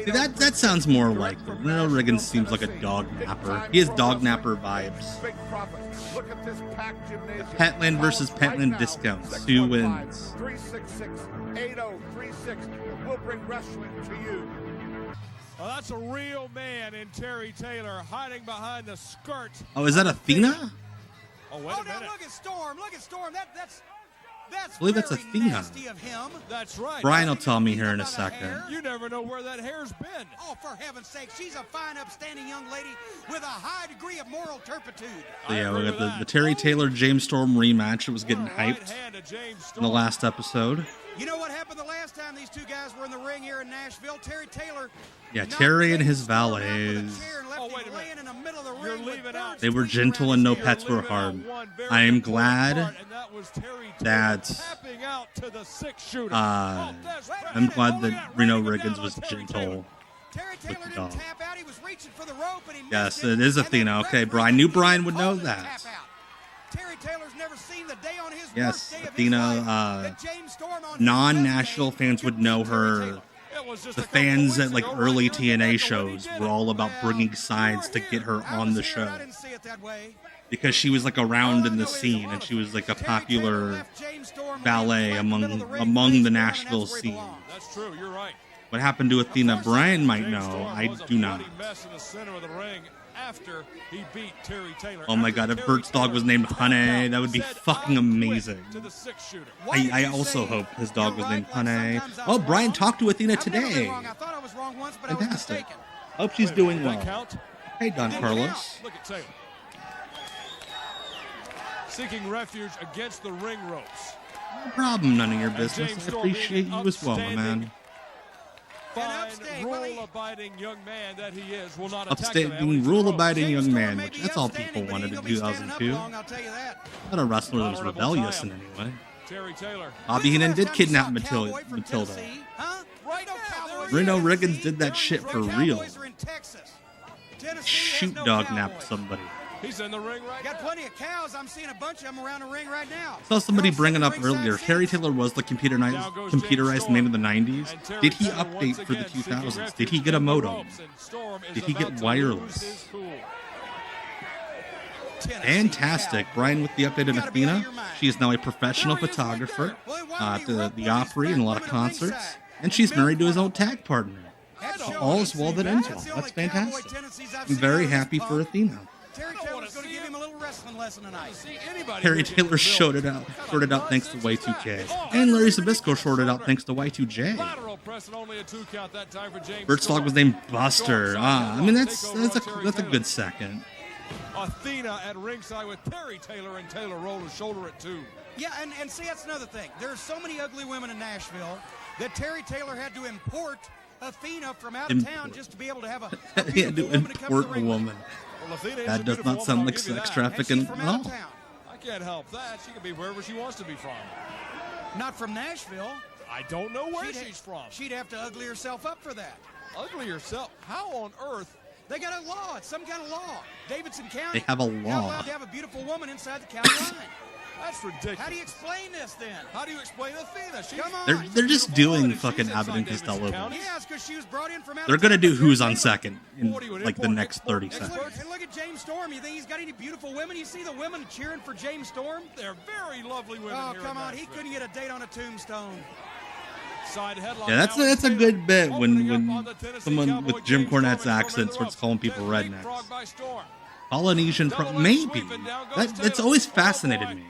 [SPEAKER 1] See, that sounds more like Reno Riggins seems like a dog napper. He has dog napper vibes.
[SPEAKER 5] Big profits. Look at this packed gymnasium.
[SPEAKER 1] Petland versus Petland discounts. 2 wins.
[SPEAKER 5] 366-8036. We'll bring wrestling to you.
[SPEAKER 3] Well, that's a real man in Terry Taylor hiding behind the skirt.
[SPEAKER 1] Oh, is that Athena?
[SPEAKER 3] Oh, wait a minute.
[SPEAKER 4] Now look at Storm. Look at Storm. That's
[SPEAKER 1] I believe that's
[SPEAKER 4] very
[SPEAKER 1] Athena.
[SPEAKER 4] nasty of him.
[SPEAKER 3] That's right.
[SPEAKER 1] Brian will tell me here in a second.
[SPEAKER 3] You never know where that hair's been.
[SPEAKER 4] Oh, for heaven's sake, she's a fine, upstanding young lady with a high degree of moral turpitude.
[SPEAKER 1] So yeah, we got the Terry Taylor James Storm rematch. It was getting hyped in the last episode.
[SPEAKER 4] You know what happened the last time these two guys were in the ring here in Nashville? Terry Taylor.
[SPEAKER 1] Yeah, Terry and his valets. They were gentle and no pets were harmed. I am glad that I'm glad that Reno Riggins was gentle with the dog. Yes, it is Athena. Okay, Brian. Knew Brian would know that. Yes, Athena. Non-Nashville fans would know her. The fans at like early TNA shows were all about bringing signs to get her on the show because she was like around in the scene and she was like a popular ballet among the Nashville scene.
[SPEAKER 3] That's true. You're right.
[SPEAKER 1] What happened to Athena, Brian might know. I do not.
[SPEAKER 3] After he beat Terry Taylor.
[SPEAKER 1] Oh my god, if Bert's dog was named Honey, that would be fucking amazing. I also hope his dog was named Honey. Oh, Brian talked to Athena today. Fantastic. Hope she's doing well. Hey, Don Carlos.
[SPEAKER 3] Look at Taylor. Seeking refuge against the ring ropes.
[SPEAKER 1] No problem, none of your business. I appreciate you as well, my man.
[SPEAKER 3] Fine, rule-abiding young man that he is will not
[SPEAKER 1] upstanding, rule-abiding young man, which that's all people wanted in 2002. Not a wrestler that was rebellious in any way.
[SPEAKER 3] Terry Taylor.
[SPEAKER 1] Bobby Heenan did kidnap Matilda. Reno Riggins did that shit for real. Shoot dog napped somebody.
[SPEAKER 3] He's in the ring right
[SPEAKER 4] now. Got plenty of cows. I'm seeing a bunch of them around the ring right now.
[SPEAKER 1] Saw somebody bring it up earlier. Terry Taylor was the computerized name of the 90s. Did he update for the 2000s? Did he get a modem? Did he get wireless? Fantastic. Brian with the updated Athena. She is now a professional photographer at the Opry and a lot of concerts. And she's married to his old tag partner. All is well that ends well. That's fantastic. I'm very happy for Athena.
[SPEAKER 4] Terry Taylor's going to give him a little wrestling lesson tonight.
[SPEAKER 1] Terry Taylor sorted out thanks to Y2K. And Larry Zbyszko sorted out thanks to Y2J. Bert's dog was named Buster. I mean, that's a good second.
[SPEAKER 3] Athena at ringside with Terry Taylor, and Taylor rolled his shoulder at 2.
[SPEAKER 4] Yeah, and see, that's another thing. There are so many ugly women in Nashville that Terry Taylor had to import Athena from out of town just to be able to have a
[SPEAKER 1] he had to import a woman.
[SPEAKER 3] Well,
[SPEAKER 1] that does not sound like sex trafficking at all.
[SPEAKER 3] I can't help that. She can be wherever she wants to be from.
[SPEAKER 4] Not from Nashville.
[SPEAKER 3] I don't know where she's from.
[SPEAKER 4] She'd have to ugly herself up for that.
[SPEAKER 3] Ugly herself? How on earth?
[SPEAKER 4] They got a law. It's some kind of law. Davidson County.
[SPEAKER 1] They have a law.
[SPEAKER 4] You're not allowed to have a beautiful woman inside the county line.
[SPEAKER 3] That's ridiculous.
[SPEAKER 4] How do you explain this then?
[SPEAKER 3] How do you explain Athena? Come on.
[SPEAKER 1] They're just doing fucking Abbott and Costello.
[SPEAKER 4] Yeah, it's because she was brought in from out
[SPEAKER 1] They're going to do Who's on Second in like the next 30 seconds.
[SPEAKER 4] And look at James Storm. You think he's got any beautiful women? You see the women cheering for James Storm?
[SPEAKER 3] They're very lovely women.
[SPEAKER 4] Oh, come on. He couldn't get a date on a tombstone.
[SPEAKER 1] Yeah, that's a good bit when someone with Jim Cornette's accent starts calling people rednecks. Polynesian, maybe. That's always fascinated me,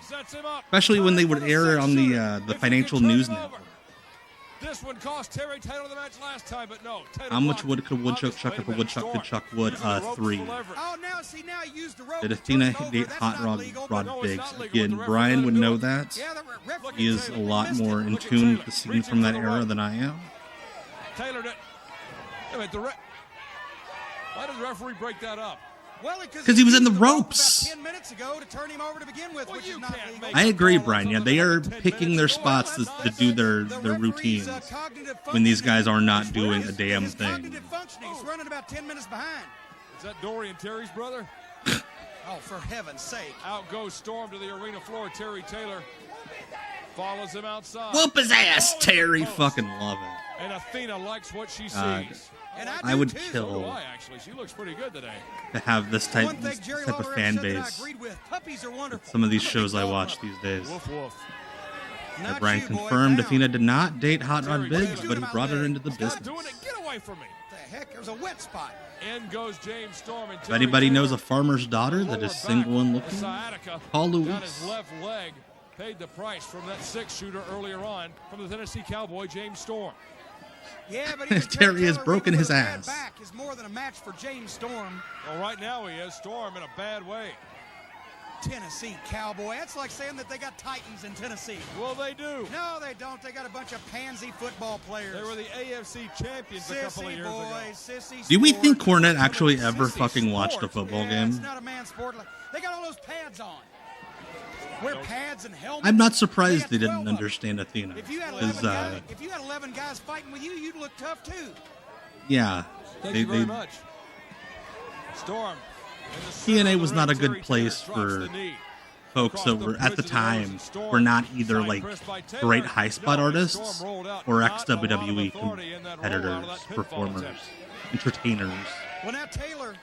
[SPEAKER 1] especially when they would air on the Financial News Network.
[SPEAKER 3] This one cost Terry Taylor the match last time, but no.
[SPEAKER 1] How much wood could Woodchuck chuck if a woodchuck could chuck wood? 3.
[SPEAKER 4] Oh, now he used the rope.
[SPEAKER 1] Did Athena date Hot Rod Biggs? Again, Brian would know that. He is a lot more in tune with the scene from that era than I am.
[SPEAKER 3] Taylor did. Why did the referee break that up?
[SPEAKER 4] Well,
[SPEAKER 1] because he was in the ropes.
[SPEAKER 4] 10 minutes ago to turn him over to begin with, which is not legal.
[SPEAKER 1] I agree, Brian. Yeah, they are picking their spots to do their routines when these guys are not doing a damn thing.
[SPEAKER 4] He's running about 10 minutes behind.
[SPEAKER 3] Is that Dorian Terry's brother?
[SPEAKER 4] Oh, for heaven's sake.
[SPEAKER 3] Out goes Storm to the arena floor. Terry Taylor follows him outside.
[SPEAKER 1] Whoop his ass, Terry. Fucking love it.
[SPEAKER 3] And Athena likes what she sees.
[SPEAKER 1] I would kill
[SPEAKER 3] She looks pretty good today.
[SPEAKER 1] To have this type of fan base. Some of these shows I watch these days. Brian confirmed Athena did not date Hot Rod Biggs, but he brought her into the business.
[SPEAKER 3] Get away from me.
[SPEAKER 4] What the heck? There's a wet spot.
[SPEAKER 3] In goes James Storm.
[SPEAKER 1] If anybody knows a farmer's daughter that is single and looking, call Louise.
[SPEAKER 3] Got his left leg. Paid the price from that 6-shooter earlier on from the Tennessee Cowboy, James Storm.
[SPEAKER 4] Yeah, but
[SPEAKER 1] Terry has broken his ass.
[SPEAKER 4] Back is more than a match for James Storm.
[SPEAKER 3] Well, right now he is. Storm in a bad way.
[SPEAKER 4] Tennessee Cowboy. That's like saying that they got Titans in Tennessee.
[SPEAKER 3] Well, they do.
[SPEAKER 4] No, they don't. They got a bunch of pansy football players.
[SPEAKER 3] They were the AFC champions a couple of years ago.
[SPEAKER 1] Do we think Cornette actually ever fucking watched a football game?
[SPEAKER 4] It's not a man sport. They got all those pads on. Wear pads and helmets.
[SPEAKER 1] I'm not surprised they didn't understand Athena.
[SPEAKER 4] If you had 11 guys fighting with you, you'd look tough too.
[SPEAKER 1] Yeah.
[SPEAKER 3] Thank you very much. Storm.
[SPEAKER 1] TNA was not a good place for folks that were, at the time, were not either like great high spot artists or ex-WWE competitors, performers, entertainers.
[SPEAKER 4] Well, now Taylor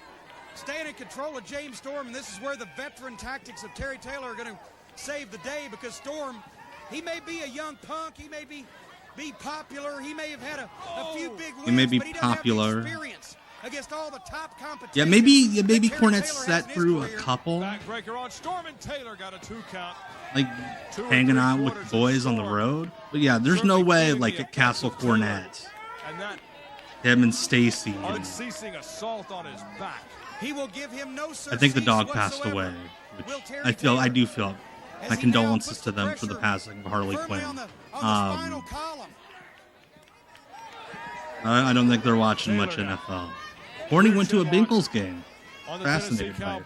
[SPEAKER 4] staying in control of James Storm, and this is where the veteran tactics of Terry Taylor are going to save the day, because Storm, he may be a young punk, he may be popular, he may have had a few big wins,
[SPEAKER 1] He may be
[SPEAKER 4] but he doesn't
[SPEAKER 1] popular.
[SPEAKER 4] have the experience against all the top competition.
[SPEAKER 1] Yeah, maybe Cornette sat through a couple,
[SPEAKER 3] Backbreaker on Storm, and Taylor got a 2 count.
[SPEAKER 1] like hanging out with boys on the road. But yeah, there's no way like at Castle Cornette,
[SPEAKER 3] And that
[SPEAKER 1] him and Stacy.
[SPEAKER 3] unceasing assault on his back.
[SPEAKER 4] He will give him no
[SPEAKER 1] I think the dog
[SPEAKER 4] whatsoever.
[SPEAKER 1] passed away. Which I do feel my condolences to them for the passing of Harley Quinn. I don't think they're watching much NFL. Horny went to a Bengals game. Fascinated by it.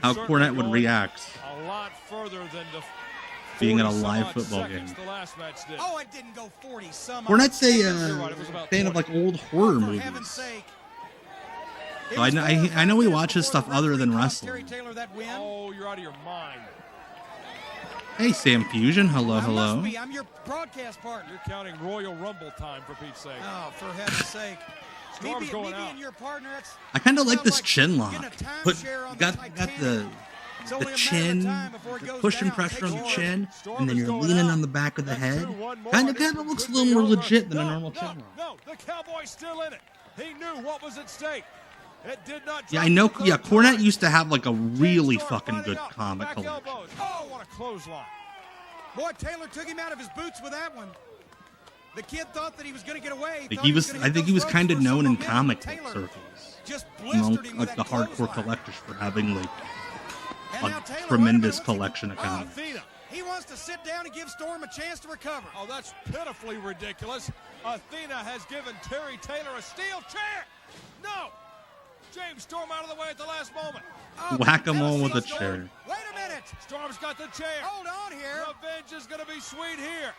[SPEAKER 1] How Cornette would react
[SPEAKER 3] A lot further than the
[SPEAKER 1] being at a live football game.
[SPEAKER 3] the last match did.
[SPEAKER 4] Oh, it didn't go 40 some.
[SPEAKER 1] Cornette's a fan of like old horror movies. So I know he watches stuff other than wrestling.
[SPEAKER 3] Oh, you're out of your mind.
[SPEAKER 1] Hey, Sam Fusion. Hello, hello.
[SPEAKER 4] I'm your broadcast partner.
[SPEAKER 3] You're counting Royal Rumble time, for Pete's sake.
[SPEAKER 4] Oh, for heaven's sake.
[SPEAKER 3] Storm's going out.
[SPEAKER 4] Being your partner, that's
[SPEAKER 1] I kind of like this chin lock. But got the chin, the pushing pressure on the chin, and then you're leaning on the back of the head. Kind of looks a little more legit than a normal chin lock.
[SPEAKER 3] No, the Cowboy's still in it. He knew what was at stake. It did not.
[SPEAKER 1] Yeah, I know. Yeah, Cornette used to have like a really fucking good comic collection.
[SPEAKER 3] Oh, what a clothesline.
[SPEAKER 4] Boy, Taylor took him out of his boots with that one. The kid thought that he was going to get away.
[SPEAKER 1] I think he was kind of known in comic book circles among like the hardcore collectors for having like a tremendous collection of comics.
[SPEAKER 4] He wants to sit down and give Storm a chance to recover.
[SPEAKER 3] Oh, that's pitifully ridiculous. Athena has given Terry Taylor a steel chair. No. James Storm out of the way at the last moment.
[SPEAKER 1] Whack-a-mole with a chair.
[SPEAKER 4] Wait a minute.
[SPEAKER 3] Storm's got the chair.
[SPEAKER 4] Hold on here.
[SPEAKER 3] Revenge is going to be sweet here.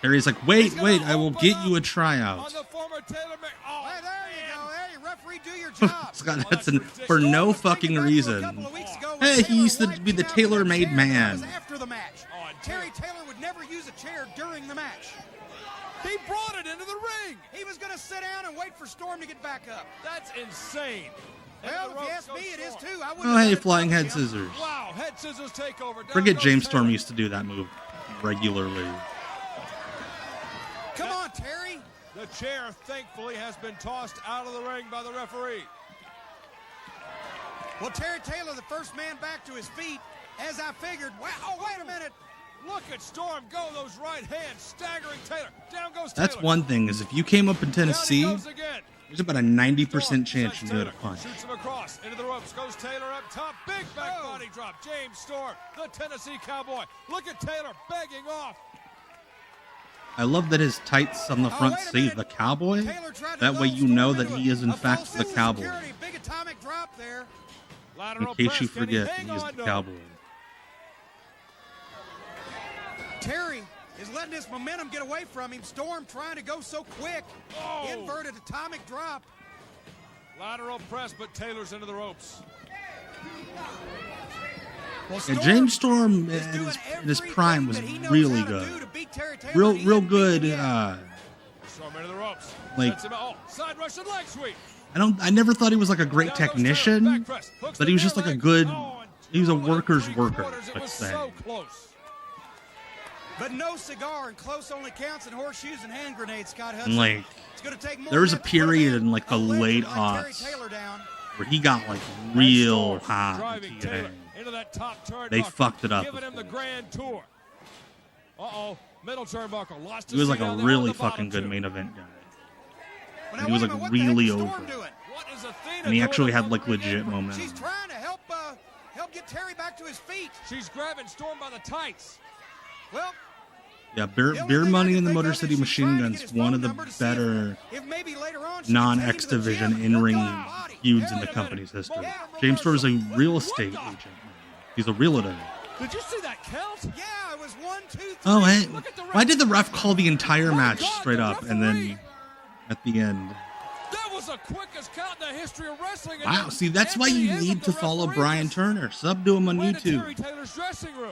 [SPEAKER 1] Terry's like, wait, I will get you a tryout.
[SPEAKER 3] On the former Taylor
[SPEAKER 4] hey, there you go. Hey, referee, do your job.
[SPEAKER 1] Scott Hudson, for no fucking reason. Hey, he used to be the tailor-made man.
[SPEAKER 4] After the match. Terry Taylor would never use a chair during the match.
[SPEAKER 3] He brought it into the ring.
[SPEAKER 4] He was going to sit down and wait for Storm to get back up.
[SPEAKER 3] That's insane.
[SPEAKER 4] Well, if you ask me, it is too.
[SPEAKER 1] Oh, hey, flying head scissors.
[SPEAKER 3] Wow, head scissors takeover.
[SPEAKER 1] Forget James Storm used to do that move regularly.
[SPEAKER 4] Come on, Terry.
[SPEAKER 3] The chair, thankfully, has been tossed out of the ring by the referee.
[SPEAKER 4] Well, Terry Taylor, the first man back to his feet, as I figured. Wow, oh, wait a minute.
[SPEAKER 3] Look at Storm go, those right hands, staggering Taylor. Down goes Taylor.
[SPEAKER 1] That's one thing, is if you came up in Tennessee, there's about a 90% chance you knew how to punch.
[SPEAKER 3] Shoots him across, into the ropes, goes Taylor up top, big back body drop. James Storm, the Tennessee Cowboy. Look at Taylor begging off.
[SPEAKER 1] I love that his tights on the front say the Cowboy. That way you know that he is in fact the Cowboy.
[SPEAKER 4] Big atomic drop there.
[SPEAKER 1] In case you forget, he is the Cowboy.
[SPEAKER 4] Terry is letting this momentum get away from him. Storm trying to go so quick. Inverted atomic drop.
[SPEAKER 3] Lateral press, but Taylor's into the ropes.
[SPEAKER 1] Well, yeah, James Storm in his prime was really good. Real good.
[SPEAKER 3] Storm into the ropes.
[SPEAKER 1] Like,
[SPEAKER 3] side rush and leg sweep.
[SPEAKER 1] I never thought he was like a great technician, but he was just like a good. He was a worker's worker, let's say.
[SPEAKER 4] But no cigar, and close only counts in horseshoes and hand grenades, Scott Hudson.
[SPEAKER 1] And like, there was a period in like the late aughts where he got like real hot in TNA. They fucked it up.
[SPEAKER 3] Giving him the grand tour. Middle turnbuckle. Lost.
[SPEAKER 1] He was like a really fucking good main event guy. And he was like really over. And he actually had like legit moments.
[SPEAKER 4] She's trying to help get Terry back to his feet.
[SPEAKER 3] She's grabbing Storm by the tights.
[SPEAKER 4] Well,
[SPEAKER 1] yeah, Beer Money and the Motor City Machine Guns, one of the better non-X Division in-ring feuds in the company's history. James Storm is a real estate agent. He's a realtor.
[SPEAKER 3] Did you see that count?
[SPEAKER 4] Yeah, it was 1, 2, 3.
[SPEAKER 1] Oh, hey, why did the ref call the entire match straight up and then at the end?
[SPEAKER 3] That was the quickest count in the history of wrestling.
[SPEAKER 1] Wow, see, that's why you need to follow Brian Turner. Sub to him on YouTube.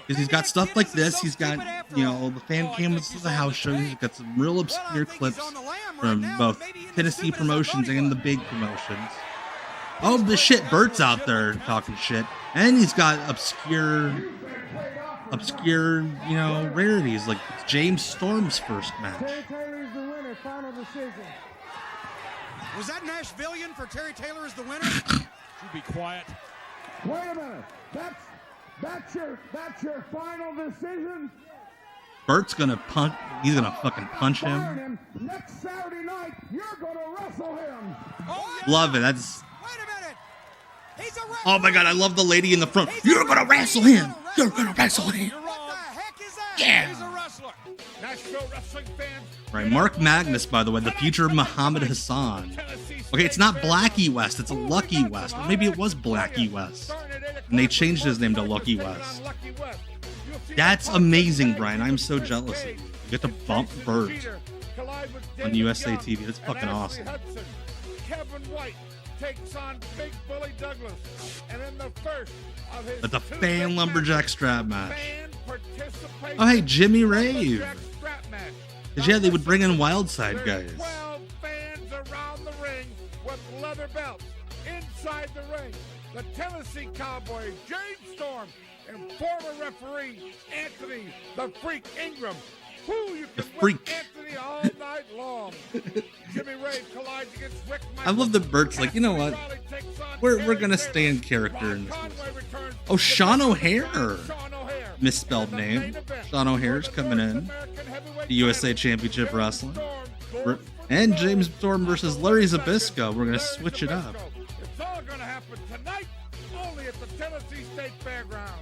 [SPEAKER 1] Because he's got stuff like this. He's got, you know, the fan cams of the house show. He's got some real obscure clips from both Tennessee promotions and the big promotions. Oh, the shit, Bert's out there talking shit. And he's got obscure, you know, rarities, like James Storm's first match.
[SPEAKER 4] Was that Nashvilleian for Terry Taylor as the winner?
[SPEAKER 3] You be quiet.
[SPEAKER 5] Wait a minute. That's your final decision.
[SPEAKER 1] Bert's gonna punch. He's gonna fucking punch him.
[SPEAKER 5] Next Saturday night, you're gonna wrestle him.
[SPEAKER 4] Oh,
[SPEAKER 1] yeah. Love it. That's.
[SPEAKER 4] Wait a minute. He's a wrestler.
[SPEAKER 1] Oh my god, I love the lady in the front. You're gonna wrestle him. You're gonna wrestle him.
[SPEAKER 4] What the heck is that?
[SPEAKER 1] Yeah.
[SPEAKER 4] He's a wrestler.
[SPEAKER 5] Nashville wrestling fans.
[SPEAKER 1] Right, Mark Magnus, by the way, the future Muhammad Hassan. Okay, it's not Blackie West, it's a Lucky West. Or maybe it was Blackie West. And they changed his name to Lucky West. That's amazing, Brian. I'm so jealous of you. You get to bump Bert on USA TV. That's fucking awesome.
[SPEAKER 5] Kevin White takes on Big Bully Douglas. And in the first of his
[SPEAKER 1] But the fan lumberjack strap match. Oh, hey, Jimmy Rave. Because, yeah, they would bring in Wildside guys.
[SPEAKER 5] 12 fans around the ring with leather belts. Inside the ring, the Tennessee Cowboy, James Storm, and former referee Anthony the Freak Ingram. Who you can
[SPEAKER 1] Freak.
[SPEAKER 5] Anthony all night long. Jimmy Rave collides against Rick Michaels.
[SPEAKER 1] I love that Bert's like, you know what? We're going to stay in character in this movie. Oh, Sean O'Hare. Misspelled name. Sean O'Hare's coming in. The USA Championship Wrestling. And James Storm versus Larry Zbyszko. We're going to switch it up.
[SPEAKER 5] It's all going to happen tonight, only at the Tennessee State Fairgrounds.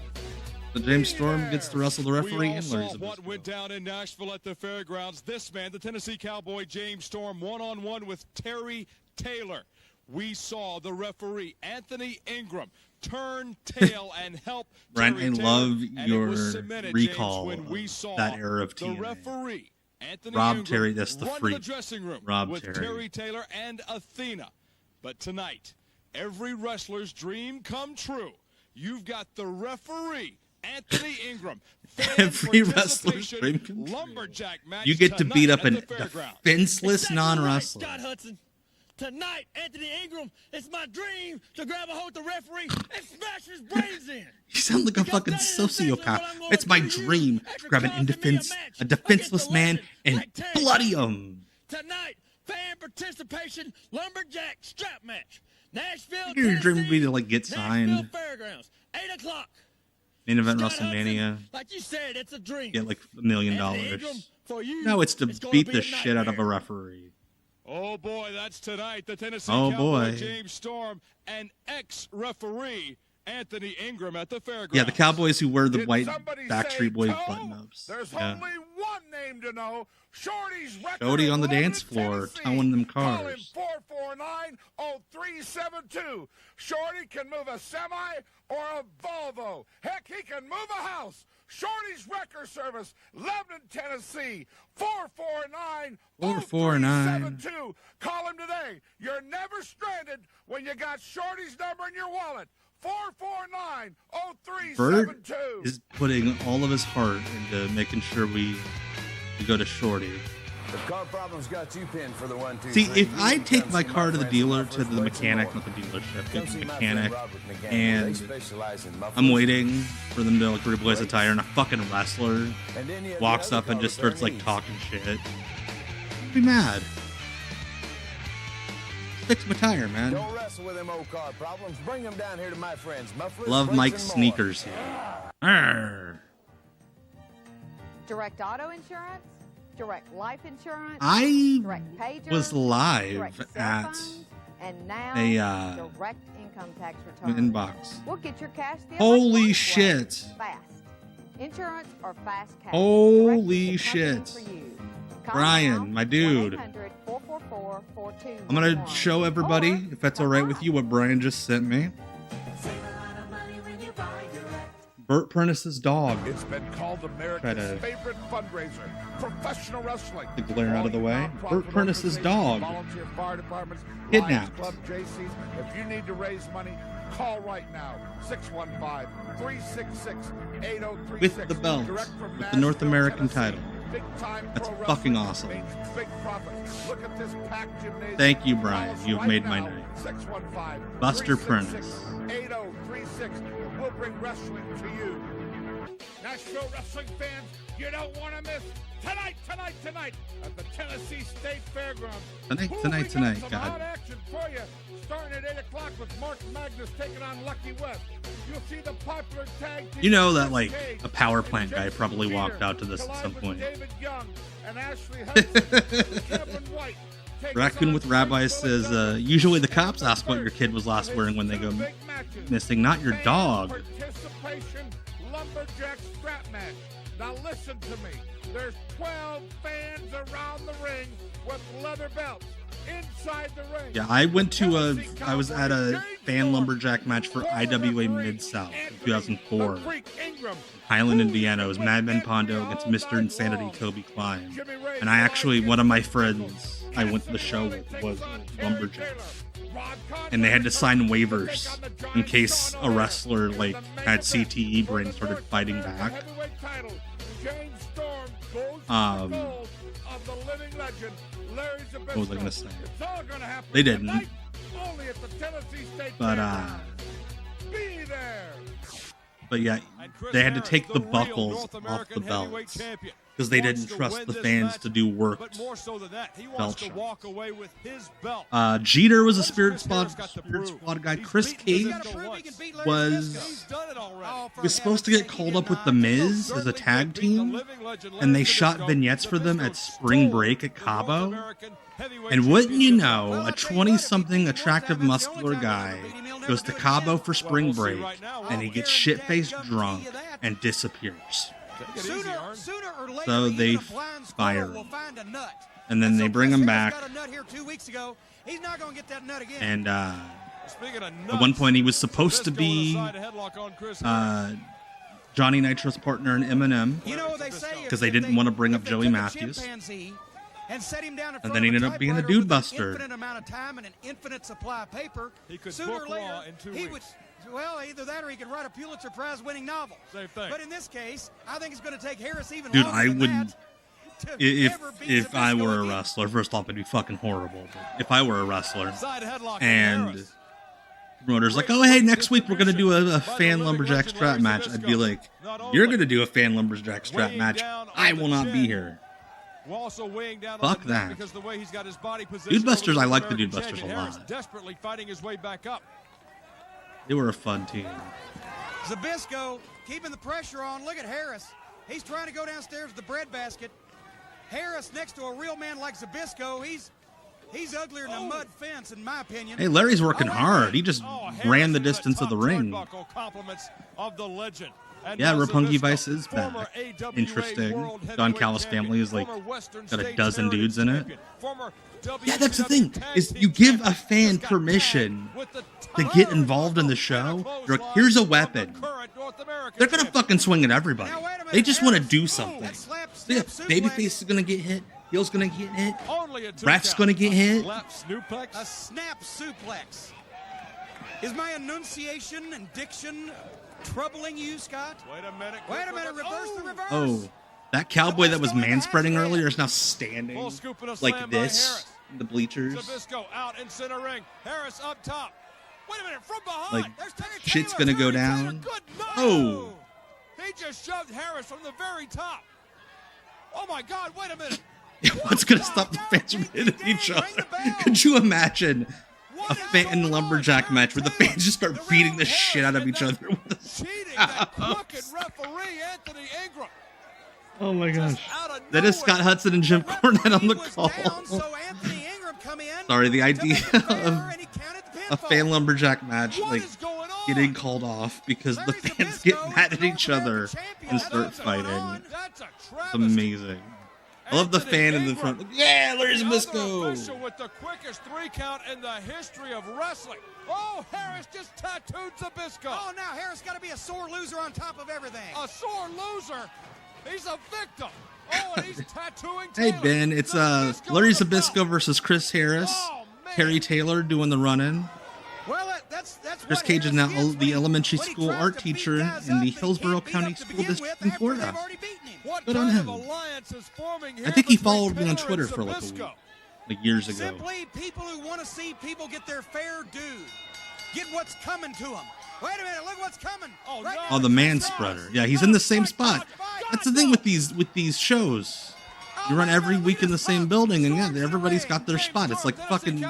[SPEAKER 1] So James Storm gets to wrestle the referee and Larry Zbyszko.
[SPEAKER 3] What went down in Nashville at the fairgrounds. This man, the Tennessee Cowboy, James Storm, one-on-one with Terry Taylor. We saw the referee, Anthony Ingram, turn tail and help
[SPEAKER 1] Brent,
[SPEAKER 3] Terry
[SPEAKER 1] I
[SPEAKER 3] Taylor,
[SPEAKER 1] love
[SPEAKER 3] and
[SPEAKER 1] your
[SPEAKER 3] James,
[SPEAKER 1] recall
[SPEAKER 3] when we
[SPEAKER 1] of
[SPEAKER 3] saw
[SPEAKER 1] that era of
[SPEAKER 3] the
[SPEAKER 1] TNA.
[SPEAKER 3] referee, Anthony
[SPEAKER 1] Rob
[SPEAKER 3] Ingram,
[SPEAKER 1] Terry, that's the
[SPEAKER 3] run
[SPEAKER 1] freak.
[SPEAKER 3] to the dressing room
[SPEAKER 1] Rob
[SPEAKER 3] with
[SPEAKER 1] Terry.
[SPEAKER 3] Terry Taylor and Athena. But tonight, every wrestler's dream come true. You've got the referee, Anthony Ingram.
[SPEAKER 1] Every wrestler's dream come true. You get to beat up an defenseless non-wrestler.
[SPEAKER 9] Scott Hudson. Tonight, Anthony Ingram, it's my dream to grab a hold of the referee and smash his brains in.
[SPEAKER 1] You sound like a fucking sociopath. It's my dream to grab a defenseless man and bloody him.
[SPEAKER 9] Tonight, fan participation lumberjack strap match. Nashville,
[SPEAKER 1] Your dream would be to like get
[SPEAKER 9] Nashville
[SPEAKER 1] signed.
[SPEAKER 9] Fairgrounds, 8 o'clock.
[SPEAKER 1] Main event
[SPEAKER 9] Scott
[SPEAKER 1] WrestleMania.
[SPEAKER 9] Hudson, like you said, it's a dream.
[SPEAKER 1] Get like $1 million. No, it's to beat the shit out of a referee.
[SPEAKER 3] Oh boy, that's tonight. The Tennessee
[SPEAKER 1] Oh,
[SPEAKER 3] Cowboy,
[SPEAKER 1] boy.
[SPEAKER 3] James Storm, and ex-referee Anthony Ingram at the fairgrounds.
[SPEAKER 1] Yeah, the Cowboys who wear the
[SPEAKER 5] Did
[SPEAKER 1] white
[SPEAKER 5] somebody
[SPEAKER 1] Backstreet
[SPEAKER 5] say
[SPEAKER 1] Boys
[SPEAKER 5] toe?
[SPEAKER 1] button-ups.
[SPEAKER 5] There's
[SPEAKER 1] Yeah.
[SPEAKER 5] only one name to know. Shorty's record
[SPEAKER 1] Shorty on the
[SPEAKER 5] in London,
[SPEAKER 1] dance floor,
[SPEAKER 5] Tennessee.
[SPEAKER 1] towing them
[SPEAKER 5] Call him
[SPEAKER 1] cars.
[SPEAKER 5] 449-0372. Shorty can move a semi or a Volvo. Heck, he can move a house. Shorty's Wrecker Service, Lebanon, Tennessee. 449-0372. Call him today. You're never stranded when you got Shorty's number in your wallet. 449-0372.
[SPEAKER 1] Bert is putting all of his heart into making sure we go to Shorty.
[SPEAKER 8] The car problem's got you pinned for the 1, 2,
[SPEAKER 1] See,
[SPEAKER 8] 3.
[SPEAKER 1] if I take my car to the dealer, to the mechanic, not the dealership, to the mechanic, and I'm waiting for them to like replace a tire, and a fucking wrestler walks up and just starts like talking shit, I'd be mad. Fix my tire, man.
[SPEAKER 8] Don't wrestle with them old car problems. Bring them down here to my friends. Mufflers,
[SPEAKER 1] Love
[SPEAKER 8] brakes,
[SPEAKER 1] Mike's
[SPEAKER 8] and more.
[SPEAKER 1] sneakers here. Arr.
[SPEAKER 11] Direct auto insurance, direct life insurance.
[SPEAKER 1] I
[SPEAKER 11] direct pager,
[SPEAKER 1] was live
[SPEAKER 11] direct cell
[SPEAKER 1] at
[SPEAKER 11] phones, And now, direct income tax return.
[SPEAKER 1] Inbox.
[SPEAKER 11] We'll get your cash the
[SPEAKER 1] Holy shit.
[SPEAKER 11] Fast. Insurance or fast cash.
[SPEAKER 1] Holy shit. Brian, my dude. I'm going to show everybody, if that's all right with you, what Brian just sent me. Bert Prentice's dog.
[SPEAKER 5] It's been called America's favorite fundraiser, professional wrestling.
[SPEAKER 1] The glare out of the way. Bert Prentice's dog.
[SPEAKER 5] Volunteer fire departments,
[SPEAKER 1] kidnapped.
[SPEAKER 5] Club JCs. If you need to raise money, call right now. 615-366-8036.
[SPEAKER 1] With the belt. With the North American title. That's fucking awesome. Thank you, Brian. You've made my night. Buster Prentice.
[SPEAKER 5] 8036. We'll bring wrestling to you. Nashville wrestling fans, you don't want to miss tonight at the Tennessee State Fairgrounds.
[SPEAKER 1] Tonight,
[SPEAKER 5] some
[SPEAKER 1] God.
[SPEAKER 5] hot action for you, starting at 8 o'clock with Mark Magnus taking on Lucky West. You'll see the popular tag team.
[SPEAKER 1] You know that, like, a power plant guy probably walked out to this at some point.
[SPEAKER 5] David Young and Ashley Hudson, Kevin White.
[SPEAKER 1] Raccoon with Rabbi says, usually the cops ask what your kid was last wearing when they go missing, not your dog.
[SPEAKER 5] Participation lumberjack strap match. Now listen to me. There's 12 fans around the ring with leather belts inside the ring.
[SPEAKER 1] Yeah, I was at a fan lumberjack match for IWA Mid-South in 2004. Highland, Indiana. It was Madman Pondo against Mr. Insanity Toby Klein. And I actually, one of my friends I went to the show with was lumberjack. And they had to sign waivers in case a wrestler like had CTE brain and started fighting back. What was I gonna say? They didn't. But yeah, they had to take the buckles off the belts because they didn't trust the fans to do work. Belt Jeter was a Spirit Squad guy. Chris Cage was supposed to get called up with The Miz as a tag team, and they shot vignettes for them at Spring Break at Cabo. And wouldn't you know, a 20-something attractive muscular guy goes to Cabo for Spring Break, and he gets shit-faced drunk and disappears. So they fire him. And then they bring him back. And at one point he was supposed to be Johnny Nitro's partner in Eminem, because they didn't want to bring up Joey Matthews. And then he ended up being a dude buster.
[SPEAKER 4] Sooner or later, he would. Well, either that or he could write a Pulitzer Prize winning novel.
[SPEAKER 3] Same thing.
[SPEAKER 4] But in this case, I think it's going to take Harris even
[SPEAKER 1] Dude,
[SPEAKER 4] longer
[SPEAKER 1] I
[SPEAKER 4] than
[SPEAKER 1] wouldn't.
[SPEAKER 4] that.
[SPEAKER 1] If I were a wrestler, first off, it'd be fucking horrible. But if I were a wrestler and promoter's like, oh, hey, next week we're going to do a fan lumberjack strap match, I'd be like, you're going to do a fan lumberjack strap match. I will not be here. Fuck that. Dude Busters, I like the Dude Busters a lot.
[SPEAKER 3] Desperately fighting his way back up.
[SPEAKER 1] They were a fun team.
[SPEAKER 4] Zbyszko keeping the pressure on. Look at Harris. He's trying to go downstairs to the breadbasket. Harris next to a real man like Zbyszko. He's uglier than a mud fence, in my opinion.
[SPEAKER 1] Hey, Larry's working hard. He just ran the distance of the ring. Yeah, Roppongi Vice is back. Interesting. Don Callis' family is like got a dozen dudes in it. Yeah, that's the thing, is you give a fan permission to get involved in the show. You're like, here's a weapon. They're gonna fucking swing at everybody. They just want to do something. Yeah, babyface is gonna get hit. Heel's gonna get hit. Ref's gonna get hit.
[SPEAKER 4] A snap suplex. Is my enunciation and diction troubling you, Scott?
[SPEAKER 3] Wait a minute.
[SPEAKER 4] Reverse the reverse.
[SPEAKER 1] Oh, that cowboy that was manspreading earlier is now standing like this in the bleachers.
[SPEAKER 3] Zbyszko out in center ring. Harris up top. Wait a minute, from behind.
[SPEAKER 1] Like, shit's gonna go down. Oh.
[SPEAKER 3] He just shoved Harris from the very top. Oh my God, wait a minute.
[SPEAKER 1] What's gonna stop the fans from hitting each other? Could you imagine a fan lumberjack match where the fans just start beating the shit out of each other with the
[SPEAKER 3] referee Anthony Ingram.
[SPEAKER 1] Oh my gosh. That is Scott Hudson and Jim Cornette on the call.
[SPEAKER 4] So Anthony Ingram
[SPEAKER 1] Sorry, the idea of a fan lumberjack match like getting called off because the fans get mad at each other and start fighting. It's amazing. I love the fan in the front. Like, yeah, Larry Zbyszko.
[SPEAKER 3] With the quickest 3 count in the history of wrestling. Oh, Harris just tattooed Zbyszko.
[SPEAKER 4] Oh, now Harris got to be a sore loser on top of everything.
[SPEAKER 3] A sore loser? He's a victim. Oh, and he's tattooing
[SPEAKER 1] Hey,
[SPEAKER 3] Taylor.
[SPEAKER 1] Ben, it's Larry Zbyszko versus Chris Harris. Terry Taylor doing the run-in.
[SPEAKER 4] Well, that's
[SPEAKER 1] Chris Cage is now the elementary school art teacher in the Hillsborough County School District in Florida. Good on him. I think he followed me on Twitter for like a week, like years ago.
[SPEAKER 4] Simply people who want to see people get their fair due. Get what's coming to them. Wait a minute, look what's coming.
[SPEAKER 1] Oh, the man spreader. Yeah, he's in the same spot. That's the thing with these shows. You run every week in the same building, and yeah, everybody's got their spot. It's like fucking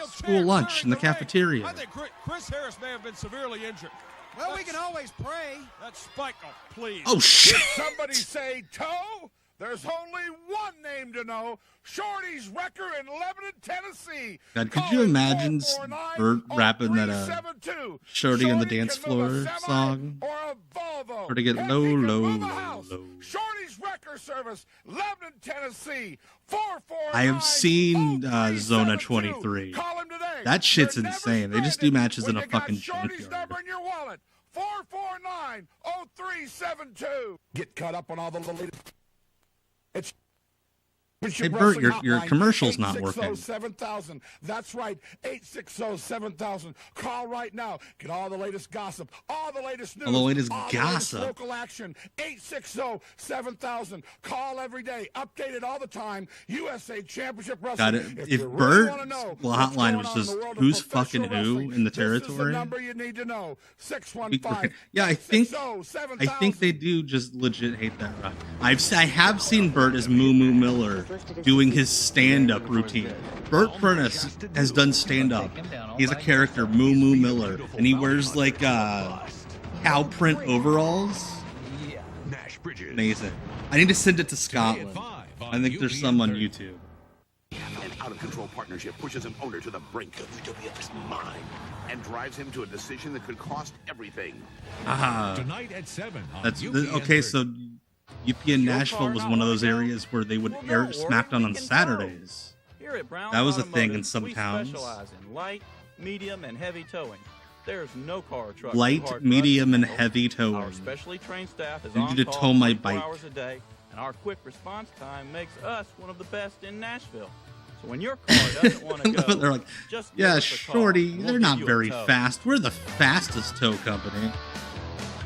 [SPEAKER 1] school lunch in the cafeteria.
[SPEAKER 3] I think Chris Harris may have been severely injured.
[SPEAKER 4] Well, we can always pray.
[SPEAKER 3] That spike, please.
[SPEAKER 1] Oh, shit.
[SPEAKER 5] Did somebody say toe? There's only one name to know. Shorty's Wrecker in Lebanon, Tennessee.
[SPEAKER 1] God, could you imagine Bert rapping that Shorty on the Dance Floor song? Or to get low, low, low, low.
[SPEAKER 5] Shorty's Wrecker service, Lebanon, Tennessee. 449.
[SPEAKER 1] I have seen Zona 23. That shit's insane. They just do matches in a fucking junkyard.
[SPEAKER 5] Number in your wallet. 449-0372. Get caught up on all the latest. It's
[SPEAKER 1] Hey, Bert, your commercial's not working.
[SPEAKER 5] 860-7000. That's right, 860-7000. Call right now. Get all the latest gossip, all the latest news,
[SPEAKER 1] All the latest
[SPEAKER 5] latest
[SPEAKER 1] gossip.
[SPEAKER 5] local action. 860-7000. Call every day. Updated all the time. USA Championship Wrestling.
[SPEAKER 1] Got it. If Bert, well, hotline was just who's fucking who in the territory.
[SPEAKER 5] This is the number you need to know. 615.
[SPEAKER 1] Yeah, I think they do just legit hate that run. I have seen Bert as Moo Moo Miller doing his stand-up routine. Bert Prentice has done stand-up. He's a character, Moo Moo Miller, and he wears like cow print overalls. Amazing. I need to send it to Scotland. I think there's some on YouTube.
[SPEAKER 10] An out-of-control partnership pushes an owner to the brink of UWF's mind and drives him to a decision that could cost everything.
[SPEAKER 2] Tonight at 7 on
[SPEAKER 1] That's
[SPEAKER 2] UPN
[SPEAKER 1] okay.
[SPEAKER 2] 30.
[SPEAKER 1] So UPN Nashville was one of those areas where they would air SmackDown on Saturdays. That was a thing in some towns.
[SPEAKER 21] We specialize in light, medium, and heavy towing. There's no car or truck.
[SPEAKER 1] Light, medium, and heavy towing.
[SPEAKER 21] Our specially trained staff is
[SPEAKER 1] I
[SPEAKER 21] on
[SPEAKER 1] need to
[SPEAKER 21] call
[SPEAKER 1] tow my
[SPEAKER 21] 24
[SPEAKER 1] bike.
[SPEAKER 21] hours a day, and our quick response time makes us one of the best in Nashville. So when your car doesn't want to go,
[SPEAKER 1] They're like,
[SPEAKER 21] just give
[SPEAKER 1] yeah,
[SPEAKER 21] us a call,
[SPEAKER 1] Shorty,
[SPEAKER 21] and
[SPEAKER 1] they're
[SPEAKER 21] we'll
[SPEAKER 1] not
[SPEAKER 21] give you a
[SPEAKER 1] very
[SPEAKER 21] tow."
[SPEAKER 1] fast. We're the fastest tow company.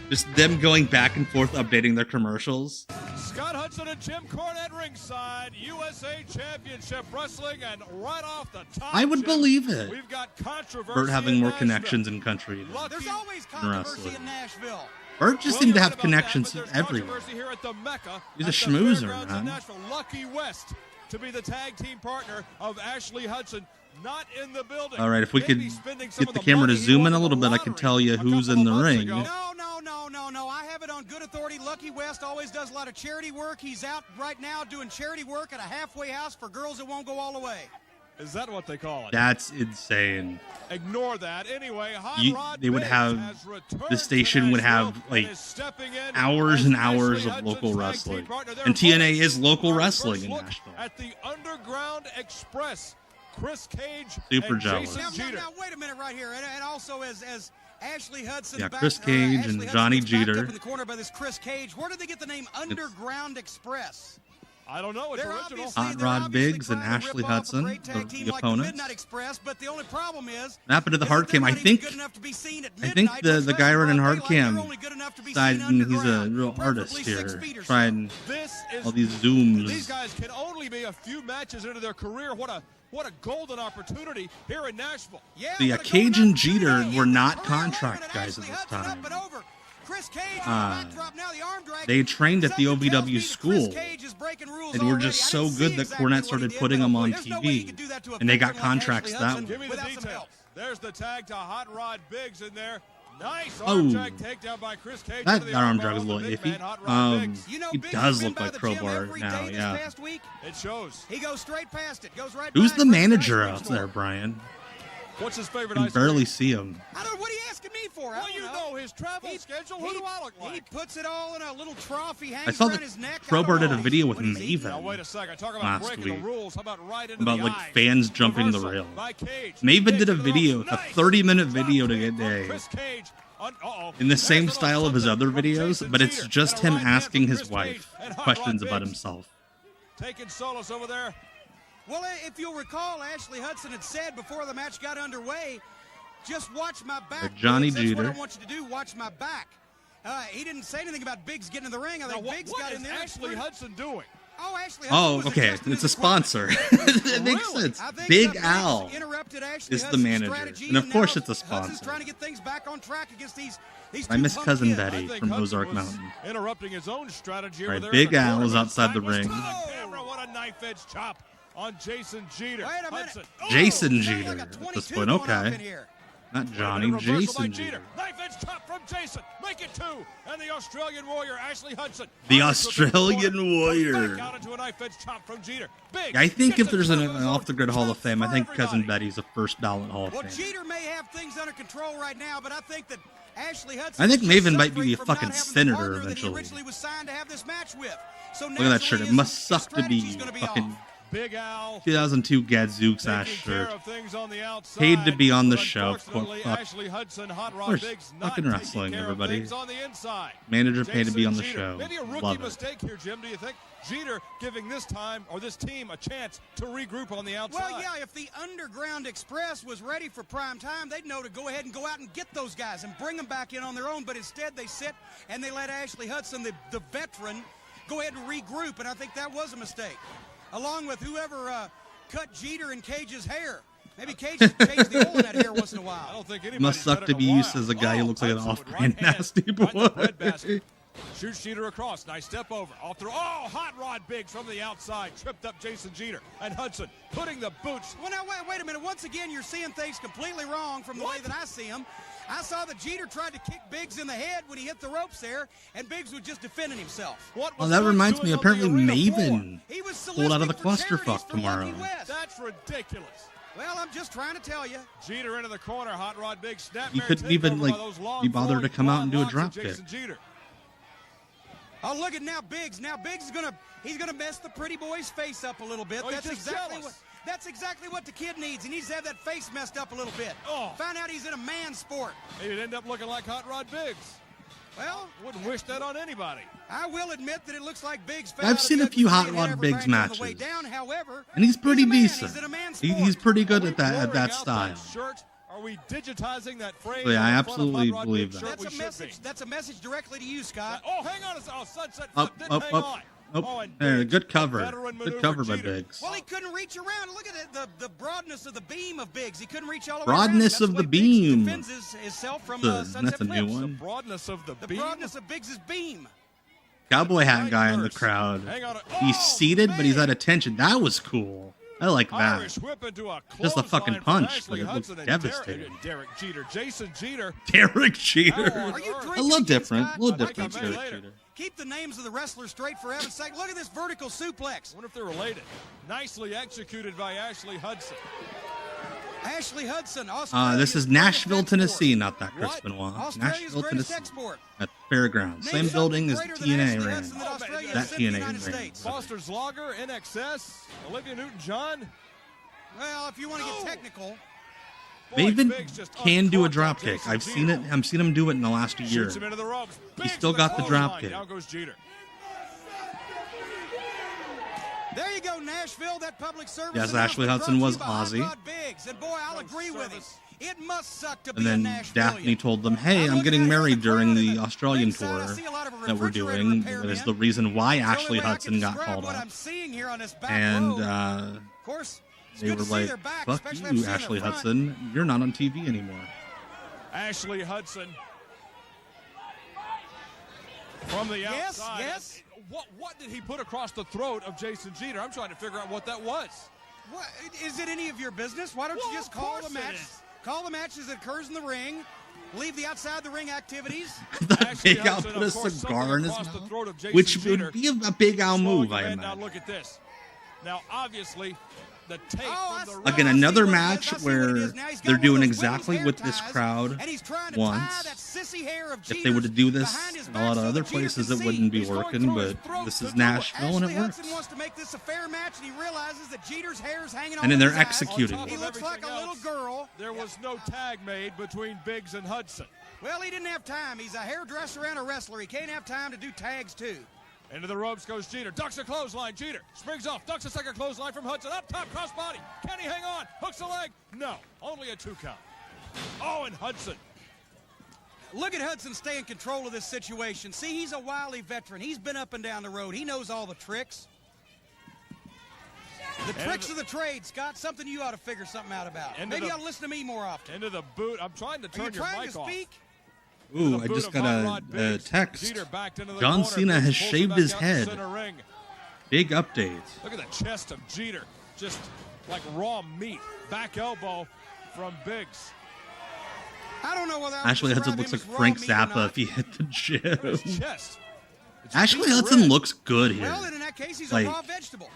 [SPEAKER 1] Just them going back and forth updating their commercials.
[SPEAKER 3] Scott Hudson and Jim Cornette ringside, USA Championship Wrestling, and right off the top,
[SPEAKER 1] I would believe it.
[SPEAKER 3] We've got controversy.
[SPEAKER 1] Bert having more
[SPEAKER 3] in
[SPEAKER 1] connections in country than
[SPEAKER 4] There's always
[SPEAKER 1] in
[SPEAKER 4] controversy
[SPEAKER 1] wrestling.
[SPEAKER 4] in Nashville.
[SPEAKER 1] Bert just seemed to have connections everywhere.
[SPEAKER 3] Here at the Mecca,
[SPEAKER 1] He's a
[SPEAKER 3] at the
[SPEAKER 1] schmoozer,
[SPEAKER 3] Fairgrounds in
[SPEAKER 1] man.
[SPEAKER 3] Nashville. Lucky West to be the tag team partner of Ashley Hudson. Not in the building.
[SPEAKER 1] All right, if we could
[SPEAKER 3] Maybe spending some
[SPEAKER 1] get
[SPEAKER 3] of
[SPEAKER 1] the
[SPEAKER 3] the
[SPEAKER 1] camera to
[SPEAKER 3] money he
[SPEAKER 1] zoom
[SPEAKER 3] won
[SPEAKER 1] in a
[SPEAKER 3] in
[SPEAKER 1] little
[SPEAKER 3] the
[SPEAKER 1] bit, I can tell you who's in the ring.
[SPEAKER 4] No. I have it on good authority. Lucky West always does a lot of charity work. He's out right now doing charity work at a halfway house for girls that won't go all the way.
[SPEAKER 3] Is that what they call it?
[SPEAKER 1] That's insane.
[SPEAKER 3] Ignore that. Anyway,
[SPEAKER 1] They would have, the station would have like hours and hours of local wrestling. And TNA is local wrestling in Nashville.
[SPEAKER 3] At the Underground Express, Chris Cage
[SPEAKER 1] Super
[SPEAKER 3] and
[SPEAKER 1] jealous.
[SPEAKER 3] Jason Jeter.
[SPEAKER 4] Now, wait a minute right here. And also as Ashley Hudson.
[SPEAKER 1] Yeah, Chris Cage and Johnny Jeter.
[SPEAKER 4] Up in the corner by this Chris Cage. Where did they get the name Underground Express?
[SPEAKER 3] I don't know. It's original.
[SPEAKER 1] Hot Rod Biggs and Ashley Hudson, the opponents.
[SPEAKER 4] But the only problem is,
[SPEAKER 1] what happened to the hard cam? I think the guy running hard cam decided he's a real artist here, trying all these zooms.
[SPEAKER 3] These guys can only be a few matches into their career. What a golden opportunity here in Nashville.
[SPEAKER 1] Yeah, Cage and Jeter were not contract guys at this time. They trained at the OVW school, and were just so good that Cornette started putting them on TV, and they got contracts that way.
[SPEAKER 3] Give me the details. There's the tag to Hot Rod Biggs in there. Nice
[SPEAKER 1] Oh.
[SPEAKER 3] arm drag takedown by Chris Cage.
[SPEAKER 1] That arm drag is a little iffy. He does look like Crowbar now, yeah.
[SPEAKER 3] It shows.
[SPEAKER 4] He goes straight past it. Goes right
[SPEAKER 1] Who's
[SPEAKER 4] by
[SPEAKER 1] the
[SPEAKER 4] it,
[SPEAKER 1] manager
[SPEAKER 4] right
[SPEAKER 1] out there, Brian?
[SPEAKER 3] What's his favorite
[SPEAKER 1] I
[SPEAKER 3] ice
[SPEAKER 1] can barely
[SPEAKER 3] cream?
[SPEAKER 1] see him.
[SPEAKER 4] I don't know. What are you asking me for?
[SPEAKER 3] Well, you know his travel schedule. Who do I look like?
[SPEAKER 4] He puts it all in a little trough. He hangs
[SPEAKER 1] I saw
[SPEAKER 4] around
[SPEAKER 1] that
[SPEAKER 4] his neck.
[SPEAKER 1] Crowbar did a video with
[SPEAKER 3] Now,
[SPEAKER 1] Maven
[SPEAKER 3] wait a second. Talk about
[SPEAKER 1] last
[SPEAKER 3] breaking
[SPEAKER 1] week
[SPEAKER 3] the rules. How about right into
[SPEAKER 1] about
[SPEAKER 3] the
[SPEAKER 1] like
[SPEAKER 3] eyes?
[SPEAKER 1] fans jumping the
[SPEAKER 3] Reversal
[SPEAKER 1] rail.
[SPEAKER 3] by Cage.
[SPEAKER 1] Maven did a
[SPEAKER 3] Cage to the
[SPEAKER 1] video,
[SPEAKER 3] ropes.
[SPEAKER 1] a
[SPEAKER 3] Nice.
[SPEAKER 1] 30-minute video to get day
[SPEAKER 3] Chris Cage.
[SPEAKER 1] in the same style of his other videos, but it's just him asking his wife questions about himself.
[SPEAKER 3] Taking Solis over there.
[SPEAKER 4] Well, if you'll recall, Ashley Hudson had said before the match got underway, just watch my back.
[SPEAKER 1] Johnny
[SPEAKER 4] Biggs. That's
[SPEAKER 1] Jeter.
[SPEAKER 4] what I want you to do. Watch my back. He didn't say anything about Biggs getting in the ring. I think Biggs got in there.
[SPEAKER 3] What is Ashley Hudson doing?
[SPEAKER 4] Oh, Ashley Hudson
[SPEAKER 1] Oh,
[SPEAKER 4] was
[SPEAKER 1] okay.
[SPEAKER 4] adjusting
[SPEAKER 1] It's
[SPEAKER 4] his
[SPEAKER 1] a sponsor. It makes sense.
[SPEAKER 4] I think
[SPEAKER 1] Big
[SPEAKER 4] Biggs
[SPEAKER 1] Al
[SPEAKER 4] interrupted Ashley
[SPEAKER 1] is the
[SPEAKER 4] Hudson's
[SPEAKER 1] manager.
[SPEAKER 4] strategy,
[SPEAKER 1] And of
[SPEAKER 4] now
[SPEAKER 1] course it's a
[SPEAKER 4] Hudson's
[SPEAKER 1] sponsor.
[SPEAKER 4] trying to get things back on track against these
[SPEAKER 1] I
[SPEAKER 4] two
[SPEAKER 1] miss
[SPEAKER 4] punk
[SPEAKER 1] Cousin
[SPEAKER 4] kids.
[SPEAKER 1] Betty from Ozark Mountain.
[SPEAKER 3] Interrupting his own strategy
[SPEAKER 1] All
[SPEAKER 3] over
[SPEAKER 1] right,
[SPEAKER 3] there.
[SPEAKER 1] Big
[SPEAKER 3] in the
[SPEAKER 1] Al
[SPEAKER 3] corner.
[SPEAKER 1] is outside the
[SPEAKER 3] Sideways
[SPEAKER 1] ring.
[SPEAKER 3] to the camera. What a knife edge chop on Jason Jeter.
[SPEAKER 4] Wait a minute.
[SPEAKER 3] Hudson.
[SPEAKER 1] Jason Jeter at this point. Okay. Not Johnny, Jason Jeter.
[SPEAKER 3] Knife edge chop from Jason. Make it 2. And the Australian Warrior, Ashley Hudson.
[SPEAKER 1] The Australian Warrior.
[SPEAKER 3] Back out into a knife edge chop from Jeter. Big.
[SPEAKER 1] Yeah, I think if there's an off-the-grid Hall of Fame, I think Cousin Betty's a first ballot Hall of
[SPEAKER 4] Well,
[SPEAKER 1] Fame.
[SPEAKER 4] Jeter may have things under control right now, but I think that Ashley Hudson.
[SPEAKER 1] I think
[SPEAKER 4] is just
[SPEAKER 1] Maven might
[SPEAKER 4] suffering
[SPEAKER 1] be a
[SPEAKER 4] from
[SPEAKER 1] fucking
[SPEAKER 4] not having the
[SPEAKER 1] senator
[SPEAKER 4] partner that he
[SPEAKER 1] eventually.
[SPEAKER 4] originally was signed to have this match with. So
[SPEAKER 1] Look at that shirt. It
[SPEAKER 4] naturally,
[SPEAKER 1] must
[SPEAKER 4] his
[SPEAKER 1] suck to be
[SPEAKER 4] strategy's gonna be
[SPEAKER 1] fucking
[SPEAKER 4] off.
[SPEAKER 3] Big Al.
[SPEAKER 1] 2002 Gadzooks ass
[SPEAKER 3] Taking care
[SPEAKER 1] shirt.
[SPEAKER 3] of things on the outside.
[SPEAKER 1] Paid to be on the
[SPEAKER 3] But
[SPEAKER 1] show.
[SPEAKER 3] unfortunately,
[SPEAKER 1] Fuck.
[SPEAKER 3] Ashley Hudson, Hot Rod
[SPEAKER 1] course,
[SPEAKER 3] Biggs, not
[SPEAKER 1] fucking
[SPEAKER 3] taking
[SPEAKER 1] wrestling,
[SPEAKER 3] care of
[SPEAKER 1] everybody.
[SPEAKER 3] things on the inside.
[SPEAKER 1] Manager paid to be
[SPEAKER 3] Jason
[SPEAKER 1] on the
[SPEAKER 3] Jeter.
[SPEAKER 1] show.
[SPEAKER 3] Maybe a rookie
[SPEAKER 1] Love it.
[SPEAKER 3] mistake here, Jim. Do you think Jeter giving this team a chance to regroup on the outside?
[SPEAKER 4] Well, yeah, if the Underground Express was ready for prime time, they'd know to go ahead and go out and get those guys and bring them back in on their own. But instead, they sit and they let Ashley Hudson, the veteran, go ahead and regroup. And I think that was a mistake, along with whoever cut Jeter and Cage's hair. Maybe Cage should change the oil in that hair once in a while.
[SPEAKER 3] I don't think anybody
[SPEAKER 1] Must suck to be used as a guy who looks like an off-brand nasty boy.
[SPEAKER 3] Shoots Jeter across. Nice step over. Off through. Oh, Hot Rod Biggs from the outside. Tripped up Jason Jeter. And Hudson putting the boots.
[SPEAKER 4] Well, now, wait a minute. Once again, you're seeing things completely wrong from the way that I see them. I saw that Jeter tried to kick Biggs in the head when he hit the ropes there, and Biggs was just defending himself.
[SPEAKER 1] Oh, that reminds me. Apparently, Maven
[SPEAKER 4] He was
[SPEAKER 1] pulled out of the
[SPEAKER 4] soliciting for
[SPEAKER 1] clusterfuck tomorrow.
[SPEAKER 3] That's ridiculous.
[SPEAKER 4] Well, I'm just trying to tell you.
[SPEAKER 3] Jeter into the corner. Hot Rod Biggs. Snap.
[SPEAKER 1] He couldn't even be bothered to come out and do a drop kick.
[SPEAKER 3] Jeter.
[SPEAKER 4] Oh, look at now Biggs. Now Biggs is gonna mess the pretty boy's face up a little bit.
[SPEAKER 3] Oh,
[SPEAKER 4] That's exactly what the kid needs. He needs to have that face messed up a little bit.
[SPEAKER 3] Oh.
[SPEAKER 4] Find out he's in a man sport.
[SPEAKER 3] He'd end up looking like Hot Rod Biggs.
[SPEAKER 4] Well,
[SPEAKER 3] wouldn't wish that on anybody.
[SPEAKER 4] I will admit that it looks like Biggs.
[SPEAKER 1] I've seen a few Hot Rod Biggs matches, and he's pretty decent. He's pretty good at that style.
[SPEAKER 3] Are we digitizing that phrase?
[SPEAKER 1] Yeah, I absolutely believe that.
[SPEAKER 4] That's a message. That's a message directly to you, Scott.
[SPEAKER 3] Oh, hang on! Sunset
[SPEAKER 1] Up. There, good cover. Good cover by
[SPEAKER 3] Jeter.
[SPEAKER 1] Biggs.
[SPEAKER 4] Well, he couldn't reach around. Look at it, the broadness of the beam of Biggs. He couldn't reach all the way
[SPEAKER 1] Broadness
[SPEAKER 4] around.
[SPEAKER 1] of the beam.
[SPEAKER 4] Defends himself from
[SPEAKER 1] That's
[SPEAKER 4] Sunset
[SPEAKER 1] a new
[SPEAKER 4] Flips.
[SPEAKER 1] one.
[SPEAKER 3] The broadness of the beam.
[SPEAKER 4] Broadness of Biggs' beam.
[SPEAKER 1] Cowboy hat guy in the crowd. He's seated, but he's at attention. That was cool. I like that.
[SPEAKER 3] Irish whip into a
[SPEAKER 1] Just a fucking
[SPEAKER 3] clothesline from
[SPEAKER 1] punch, but
[SPEAKER 3] Ashley
[SPEAKER 1] it looks
[SPEAKER 3] Hudson and
[SPEAKER 1] devastating.
[SPEAKER 3] Derek Jeter, Jason Jeter.
[SPEAKER 1] Derek Jeter.
[SPEAKER 4] Are you
[SPEAKER 1] A
[SPEAKER 4] drinking
[SPEAKER 1] little
[SPEAKER 4] again,
[SPEAKER 1] different.
[SPEAKER 4] Scott?
[SPEAKER 1] A little different,
[SPEAKER 3] I'll
[SPEAKER 1] Derek Jeter.
[SPEAKER 4] Keep the names of the wrestlers straight for heaven's sake. Look at this vertical suplex.
[SPEAKER 3] I wonder if they're related. Nicely executed by Ashley Hudson.
[SPEAKER 4] Ashley Hudson.
[SPEAKER 1] This is Nashville, Tennessee, not that Chris
[SPEAKER 4] What?
[SPEAKER 1] Benoit.
[SPEAKER 4] Australia's
[SPEAKER 1] Nashville,
[SPEAKER 4] greatest
[SPEAKER 1] Tennessee.
[SPEAKER 4] export.
[SPEAKER 1] At Fairgrounds. Same
[SPEAKER 4] Name
[SPEAKER 1] building as
[SPEAKER 4] something
[SPEAKER 1] the
[SPEAKER 4] greater than
[SPEAKER 1] TNA
[SPEAKER 4] Ashley
[SPEAKER 1] ran.
[SPEAKER 4] Hudson that Australia
[SPEAKER 1] That
[SPEAKER 4] has sent to the
[SPEAKER 1] TNA
[SPEAKER 4] United
[SPEAKER 1] ran.
[SPEAKER 4] States.
[SPEAKER 3] Foster's Lager, NXS, Olivia Newton-John.
[SPEAKER 4] Well, if you want to get technical.
[SPEAKER 1] Maven can do a drop kick. I've seen it. I've seen him do it in the last year.
[SPEAKER 3] Shoots him into the ropes.
[SPEAKER 1] He still got the drop kick.
[SPEAKER 3] Down goes Jeter.
[SPEAKER 4] There you go, Nashville. That public service.
[SPEAKER 1] Yes,
[SPEAKER 4] announcement
[SPEAKER 1] Ashley
[SPEAKER 4] brought
[SPEAKER 1] Hudson
[SPEAKER 4] to you
[SPEAKER 1] was
[SPEAKER 4] by Hot
[SPEAKER 1] Aussie.
[SPEAKER 4] Rod Biggs. And boy, I'll agree with him. It must suck to
[SPEAKER 1] And
[SPEAKER 4] be a
[SPEAKER 1] then
[SPEAKER 4] Nashvilleian.
[SPEAKER 1] Daphne told them, hey, I'm getting married during the Australian tour that we're doing. That is the reason why Ashley Hudson got called up. And
[SPEAKER 4] Of course,
[SPEAKER 1] they were like, fuck you, Ashley Hudson. You're not on TV anymore.
[SPEAKER 3] Ashley Hudson from the outside.
[SPEAKER 4] Yes.
[SPEAKER 3] What did he put across the throat of Jason Jeter? I'm trying to figure out what that was.
[SPEAKER 4] What, is it any of your business? Why don't you just call the match? Call the match as it occurs in the ring. leave the outside the ring activities.
[SPEAKER 1] Big Al put a cigar in his mouth, which would be a Big Al move, I imagine.
[SPEAKER 3] Now look at this. Now, obviously, the tape from the
[SPEAKER 1] Again, another match where they're doing exactly what this crowd wants. If they were to do this in a lot of other places, it wouldn't be working, but this is Nashville and it works. And then they're executing.
[SPEAKER 4] He looks like a little girl.
[SPEAKER 3] There was no tag made between Biggs and Hudson.
[SPEAKER 4] Well, he didn't have time. He's a hairdresser and a wrestler. He can't have time to do tags, too.
[SPEAKER 3] Into the ropes goes Jeter. Ducks a clothesline. Jeter springs off. Ducks a second clothesline from Hudson. Up top, crossbody. Can he hang on? Hooks a leg. No. Only a 2 count. Oh, and Hudson.
[SPEAKER 4] Look at Hudson stay in control of this situation. See, he's a wily veteran. He's been up and down the road. He knows all the tricks. The tricks of the trade, Scott. Something you ought to figure something out about. Maybe you ought to listen to me more often.
[SPEAKER 3] Into the boot. I'm trying to turn your mic off.
[SPEAKER 1] Ooh, I just got a text. John Cena has shaved his head. Big update.
[SPEAKER 3] Look at the chest of Jeter. Just like raw meat. Back elbow from Biggs.
[SPEAKER 4] I don't know whether
[SPEAKER 1] Ashley Hudson looks like Frank Zappa if he hit the gym. Ashley Hudson looks good here.
[SPEAKER 4] Well, in that case, he's a raw vegetable.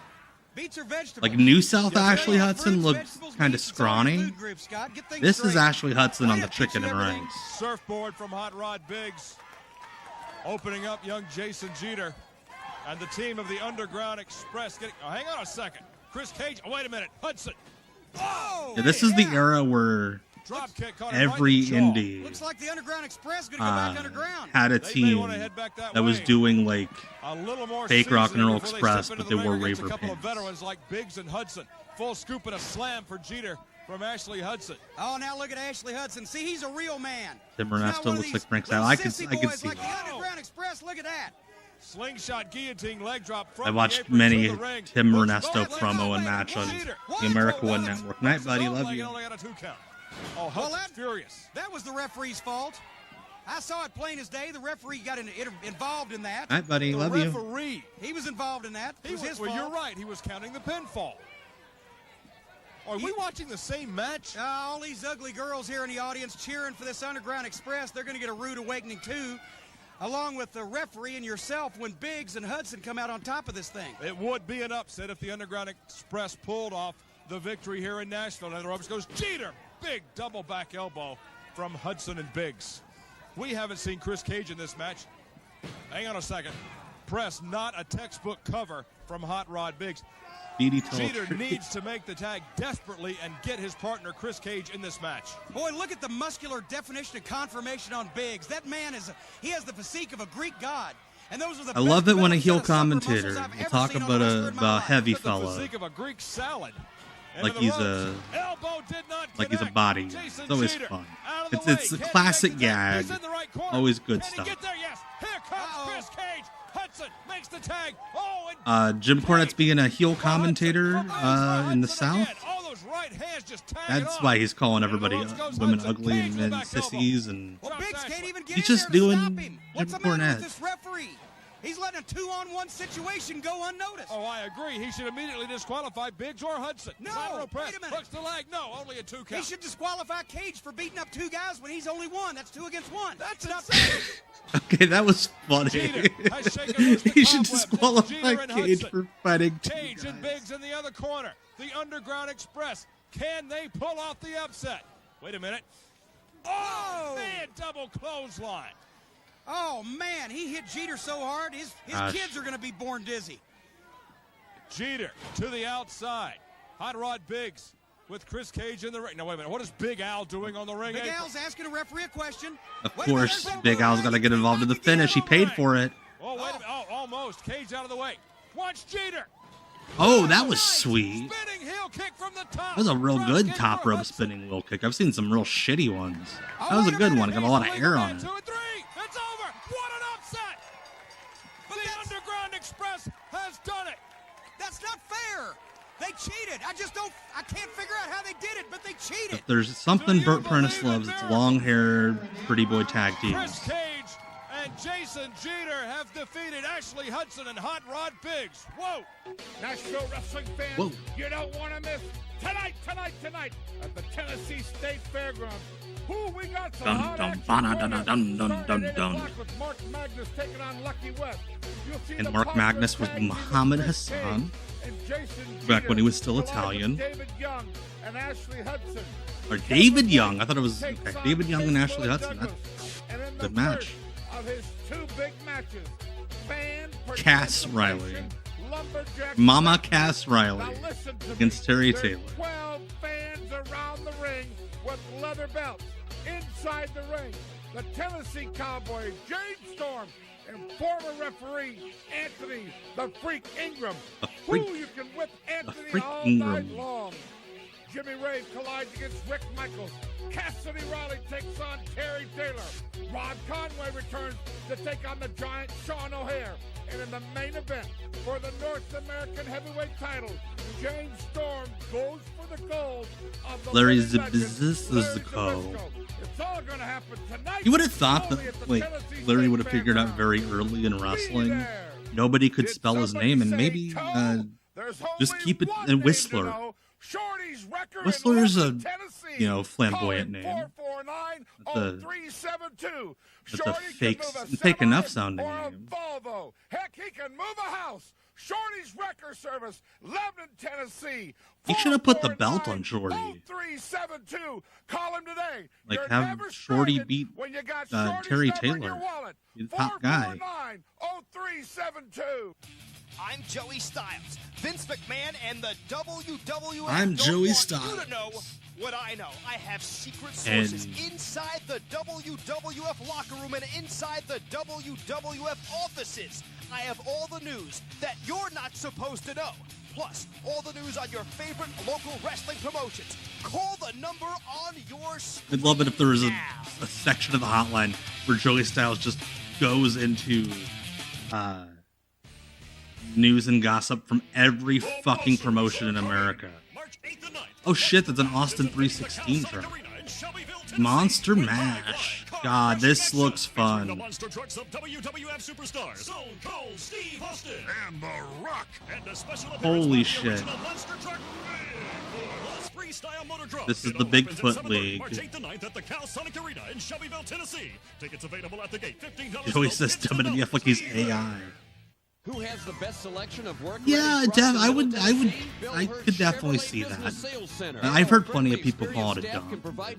[SPEAKER 1] Like New South Ashley Hudson looks kind of scrawny. This is Ashley Hudson on the chicken and rings.
[SPEAKER 3] Surfboard from Hot Rod Biggs. Opening up young Jason Jeter. And the team of the Underground Express getting... Oh, hang on a second. Chris Cage. Oh, wait a minute. Hudson. Oh!
[SPEAKER 1] Yeah, this is the era where every indie
[SPEAKER 4] looks like the Underground Express gonna go back underground.
[SPEAKER 1] Had a team that was doing like fake Rock and Roll Express, but they wore Raver
[SPEAKER 3] a couple
[SPEAKER 1] pants.
[SPEAKER 3] of veterans like Biggs and Hudson. Full scoop and a slam for Jeter from Ashley Hudson.
[SPEAKER 4] Oh, now look at Ashley Hudson. See, he's a real man.
[SPEAKER 1] Tim Ernesto looks like Frank Zappa. I can see
[SPEAKER 4] like
[SPEAKER 1] that.
[SPEAKER 4] The Underground Express, look at that.
[SPEAKER 3] Slingshot guillotine leg drop from
[SPEAKER 1] I watched many Tim Ernesto promo and match on the America One Network. Night, buddy. Love you.
[SPEAKER 3] Oh, well, furious.
[SPEAKER 4] That was the referee's fault. I saw it plain as day. The referee got involved in that.
[SPEAKER 1] Night, buddy. Love you.
[SPEAKER 3] The referee.
[SPEAKER 4] He was involved in that. It was his fault.
[SPEAKER 3] You're right. He was counting the pinfall. Are we watching the same match?
[SPEAKER 4] All these ugly girls here in the audience cheering for this Underground Express. They're going to get a rude awakening, too, along with the referee and yourself when Biggs and Hudson come out on top of this thing.
[SPEAKER 3] It would be an upset if the Underground Express pulled off the victory here in Nashville. And the ropes goes Jeter. Big double back elbow from Hudson and Biggs. We haven't seen Chris Cage in this match. Hang on a second. Press, not a textbook cover from Hot Rod Biggs. Jeter needs to make the tag desperately and get his partner Chris Cage in this match.
[SPEAKER 4] Boy, look at the muscular definition and conformation on Biggs. That man he has the physique of a Greek god. And those are the
[SPEAKER 1] I love it when a heel commentator will talk about a heavy fella.
[SPEAKER 3] The physique of a Greek salad.
[SPEAKER 1] Like he's a body. It's always fun. It's a classic gag. Always good stuff.
[SPEAKER 3] Here comes Chris Cage. Hudson makes the tag.
[SPEAKER 1] Jim Cornette's being a heel commentator in the South. That's why he's calling everybody women ugly and men sissies, and he's just doing Jim Cornette.
[SPEAKER 4] He's letting a 2-on-1 situation go unnoticed.
[SPEAKER 3] Oh, I agree. He should immediately disqualify Biggs or Hudson.
[SPEAKER 4] No,
[SPEAKER 3] wait
[SPEAKER 4] a minute.
[SPEAKER 3] Hooks the leg. No, only a 2 count.
[SPEAKER 4] He should disqualify Cage for beating up 2 guys when he's only 1. That's 2 against 1.
[SPEAKER 3] That's not fair.
[SPEAKER 1] Okay, that was funny. He should disqualify Cage for fighting 2
[SPEAKER 3] Cage and Biggs in the other corner. The Underground Express. Can they pull off the upset? Wait a minute. Oh, man, double clothesline.
[SPEAKER 4] Oh, man, he hit Jeter so hard, his kids are going to be born dizzy.
[SPEAKER 3] Jeter to the outside. Hot Rod Biggs with Chris Cage in the ring. Now, wait a minute. What is Big Al doing on the ring apron?
[SPEAKER 4] Big Al's asking a referee a question.
[SPEAKER 1] Of course, Big Al's got to get involved in the finish. He paid for it.
[SPEAKER 3] Oh, wait a minute. Oh, almost. Cage out of the way. Watch Jeter.
[SPEAKER 1] Oh, that was sweet.
[SPEAKER 3] Spinning heel kick from the top.
[SPEAKER 1] That was a real good top rope spinning wheel kick. I've seen some real shitty ones. That was a good one. It got a lot of air on it.
[SPEAKER 3] 2 and 3. It's over. What an upset. The Underground Express has done it.
[SPEAKER 4] That's not fair. They cheated. I can't figure out how they did it, but they cheated.
[SPEAKER 1] If there's something Bert Prentice loves, it's long-haired, pretty boy tag teams.
[SPEAKER 3] Chris Cage and Jason Jeter have defeated Ashley Hudson and Hot Rod Biggs. Whoa!
[SPEAKER 5] Nashville wrestling fans,
[SPEAKER 1] Whoa.
[SPEAKER 5] You don't want to miss tonight at the Tennessee State Fairgrounds. Who we got some hot action with Mark Magnus taking on Lucky West.
[SPEAKER 1] And Mark Magnus was Muhammad Hassan back when he was still Italian.
[SPEAKER 5] David Young and Ashley Hudson.
[SPEAKER 1] Or David Young. I thought it was okay. David Young and Ashley Hudson. That's a good match.
[SPEAKER 5] Of his two big matches,
[SPEAKER 1] Cass Riley. Mama Cass Riley against Terry Taylor.
[SPEAKER 5] 12 fans around the ring with leather belts. Inside the ring, the Tennessee Cowboy, James Storm, and former referee Anthony the Freak Ingram. Who you can whip Anthony all night long. Jimmy Rave collides against Rick Michaels. Cassidy Riley takes on Terry Taylor. Rod Conway returns to take on the giant Sean O'Hare. And in the main event for the North American heavyweight title, James Storm goes for the gold of the
[SPEAKER 1] Larry
[SPEAKER 5] Zbyszko. It's all going to happen tonight.
[SPEAKER 1] You would have thought that Larry would have figured out very early in wrestling nobody could spell his name, and maybe just keep it in Whistler. Whistler's a flamboyant name. That's a fake enough sounding name.
[SPEAKER 5] Heck, he can move a house. Shorty's Wrecker Service, Lebanon, Tennessee.
[SPEAKER 1] He should have put the belt on Shorty.
[SPEAKER 5] 0372. Call him today.
[SPEAKER 1] Like, have Shorty beat Terry Taylor. He's the top guy.
[SPEAKER 5] 0372.
[SPEAKER 19] I'm Joey Styles, Vince McMahon, and the WWF.
[SPEAKER 1] I'm Joey Styles.
[SPEAKER 19] You to know what I know. I have secret sources inside the WWF locker room and inside the WWF offices. I have all the news that you're not supposed to know. Plus, all the news on your favorite local wrestling promotions. Call the number on your screen.
[SPEAKER 1] I'd love it if there was a section of the hotline where Joey Styles just goes into news and gossip from every fucking promotion in America. Oh shit, that's an Austin 316 truck. Monster Mash. God, this looks fun.
[SPEAKER 12] The monster trucks of WWF superstars. Stone Cold Steve Austin and The Rock. And a special
[SPEAKER 1] holy shit. This is the Bigfoot League.
[SPEAKER 12] March 8th and 9th at the Cal Sonic Arena in Shelbyville, Tennessee. Tickets available at the gate. $15.
[SPEAKER 1] Joey says WWF like he's AI.
[SPEAKER 22] Who has the best selection of work?
[SPEAKER 1] Yeah, I could definitely see that. I've heard plenty of people call it a dump. I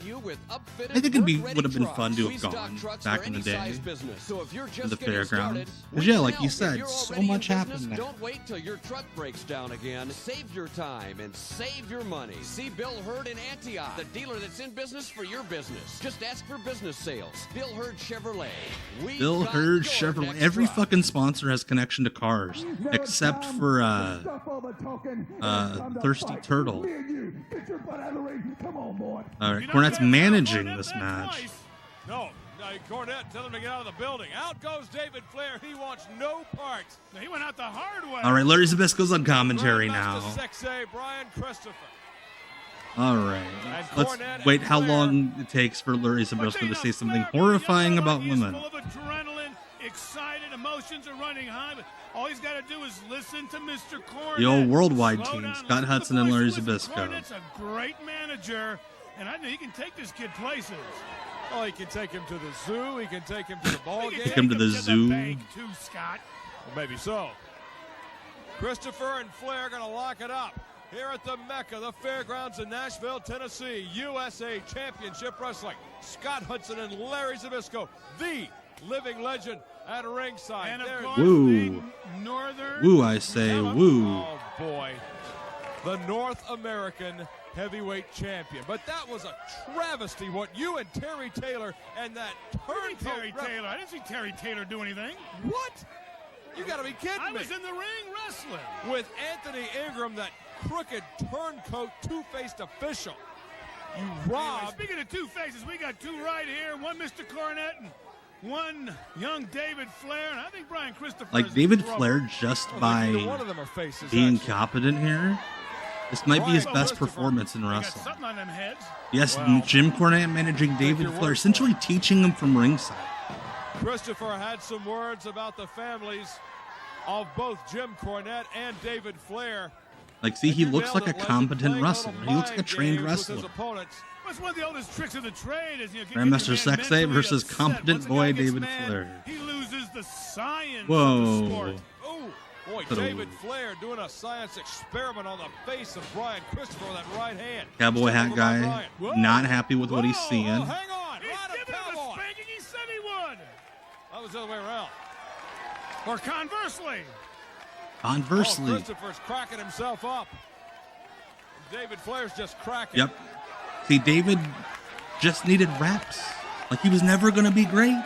[SPEAKER 1] think would have been fun to have gone back in the day to the fairgrounds. Because yeah, like you said, so much happened now.
[SPEAKER 22] Don't wait till your truck breaks down again. Save your time and save your money. See Bill Hurd in Antioch, the dealer that's in business for your business. Just ask for business sales. Bill Hurd Chevrolet.
[SPEAKER 1] Bill Hurd Chevrolet. Every fucking sponsor has connection to cars, except for Thirsty Turtle. All right, Cornette's managing this match.
[SPEAKER 3] No, Cornette, tell him to get out of the building. Out goes David Flair. He wants no parts. He went out the hard way.
[SPEAKER 1] All right, Larry Zbyszko's on commentary now.
[SPEAKER 3] Brian Christopher.
[SPEAKER 1] All right, let's wait how long it takes for Larry Zbyszko to say something horrifying about women.
[SPEAKER 17] Full of adrenaline, excited, emotions are running high, but all he's got to do is listen to Mr. Cornette.
[SPEAKER 1] The old worldwide team, Scott Hudson and Larry Zbyszko.
[SPEAKER 17] Cornette's a great manager, and I think he can take this kid places.
[SPEAKER 3] Oh, he can take him to the zoo. He can take him to the ball game.
[SPEAKER 1] Take him to the zoo.
[SPEAKER 17] Bank too, Scott.
[SPEAKER 3] Well, maybe so. Christopher and Flair are going to lock it up here at the Mecca, the Fairgrounds in Nashville, Tennessee. USA Championship Wrestling. Scott Hudson and Larry Zbyszko, the living legend at ringside.
[SPEAKER 17] And
[SPEAKER 3] of
[SPEAKER 17] course,
[SPEAKER 1] woo.
[SPEAKER 17] Northern.
[SPEAKER 1] Woo, I say, woo.
[SPEAKER 3] Oh, boy. The North American heavyweight champion. But that was a travesty, what you and Terry Taylor and that turncoat
[SPEAKER 17] Terry Taylor. I didn't see Terry Taylor do anything.
[SPEAKER 3] What? You got to be kidding me.
[SPEAKER 17] I was in the ring wrestling.
[SPEAKER 3] With Anthony Ingram, that crooked turncoat, two-faced official. You robbed.
[SPEAKER 17] Anyway, speaking of two faces, we got two right here. One Mr. Cornette and one young David Flair. And I think Brian Christopher.
[SPEAKER 1] Like David Flair, just by being competent here, this might be his best performance in wrestling.
[SPEAKER 17] Something on them heads.
[SPEAKER 1] Yes, Jim Cornette managing David Flair, essentially teaching him from ringside.
[SPEAKER 3] Christopher had some words about the families of both Jim Cornette and David Flair.
[SPEAKER 1] Like, see, he looks like a competent wrestler. He looks like a trained wrestler.
[SPEAKER 17] That's one of the oldest tricks of the trade. Is,
[SPEAKER 1] Grandmaster Sexay versus competent boy David Flair.
[SPEAKER 17] He loses the science
[SPEAKER 1] Whoa.
[SPEAKER 17] of the sport.
[SPEAKER 3] Oh, boy, David Flair doing a science experiment on the face of Brian Christopher with that right hand.
[SPEAKER 1] Cowboy hat guy, not happy with what he's seeing.
[SPEAKER 3] Hang on.
[SPEAKER 17] He's giving him a spanking he said he would.
[SPEAKER 3] That was the other way around.
[SPEAKER 17] Or conversely.
[SPEAKER 1] Conversely.
[SPEAKER 3] Christopher's cracking himself up. David Flair's just cracking.
[SPEAKER 1] Yep. See, David just needed reps. Like, he was never going to be great.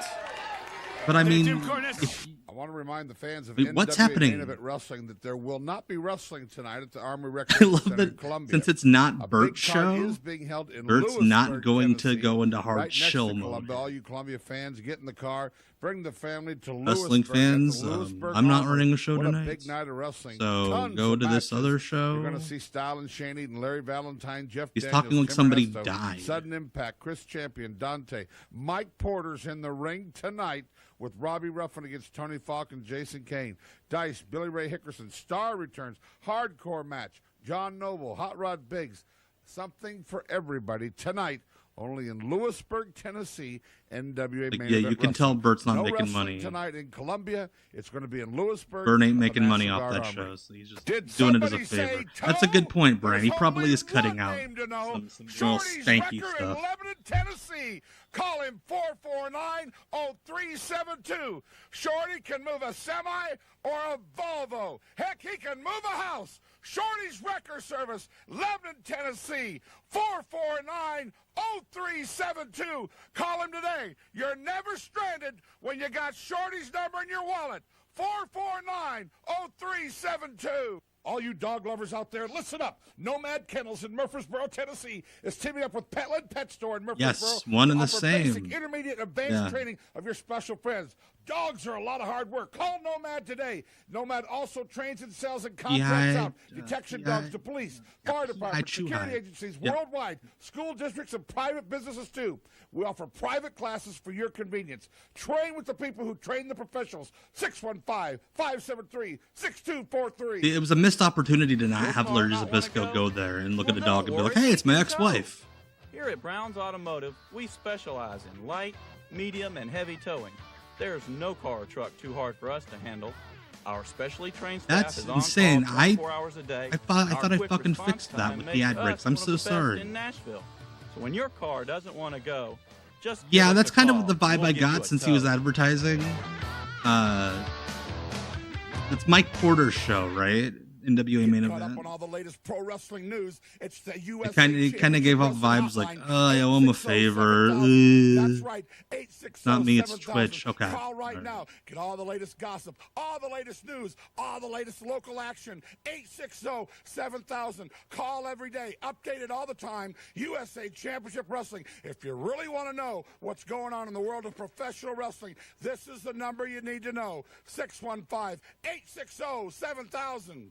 [SPEAKER 1] But, I mean,
[SPEAKER 5] I want to remind the fans of
[SPEAKER 1] what's
[SPEAKER 5] NWA
[SPEAKER 1] happening?
[SPEAKER 5] Main Event Wrestling that there will not be wrestling tonight at the Army
[SPEAKER 1] I
[SPEAKER 5] Recreation
[SPEAKER 1] love
[SPEAKER 5] Center
[SPEAKER 1] that
[SPEAKER 5] in Columbia.
[SPEAKER 1] since it's not
[SPEAKER 5] A
[SPEAKER 1] Bert's
[SPEAKER 5] big card
[SPEAKER 1] show,
[SPEAKER 5] is being held in
[SPEAKER 1] Bert's
[SPEAKER 5] Lewisburg,
[SPEAKER 1] not going to
[SPEAKER 5] Tennessee,
[SPEAKER 1] go into hard
[SPEAKER 5] right next
[SPEAKER 1] chill
[SPEAKER 5] to
[SPEAKER 1] mode.
[SPEAKER 5] Columbia. All you Columbia fans, get in the car, bring the family to
[SPEAKER 1] Wrestling
[SPEAKER 5] Lewisburg. At the
[SPEAKER 1] fans,
[SPEAKER 5] Lewisburg
[SPEAKER 1] I'm not
[SPEAKER 5] Armory.
[SPEAKER 1] running a show
[SPEAKER 5] What
[SPEAKER 1] tonight.
[SPEAKER 5] A big night of wrestling.
[SPEAKER 1] So
[SPEAKER 5] Tons
[SPEAKER 1] go
[SPEAKER 5] of
[SPEAKER 1] to this
[SPEAKER 5] matches.
[SPEAKER 1] other show.
[SPEAKER 5] You're going to see Styling Shane Eaton, Larry Valentine, Jeff
[SPEAKER 1] He's
[SPEAKER 5] Daniels,
[SPEAKER 1] talking like
[SPEAKER 5] Tim
[SPEAKER 1] somebody
[SPEAKER 5] Resto,
[SPEAKER 1] died.
[SPEAKER 5] Sudden Impact, Chris Champion, Dante. Mike Porter's in the ring tonight with Robbie Ruffin against Tony Falk and Jason Kane. Dice, Billy Ray Hickerson, Star returns, hardcore match, John Noble, Hot Rod Biggs. Something for everybody tonight, only in Lewisburg, Tennessee, NWA
[SPEAKER 1] Like,
[SPEAKER 5] Main
[SPEAKER 1] yeah,
[SPEAKER 5] Event
[SPEAKER 1] you can
[SPEAKER 5] Wrestling.
[SPEAKER 1] tell Bert's not
[SPEAKER 5] No
[SPEAKER 1] making
[SPEAKER 5] wrestling
[SPEAKER 1] money.
[SPEAKER 5] tonight in Columbia. It's going to be in Lewisburg.
[SPEAKER 1] Bert ain't
[SPEAKER 5] at the
[SPEAKER 1] making money
[SPEAKER 5] National
[SPEAKER 1] off
[SPEAKER 5] Guard
[SPEAKER 1] that
[SPEAKER 5] Armory.
[SPEAKER 1] show, so he's just
[SPEAKER 5] Did
[SPEAKER 1] doing it as a
[SPEAKER 5] somebody say
[SPEAKER 1] favor. That's a good point, Brian. He probably is cutting out
[SPEAKER 5] name to know.
[SPEAKER 1] some real
[SPEAKER 5] Shorty's
[SPEAKER 1] stanky
[SPEAKER 5] Wrecker
[SPEAKER 1] stuff.
[SPEAKER 5] in Lebanon, Tennessee. Call him 449-0372. Shorty can move a semi or a Volvo. Heck, he can move a house. Shorty's Wrecker Service, Lebanon, Tennessee. 449-0372. Call him today. You're never stranded when you got Shorty's number in your wallet. 449-0372. All you dog lovers out there, listen up. Nomad Kennels in Murfreesboro, Tennessee is teaming up with Petland Pet Store in Murfreesboro.
[SPEAKER 1] Yes, one and
[SPEAKER 5] to
[SPEAKER 1] the
[SPEAKER 5] offer
[SPEAKER 1] same.
[SPEAKER 5] Basic, intermediate, and advanced training of your special friends. Dogs are a lot of hard work. Call Nomad today. Nomad also trains and sells and contracts out detection dogs to police, fire departments, security agencies worldwide, school districts, and private businesses too. We offer private classes for your convenience. Train with the people who train the professionals. 615-573-6243.
[SPEAKER 1] It was a missed opportunity to not have Larry Zbyszko go there and look at the dog and be like, hey, it's my ex-wife.
[SPEAKER 21] Here at Brown's Automotive, we specialize in light, medium, and heavy towing. There's no car or truck too hard for us to handle. Our specially trained staff
[SPEAKER 1] That's
[SPEAKER 21] is on
[SPEAKER 1] insane.
[SPEAKER 21] call 24 hours a day.
[SPEAKER 1] I thought
[SPEAKER 21] Our
[SPEAKER 1] I
[SPEAKER 21] quick
[SPEAKER 1] fucking
[SPEAKER 21] response
[SPEAKER 1] fixed that
[SPEAKER 21] time
[SPEAKER 1] with the
[SPEAKER 21] makes
[SPEAKER 1] ad breaks.
[SPEAKER 21] us
[SPEAKER 1] I'm
[SPEAKER 21] one of
[SPEAKER 1] so
[SPEAKER 21] the best
[SPEAKER 1] sorry.
[SPEAKER 21] in Nashville. So when your car doesn't want to go, just give
[SPEAKER 1] Yeah,
[SPEAKER 21] us
[SPEAKER 1] that's
[SPEAKER 21] a
[SPEAKER 1] kind
[SPEAKER 21] call.
[SPEAKER 1] of the vibe
[SPEAKER 21] We'll
[SPEAKER 1] I
[SPEAKER 21] give you
[SPEAKER 1] got
[SPEAKER 21] a
[SPEAKER 1] since he was
[SPEAKER 21] tow.
[SPEAKER 1] advertising. It's Mike Porter's show, right? NWA Main
[SPEAKER 5] Caught
[SPEAKER 1] Event.
[SPEAKER 5] up on all the latest pro wrestling news. It's the USA
[SPEAKER 1] It kind of gave off vibes like, oh, I owe him a favor.
[SPEAKER 5] That's right.
[SPEAKER 1] Not me, it's
[SPEAKER 5] 860-7000.
[SPEAKER 1] Twitch. Okay.
[SPEAKER 5] Call right
[SPEAKER 1] All right.
[SPEAKER 5] now. Get all the latest gossip, all the latest news, all the latest local action. 860-7000. Call every day. Updated all the time. USA Championship Wrestling. If you really want to know what's going on in the world of professional wrestling, this is the number you need to know. 615-860-7000.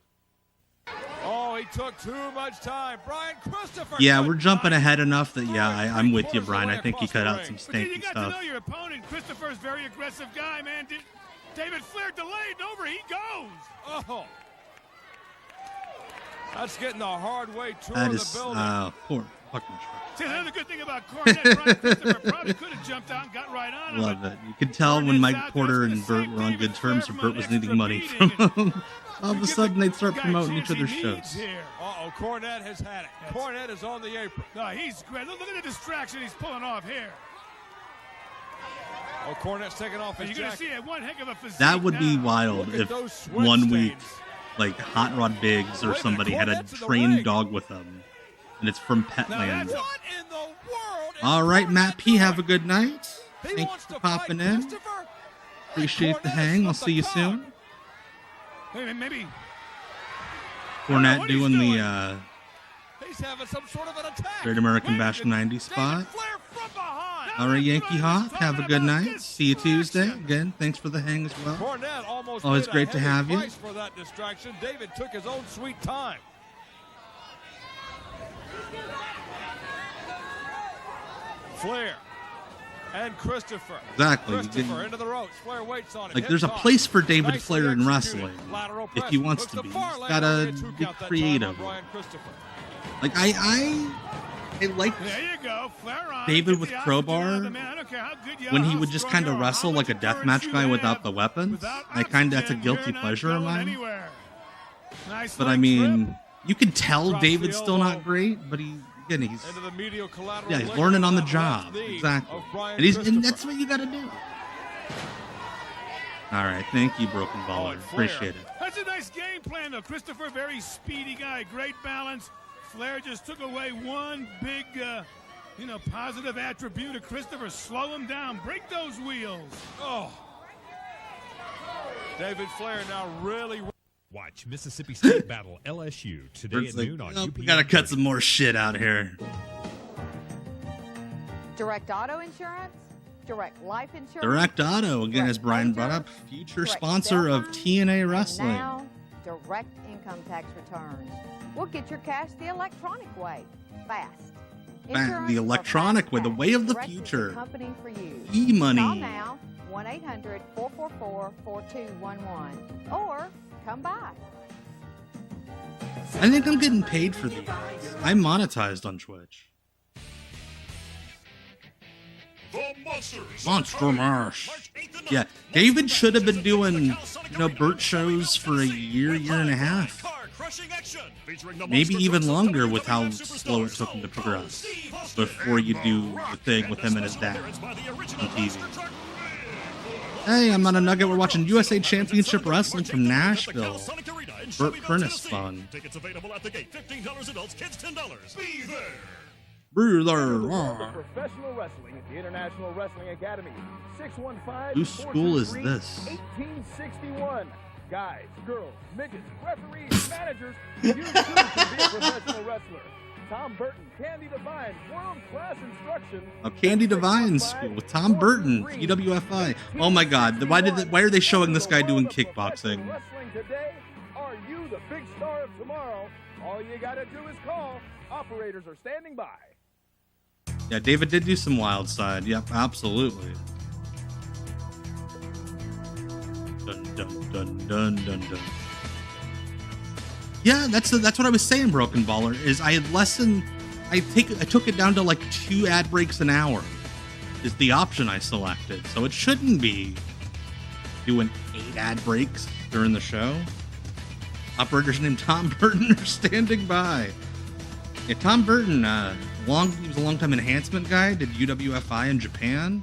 [SPEAKER 3] Oh, he took too much time. Brian Christopher.
[SPEAKER 1] Yeah, we're jumping ahead enough that, yeah, I'm with you, Brian. I think he cut out some
[SPEAKER 17] But you
[SPEAKER 1] stanky
[SPEAKER 17] got
[SPEAKER 1] stuff.
[SPEAKER 17] to know your opponent. Christopher's a very aggressive guy, man. David Flair delayed, and over he goes.
[SPEAKER 3] Oh. That's getting the hard way tour
[SPEAKER 1] That
[SPEAKER 3] of
[SPEAKER 1] is
[SPEAKER 3] the building.
[SPEAKER 1] poor fucking
[SPEAKER 17] See, another good thing about Cornette, Brian Christopher probably could have jumped out and got right on him.
[SPEAKER 1] Love it. You could tell when Mike Porter and Bert were on good terms, or Bert was needing money from him. All of a sudden, they'd start promoting each other's shows.
[SPEAKER 3] Uh-oh, Cornette has had it. Cornette is on the apron.
[SPEAKER 17] No, he's great. Look at the distraction he's pulling off here.
[SPEAKER 3] Oh, Cornette's taking off his
[SPEAKER 17] And you're going to
[SPEAKER 3] jacket.
[SPEAKER 17] see one heck of a physique
[SPEAKER 1] That would be
[SPEAKER 17] now.
[SPEAKER 1] wild
[SPEAKER 3] Look at
[SPEAKER 1] if
[SPEAKER 3] those sweat
[SPEAKER 1] 1 week,
[SPEAKER 3] stains.
[SPEAKER 1] like Hot Rod Biggs or somebody had a
[SPEAKER 3] Cornette's in the
[SPEAKER 1] trained
[SPEAKER 3] ring.
[SPEAKER 1] dog with them, and it's from
[SPEAKER 3] Now,
[SPEAKER 1] Petland.
[SPEAKER 3] what in the world is
[SPEAKER 1] All right, Matt P, have a good night.
[SPEAKER 3] He
[SPEAKER 1] Thanks
[SPEAKER 3] wants
[SPEAKER 1] for
[SPEAKER 3] to
[SPEAKER 1] popping
[SPEAKER 3] fight
[SPEAKER 1] in.
[SPEAKER 3] Christopher?
[SPEAKER 1] Appreciate the
[SPEAKER 3] Cornette
[SPEAKER 1] hang. I'll
[SPEAKER 3] slipped
[SPEAKER 1] see you
[SPEAKER 3] the
[SPEAKER 1] soon.
[SPEAKER 17] Maybe.
[SPEAKER 1] Cornette
[SPEAKER 17] what he's
[SPEAKER 1] doing
[SPEAKER 17] doing.
[SPEAKER 1] the
[SPEAKER 3] He's having some sort of an attack.
[SPEAKER 1] Great American Bash 90 spot.
[SPEAKER 3] Flair from behind.
[SPEAKER 1] All right, Yankee Hawk, have a good night. See you Tuesday. Again, thanks for the hang as well.
[SPEAKER 3] Cornette almost
[SPEAKER 1] Always
[SPEAKER 3] paid
[SPEAKER 1] great
[SPEAKER 3] a
[SPEAKER 1] to
[SPEAKER 3] heavy
[SPEAKER 1] have you.
[SPEAKER 3] price for that distraction. David took his own sweet time. Flair And Christopher.
[SPEAKER 1] Exactly.
[SPEAKER 3] Christopher into the ropes. Flair waits on it.
[SPEAKER 1] Like, there's a place for David Flair in wrestling if he wants to be. He's gotta get creative. Like, I like David with Crowbar when he would just kind of wrestle like a deathmatch guy without the weapons. That's a guilty pleasure of mine. But I mean, you can tell David's still not great, but he's learning on the job. Exactly. And that's what you got to do. All right. Thank you, Broken Baller. Appreciate it.
[SPEAKER 17] That's a nice game plan, though. Christopher, very speedy guy. Great balance. Flair just took away one big, positive attribute of Christopher. Slow him down. Break those wheels.
[SPEAKER 3] Oh. David Flair now really...
[SPEAKER 12] Watch Mississippi State battle LSU today at noon on UPN.
[SPEAKER 1] We got to cut some more shit out here.
[SPEAKER 11] Direct auto insurance, direct life insurance.
[SPEAKER 1] Direct Auto, again, as Brian brought up, future sponsor of TNA Wrestling.
[SPEAKER 11] Now, direct income tax returns. We'll get your cash the electronic way, fast.
[SPEAKER 1] The electronic way, the way of the future.
[SPEAKER 11] Company for you.
[SPEAKER 1] E-money.
[SPEAKER 11] Call now, 1-800-444-4211, or come by.
[SPEAKER 1] I think I'm getting paid for these. I'm monetized on Twitch.
[SPEAKER 12] The Monsters.
[SPEAKER 1] Monster Mash. Yeah, David should have been doing, Bert shows for a year and a half. Maybe even longer with how slow it took him to progress before you do the thing with him and his dad on TV. Hey, I'm on a nugget. We're watching USA Championship Wrestling from Nashville. Bert Prentice fun.
[SPEAKER 12] Tickets available at the gate. $15 adults, kids $10. Be there.
[SPEAKER 13] Professional wrestling at the International Wrestling Academy. 615.
[SPEAKER 1] Whose school is this?
[SPEAKER 13] 1861. Guys, girls, midgets, referees, managers, you too can be a professional wrestler. Tom Burton, Candy Divine, world-class instruction.
[SPEAKER 1] Candy Divine School with Tom Burton, EWFI. Oh my God! Why are they showing this guy doing kickboxing?
[SPEAKER 13] Wrestling today. Are you the big star of tomorrow? All you gotta do is call. Operators are standing by.
[SPEAKER 1] Yeah, David did do some Wild Side. Yep, absolutely. Dun dun dun dun dun dun. Yeah, that's what I was saying, Broken Baller, is I took it down to like 2 ad breaks an hour is the option I selected. So it shouldn't be doing 8 ad breaks during the show. Operators named Tom Burton are standing by. Yeah, Tom Burton, he was a long-time enhancement guy, did UWFI in Japan.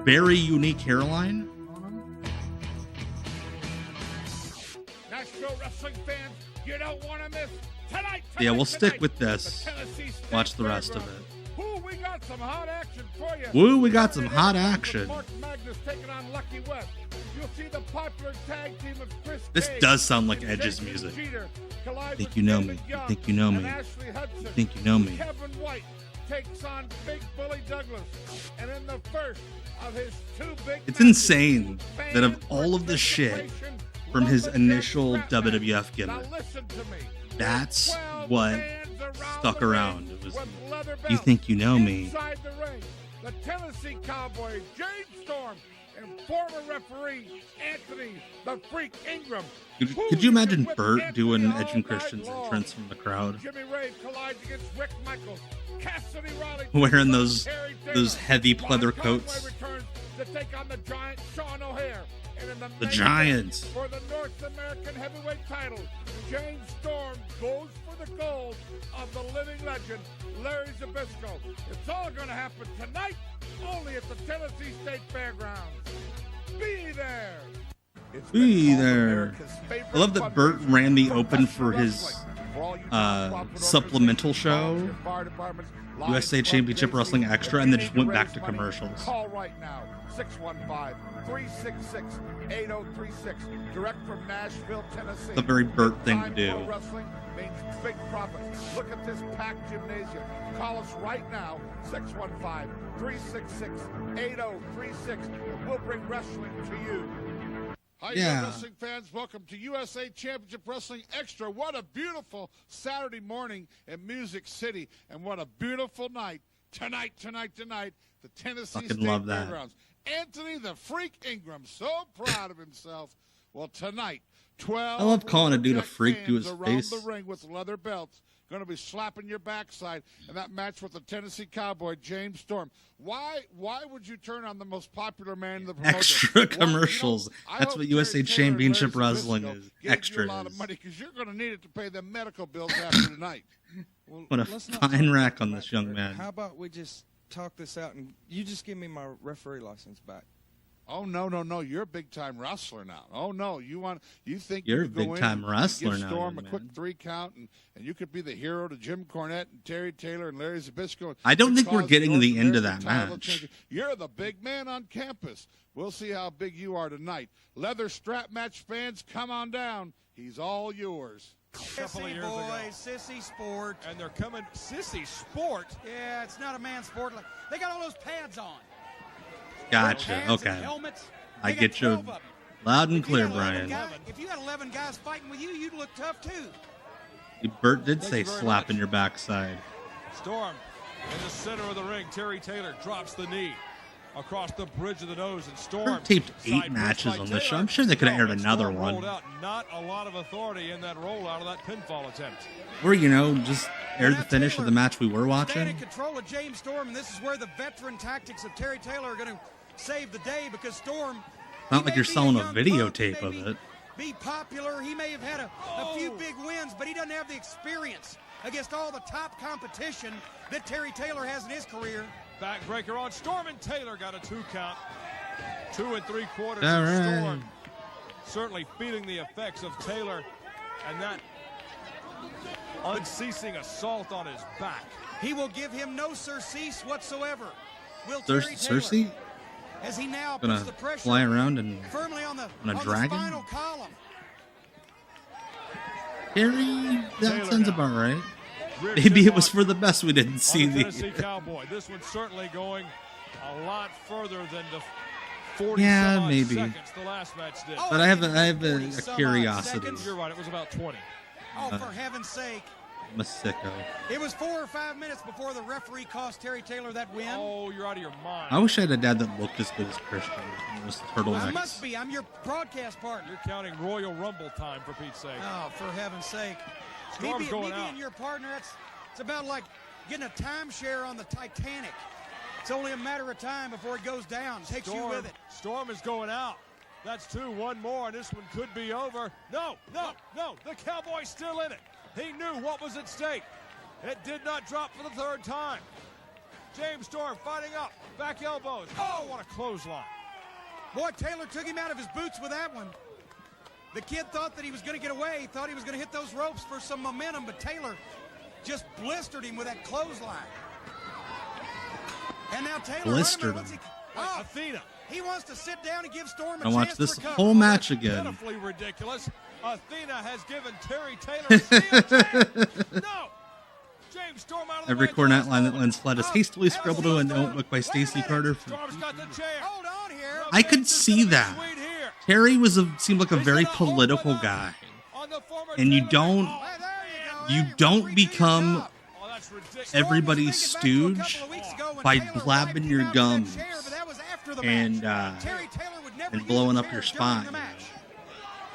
[SPEAKER 1] Very unique hairline.
[SPEAKER 5] Nashville wrestling fans, you don't want to miss tonight.
[SPEAKER 1] Yeah, we'll stick with this. Watch the rest of it.
[SPEAKER 5] Woo, we got some hot action for you.
[SPEAKER 1] Woo, we got some hot action.
[SPEAKER 5] Mark Magnus taking on Lucky West. You'll see the popular tag team of Chris
[SPEAKER 1] This does sound like Edge's music. Think you know me. Think you know me. Think you know me.
[SPEAKER 5] Kevin White takes on Big Bully Douglas. And in the first of his 2 big
[SPEAKER 1] It's insane that of all of the shit from his initial WWF gimmick, that's what stuck around. It was, you think you know me.
[SPEAKER 5] Inside the ring, the Tennessee Cowboy, James Storm, and former referee Anthony the Freak Ingram.
[SPEAKER 1] Could you imagine Bert doing Edge and Christian's entrance from the crowd?
[SPEAKER 5] Jimmy Rave collides against Rick Michaels. Cassidy Riley
[SPEAKER 1] wearing those heavy pleather coats.
[SPEAKER 5] Returns to take on the Giant Sean O'Hare. And in
[SPEAKER 1] The Giants.
[SPEAKER 5] For the North American heavyweight title, James Storm goes for the gold of the living legend, Larry Zbyszko. It's all going to happen tonight, only at the Tennessee State Fairgrounds. Be there.
[SPEAKER 1] Be there. I love that Bert ran the open for his supplemental show, USA Championship Wrestling Extra, and then just went back to commercials.
[SPEAKER 5] Call right now, 615-366-8036. Direct from Nashville, Tennessee.
[SPEAKER 1] It's a very Bert thing to do.
[SPEAKER 5] Wrestling means big profits. Look at this packed gymnasium. Call us right now, 615-366-8036. We'll bring wrestling to you. Hi, wrestling fans. Welcome to USA Championship Wrestling Extra. What a beautiful Saturday morning in Music City, and what a beautiful night tonight, the Tennessee
[SPEAKER 1] Fucking
[SPEAKER 5] State
[SPEAKER 1] love that.
[SPEAKER 5] Fairgrounds. Anthony the Freak Ingram, so proud of himself. Well, tonight, 12
[SPEAKER 1] I love calling a dude a
[SPEAKER 5] Jack
[SPEAKER 1] freak to
[SPEAKER 5] fans
[SPEAKER 1] his
[SPEAKER 5] around
[SPEAKER 1] face.
[SPEAKER 5] the ring with leather belts. Going to be slapping your backside in that match with the Tennessee Cowboy, James Storm. Why would you turn on the most popular man in the promotion?
[SPEAKER 1] Extra commercials. That's what USA Championship Wrestling is.
[SPEAKER 5] Extra.
[SPEAKER 1] Extras.
[SPEAKER 5] A lot of money because you're going to need it to pay them medical bills after tonight.
[SPEAKER 1] What a fine rack on this young man.
[SPEAKER 16] How about we just talk this out and you just give me my referee license back?
[SPEAKER 5] Oh no! You're a big time wrestler now. Oh no! You think
[SPEAKER 1] You're
[SPEAKER 5] you
[SPEAKER 1] a
[SPEAKER 5] could go
[SPEAKER 1] big
[SPEAKER 5] in
[SPEAKER 1] time
[SPEAKER 5] and
[SPEAKER 1] wrestler
[SPEAKER 5] give
[SPEAKER 1] now,
[SPEAKER 5] Storm
[SPEAKER 1] young
[SPEAKER 5] a quick
[SPEAKER 1] man.
[SPEAKER 5] 3 count, and you could be the hero to Jim Cornette and Terry Taylor and Larry Zbyszko.
[SPEAKER 1] I don't think we're
[SPEAKER 5] Cause
[SPEAKER 1] getting
[SPEAKER 5] North
[SPEAKER 1] the end of
[SPEAKER 5] American
[SPEAKER 1] that
[SPEAKER 5] title
[SPEAKER 1] match.
[SPEAKER 5] champion. You're the big man on campus. We'll see how big you are tonight. Leather strap match fans, come on down. He's all yours.
[SPEAKER 4] Sissy boys, sissy sport.
[SPEAKER 3] And they're coming, sissy sport?
[SPEAKER 4] Yeah, it's not a man sport. They got all those pads on.
[SPEAKER 1] Gotcha.
[SPEAKER 4] Pads
[SPEAKER 1] Okay.
[SPEAKER 4] and helmets.
[SPEAKER 1] I
[SPEAKER 4] They got
[SPEAKER 1] get
[SPEAKER 4] 12
[SPEAKER 1] you
[SPEAKER 4] of them.
[SPEAKER 1] loud and
[SPEAKER 4] If you
[SPEAKER 1] clear,
[SPEAKER 4] had 11
[SPEAKER 1] Brian.
[SPEAKER 4] if you had 11 guys fighting with you, you'd look tough too.
[SPEAKER 1] Bert did say slapping your backside.
[SPEAKER 3] Storm in the center of the ring. Terry Taylor drops the knee across the bridge of the nose, and Storm
[SPEAKER 1] Bert taped 8
[SPEAKER 3] side
[SPEAKER 1] matches
[SPEAKER 3] bridge by
[SPEAKER 1] on this show.
[SPEAKER 3] Taylor.
[SPEAKER 1] I'm sure they could have
[SPEAKER 3] No,
[SPEAKER 1] aired
[SPEAKER 3] and
[SPEAKER 1] another
[SPEAKER 3] Storm
[SPEAKER 1] one.
[SPEAKER 3] rolled out. Not a lot of authority in that rollout of that pinfall attempt.
[SPEAKER 1] Or, just air the finish of the match we were
[SPEAKER 4] Staying
[SPEAKER 1] watching.
[SPEAKER 4] in control of James Storm, and this is where the veteran tactics of Terry Taylor are going to save the day because Storm.
[SPEAKER 1] Not like you're selling a videotape of it.
[SPEAKER 4] Be popular. He may have had a few big wins, but he doesn't have the experience against all the top competition that Terry Taylor has in his career.
[SPEAKER 3] Backbreaker on Storm, and Taylor got a 2 count. 2 3/4.
[SPEAKER 1] All right.
[SPEAKER 3] Storm certainly feeling the effects of Taylor and that unceasing assault on his back.
[SPEAKER 4] He will give him no surcease whatsoever. Will Terry Taylor,
[SPEAKER 1] Cersei?
[SPEAKER 4] as he now
[SPEAKER 1] Gonna
[SPEAKER 4] puts the pressure
[SPEAKER 1] fly around and
[SPEAKER 4] firmly on the
[SPEAKER 1] dragon?
[SPEAKER 4] spinal column.
[SPEAKER 1] Terry, that
[SPEAKER 3] Taylor
[SPEAKER 1] sounds
[SPEAKER 3] now.
[SPEAKER 1] about right.
[SPEAKER 3] Ribs
[SPEAKER 1] Maybe
[SPEAKER 3] in
[SPEAKER 1] it was for the best we didn't see
[SPEAKER 3] on the
[SPEAKER 1] the.
[SPEAKER 3] Tennessee Cowboy. This one's certainly going a lot further than the 40
[SPEAKER 1] Yeah,
[SPEAKER 3] some odd
[SPEAKER 1] maybe.
[SPEAKER 3] seconds the last match did.
[SPEAKER 1] But I have a
[SPEAKER 4] 40-some-odd
[SPEAKER 1] curiosity.
[SPEAKER 4] seconds.
[SPEAKER 3] You're right, it was about 20.
[SPEAKER 4] Oh, for heaven's sake.
[SPEAKER 1] Masicko.
[SPEAKER 4] It was 4 or 5 minutes before the referee cost Terry Taylor that win.
[SPEAKER 3] Oh, you're out of your mind.
[SPEAKER 1] I wish I had a dad that looked as good as Christian. It was
[SPEAKER 4] I
[SPEAKER 1] turtletnecks.
[SPEAKER 4] must be. I'm your broadcast partner.
[SPEAKER 3] You're counting Royal Rumble time, for Pete's sake.
[SPEAKER 4] Oh, for heaven's sake.
[SPEAKER 3] Storm's going
[SPEAKER 4] me
[SPEAKER 3] out.
[SPEAKER 4] being your partner, it's about like getting a timeshare on the Titanic. It's only a matter of time before it goes down. Takes you with it.
[SPEAKER 3] Storm is going out. That's 2, 1 more, and this one could be over. No. The Cowboy's still in it. He knew what was at stake. It did not drop for the 3rd time. James Storm fighting up. Back elbows. Oh, what a clothesline.
[SPEAKER 4] Boy, Taylor took him out of his boots with that one. The kid thought that he was going to get away. He thought he was going to hit those ropes for some momentum, but Taylor just blistered him with that clothesline. And now Taylor,
[SPEAKER 1] Blistered
[SPEAKER 4] what's
[SPEAKER 1] him.
[SPEAKER 3] Athena.
[SPEAKER 4] He wants to sit down and give Storm a
[SPEAKER 1] I
[SPEAKER 4] chance
[SPEAKER 1] watched
[SPEAKER 4] to
[SPEAKER 1] this
[SPEAKER 4] recover.
[SPEAKER 1] whole match again.
[SPEAKER 3] Pitifully ridiculous. Athena has given Terry Taylor a steal chance. No. James Storm out of the
[SPEAKER 1] Every
[SPEAKER 3] ring.
[SPEAKER 1] cornet line that Lynn Sled is hastily scribbled to a notebook by Stacey Carter.
[SPEAKER 3] Storm's got the chair.
[SPEAKER 4] Hold on here.
[SPEAKER 1] I could see that. Terry seemed like a very political guy, and you don't become everybody's stooge by blabbing your gums and blowing up your spine.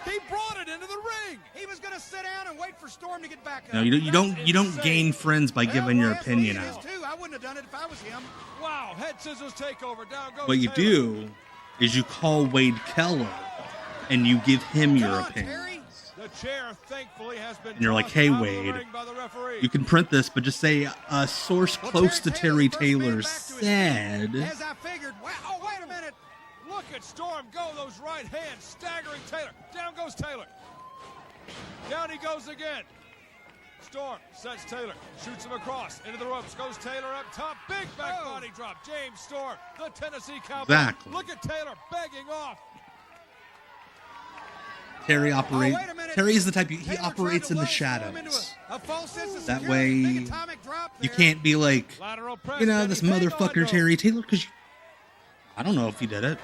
[SPEAKER 4] He brought it into the ring. He was going to sit down and wait for Storm to get back up.
[SPEAKER 1] No, you don't gain friends by giving your opinion out.
[SPEAKER 4] I wouldn't have done it if I was him.
[SPEAKER 3] Wow, head scissors takeover. Down goes
[SPEAKER 1] What you
[SPEAKER 3] Taylor.
[SPEAKER 1] do is you call Wade Keller and you give him your opinion.
[SPEAKER 3] The chair, thankfully, has been
[SPEAKER 1] And you're like,
[SPEAKER 3] tossed
[SPEAKER 1] hey,
[SPEAKER 3] out of the
[SPEAKER 1] Wade,
[SPEAKER 3] ring by the referee.
[SPEAKER 1] you can print this, but just say a source close to Terry Taylor said.
[SPEAKER 4] As I figured, oh, wait a minute.
[SPEAKER 3] Look at Storm go, those right hands, staggering Taylor. Down goes Taylor. Down he goes again. Storm sets Taylor, shoots him across, into the ropes, goes Taylor up top, big back body drop. James Storm, the Tennessee Cowboy.
[SPEAKER 1] Exactly.
[SPEAKER 3] Look at Taylor begging off.
[SPEAKER 1] Terry operates. Terry's the type he operates in the shadows. That way, you can't be like, this motherfucker Terry Taylor, because I don't know if he did it.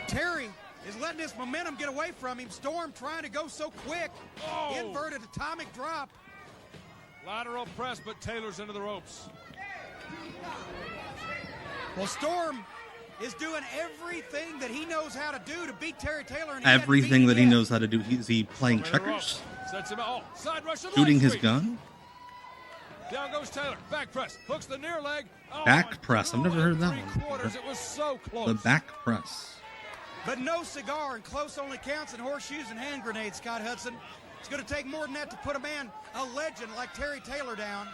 [SPEAKER 4] Terry is letting this momentum get away from him. Storm trying to go so quick. Inverted atomic drop.
[SPEAKER 3] Lateral press, but Taylor's into the ropes.
[SPEAKER 4] Well, Storm is doing everything that he knows how to do to beat Terry Taylor. And
[SPEAKER 1] Everything that he knows how to do. Is he playing checkers? Shooting his gun?
[SPEAKER 3] Down goes Taylor. Back press. Hooks the near leg.
[SPEAKER 1] Back press. I've never heard that one.
[SPEAKER 3] It was so close.
[SPEAKER 1] The back press.
[SPEAKER 4] But no cigar, and close only counts in horseshoes and hand grenades, Scott Hudson. It's going to take more than that to put a legend like Terry Taylor down.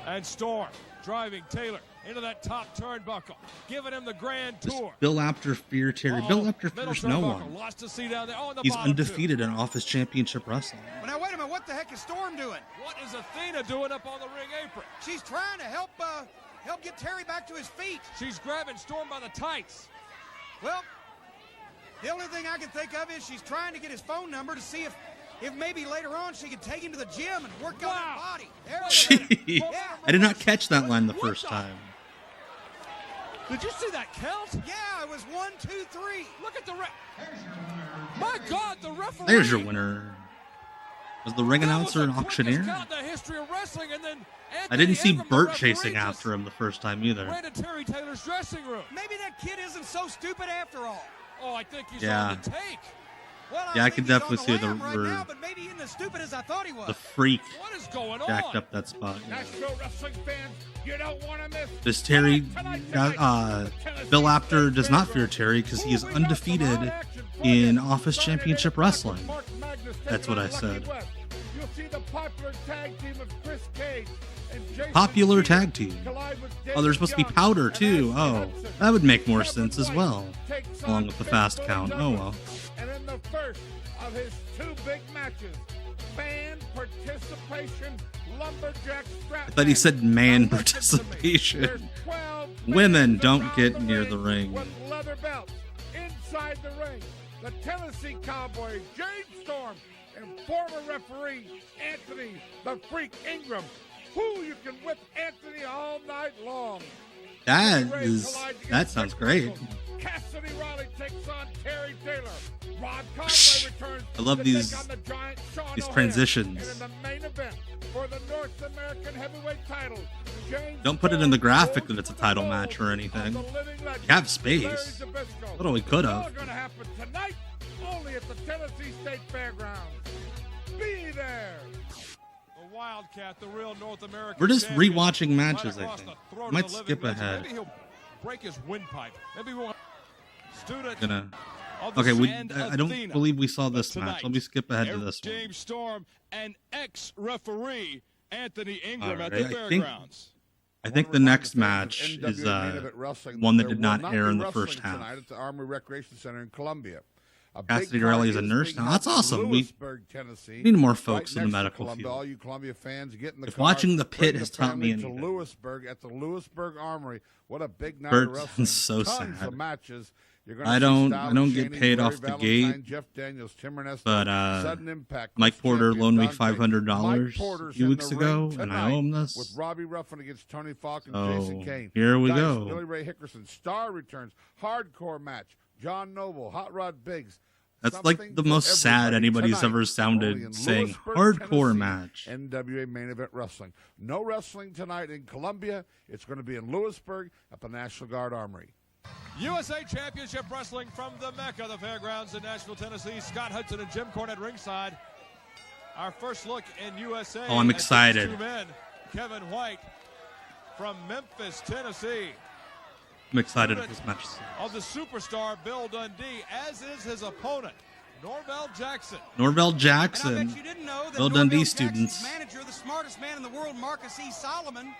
[SPEAKER 3] And Storm driving Taylor into that top turnbuckle, giving him the grand tour.
[SPEAKER 1] Bill Apter fear Terry. Bill Apter fears no one.
[SPEAKER 3] Lots to see down there.
[SPEAKER 1] He's undefeated in Office Championship Wrestling.
[SPEAKER 4] Well, now, wait a minute. What the heck is Storm doing?
[SPEAKER 3] What is Athena doing up on the ring apron?
[SPEAKER 4] She's trying to help get Terry back to his feet.
[SPEAKER 3] She's grabbing Storm by the tights.
[SPEAKER 4] Well, the only thing I can think of is she's trying to get his phone number to see if maybe later on she could take him to the gym and work on his body.
[SPEAKER 1] Gee, I did not catch that line the first time.
[SPEAKER 3] Did you see that count?
[SPEAKER 4] Yeah, it was 1, 2, 3.
[SPEAKER 3] Look at the My God, the referee.
[SPEAKER 1] There's your winner. Was the ring announcer an auctioneer?
[SPEAKER 3] The history of wrestling, and then
[SPEAKER 1] I didn't see Bert chasing after him the first time either.
[SPEAKER 3] Ran to Terry Taylor's dressing room.
[SPEAKER 4] Maybe that kid isn't so stupid after all.
[SPEAKER 3] Oh, I think he's on the take.
[SPEAKER 4] Well,
[SPEAKER 1] yeah, I can definitely see the
[SPEAKER 4] right now, but maybe isn't as stupid as I thought he was.
[SPEAKER 1] The freak
[SPEAKER 3] what is going
[SPEAKER 1] jacked
[SPEAKER 3] on?
[SPEAKER 1] up that spot.
[SPEAKER 5] Nashville wrestling fans, you don't want to miss.
[SPEAKER 1] Does Terry, Bill Apter does not fear Terry because he is undefeated in Office Championship Wrestling. That's what I said.
[SPEAKER 5] You'll see the popular tag team of Chris Cage and Jason
[SPEAKER 1] Popular tag team. Oh, there's supposed to be Powder too. Oh, that would make more sense as well, along with the fast count. Oh well.
[SPEAKER 5] And in the first of his 2 big matches, fan participation lumberjack strap.
[SPEAKER 1] I thought he said man participation. Women don't get near the ring.
[SPEAKER 5] With leather belts inside the ring, the Tennessee Cowboy James Storm and former referee Anthony the Freak Ingram, who you can whip Anthony all night long.
[SPEAKER 1] That sounds great.
[SPEAKER 5] Cassidy Riley takes on Terry Taylor. Rod Conway returns.
[SPEAKER 1] I love these transitions.
[SPEAKER 5] And in the main event for the North American Heavyweight title,
[SPEAKER 1] Don't put it in the graphic that it's a title match or anything. You have space. That's what we could have.
[SPEAKER 5] All going to happen tonight, only at the Tennessee State Fairgrounds. Be there.
[SPEAKER 3] The Wildcat, the real North American.
[SPEAKER 1] We're just
[SPEAKER 3] champion,
[SPEAKER 1] rewatching matches,
[SPEAKER 3] right
[SPEAKER 1] I think.
[SPEAKER 3] throat
[SPEAKER 1] Might
[SPEAKER 3] of the
[SPEAKER 1] skip
[SPEAKER 3] living
[SPEAKER 1] ahead.
[SPEAKER 3] Maybe he'll break his windpipe. Maybe we'll. Student.
[SPEAKER 1] Okay, I don't believe we saw this match. Let me skip ahead to this one.
[SPEAKER 3] James Storm and ex-referee Anthony Ingram at the
[SPEAKER 1] Right,
[SPEAKER 3] fairgrounds.
[SPEAKER 1] I think the next match is one that did not air in the first half.
[SPEAKER 5] Tonight at the Army Recreation Center in Columbia.
[SPEAKER 1] Cassidy Riley is a nurse now. That's awesome. We
[SPEAKER 5] Tennessee,
[SPEAKER 1] need more folks
[SPEAKER 5] right
[SPEAKER 1] in the
[SPEAKER 5] next to
[SPEAKER 1] medical
[SPEAKER 5] Columbia.
[SPEAKER 1] field.
[SPEAKER 5] All you Columbia fans, get in the
[SPEAKER 1] If
[SPEAKER 5] car,
[SPEAKER 1] watching the pit
[SPEAKER 5] bring
[SPEAKER 1] has
[SPEAKER 5] the
[SPEAKER 1] taught me
[SPEAKER 5] family to
[SPEAKER 1] anything.
[SPEAKER 5] Lewisburg at the Lewisburg Armory. What a big night
[SPEAKER 1] Bert's
[SPEAKER 5] of wrestling.
[SPEAKER 1] so
[SPEAKER 5] Tons
[SPEAKER 1] sad.
[SPEAKER 5] of matches. You're gonna
[SPEAKER 1] I
[SPEAKER 5] see
[SPEAKER 1] don't
[SPEAKER 5] Styles,
[SPEAKER 1] get
[SPEAKER 5] Shaney,
[SPEAKER 1] paid
[SPEAKER 5] Larry
[SPEAKER 1] off the
[SPEAKER 5] Valentine,
[SPEAKER 1] gate,
[SPEAKER 5] Jeff Daniels, Tim Ernest,
[SPEAKER 1] but
[SPEAKER 5] Sudden Impact,
[SPEAKER 1] Mike
[SPEAKER 5] Chris
[SPEAKER 1] Porter
[SPEAKER 5] Champion,
[SPEAKER 1] loaned me
[SPEAKER 5] Dante.
[SPEAKER 1] $500
[SPEAKER 5] Mike Porter's
[SPEAKER 1] a few
[SPEAKER 5] in
[SPEAKER 1] weeks
[SPEAKER 5] the
[SPEAKER 1] ago,
[SPEAKER 5] ring
[SPEAKER 1] and I owe him this.
[SPEAKER 5] with Robbie Ruffin against Tony Falk and
[SPEAKER 1] Oh,
[SPEAKER 5] Jason Kane.
[SPEAKER 1] here we
[SPEAKER 5] Dice,
[SPEAKER 1] go.
[SPEAKER 5] Billy Ray Hickerson, Star returns, hardcore match. John Noble, Hot Rod Biggs.
[SPEAKER 1] That's like the most sad anybody's ever sounded saying hardcore match.
[SPEAKER 5] NWA Main Event Wrestling. No wrestling tonight in Columbia. It's going to be in Lewisburg at the National Guard Armory.
[SPEAKER 3] USA Championship Wrestling from the Mecca, the fairgrounds in Nashville, Tennessee. Scott Hudson and Jim Cornette ringside. Our first look in USA.
[SPEAKER 1] Oh, I'm excited.
[SPEAKER 3] 2 men. Kevin White from Memphis, Tennessee.
[SPEAKER 1] I'm excited for this match.
[SPEAKER 3] Of the superstar Bill Dundee, as is his opponent, Norvell Jackson.
[SPEAKER 1] Norvell
[SPEAKER 4] And I
[SPEAKER 1] Jackson,
[SPEAKER 4] bet you didn't know that
[SPEAKER 1] Bill
[SPEAKER 4] Norvell
[SPEAKER 1] Dundee
[SPEAKER 4] Jackson's
[SPEAKER 1] students.
[SPEAKER 4] manager, the smartest man in the world, Marcus E. Solomon,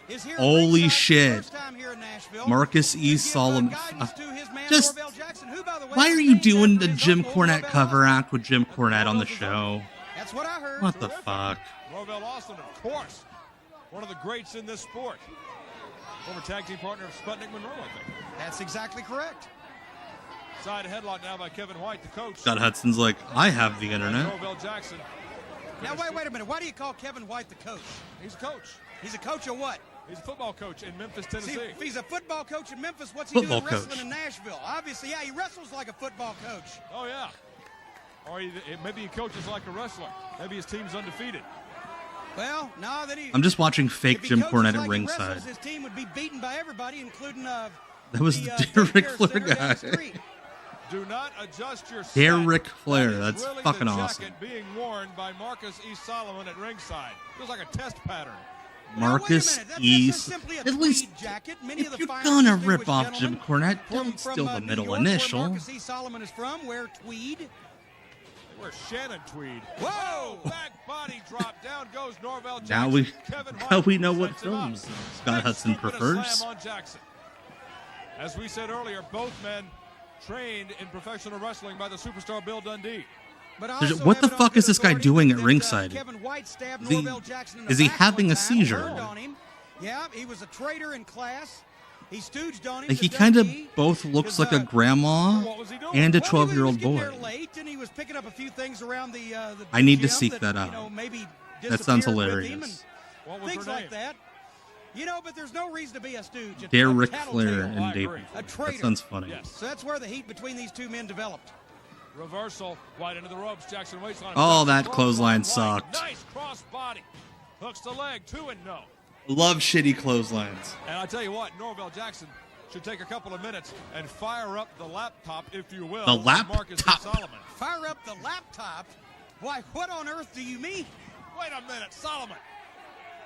[SPEAKER 4] is here.
[SPEAKER 1] Holy
[SPEAKER 4] ringside
[SPEAKER 1] shit.
[SPEAKER 4] for the first time here in Nashville
[SPEAKER 1] Marcus
[SPEAKER 4] to
[SPEAKER 1] E.
[SPEAKER 4] give,
[SPEAKER 1] Solomon.
[SPEAKER 4] guidance to his man,
[SPEAKER 1] Just,
[SPEAKER 4] Norvell Jackson, who, by the way,
[SPEAKER 1] why are you doing the Jim Cornette cover act with Jim Cornette on the show?
[SPEAKER 4] That's what I heard.
[SPEAKER 1] What the fuck?
[SPEAKER 3] Norvell Austin, of course, one of the greats in this sport. Former tag team partner of Sputnik Monroe, I think.
[SPEAKER 4] That's exactly correct.
[SPEAKER 3] Side headlock now by Kevin White, the coach.
[SPEAKER 1] Scott Hudson's like, I have the internet.
[SPEAKER 3] Norvell Jackson.
[SPEAKER 4] Now, wait a minute. Why do you call Kevin White the coach?
[SPEAKER 3] He's a coach.
[SPEAKER 4] He's a coach of what?
[SPEAKER 3] He's a football coach in Memphis, Tennessee.
[SPEAKER 4] See, if he's a football coach in Memphis, what's he
[SPEAKER 1] Football
[SPEAKER 4] doing wrestling
[SPEAKER 1] coach.
[SPEAKER 4] in Nashville? Obviously, yeah, he wrestles like a football coach.
[SPEAKER 3] Oh, yeah. Or maybe he coaches like a wrestler. Maybe his team's undefeated.
[SPEAKER 4] Well, no, that he.
[SPEAKER 1] I'm just watching fake Jim Cornette at ringside.
[SPEAKER 4] His team would be beaten by everybody, including
[SPEAKER 1] that was the Ric Flair guy.
[SPEAKER 3] Do not adjust your
[SPEAKER 1] Dear Ric Flair, that's
[SPEAKER 3] really
[SPEAKER 1] fucking
[SPEAKER 3] the
[SPEAKER 1] awesome.
[SPEAKER 3] Being worn by Marcus E. Solomon at ringside. Feels like a test pattern.
[SPEAKER 1] Marcus E. At least, if you're gonna rip off Jim Cornette, don't steal the middle initial.
[SPEAKER 4] Marcus E. Solomon is from, wear tweed.
[SPEAKER 3] Where's Shannon Tweed? Whoa! Back body drop. Down goes Norvell Jackson.
[SPEAKER 1] Now we know what films Scott Hudson prefers.
[SPEAKER 3] As we said earlier, both men trained in professional wrestling by the superstar Bill Dundee.
[SPEAKER 1] What the fuck is this guy doing at ringside? Is he having a seizure?
[SPEAKER 4] Yeah, he was a traitor in class. He stooged on him.
[SPEAKER 1] Like, he kind of both looks like a grandma and a 12-year-old boy. I need to seek that out. That sounds hilarious.
[SPEAKER 4] Things like that. You know, but there's no reason to be a stooge.
[SPEAKER 1] Dare Ric Flair and David. That sounds funny.
[SPEAKER 4] Yes. So that's where the heat between these two men developed.
[SPEAKER 3] Reversal, wide into the ropes. Jackson waits on him.
[SPEAKER 1] Oh, that clothesline sucked.
[SPEAKER 3] Nice cross body. Hooks the leg, 2-0.
[SPEAKER 1] Love shitty clotheslines.
[SPEAKER 3] And I'll tell you what, Norvell Jackson should take a couple of minutes and fire up the laptop, if you will.
[SPEAKER 1] The laptop?
[SPEAKER 3] Marcus E. Solomon.
[SPEAKER 4] Fire up the laptop? Why, what on earth do you mean?
[SPEAKER 3] Wait a minute, Solomon.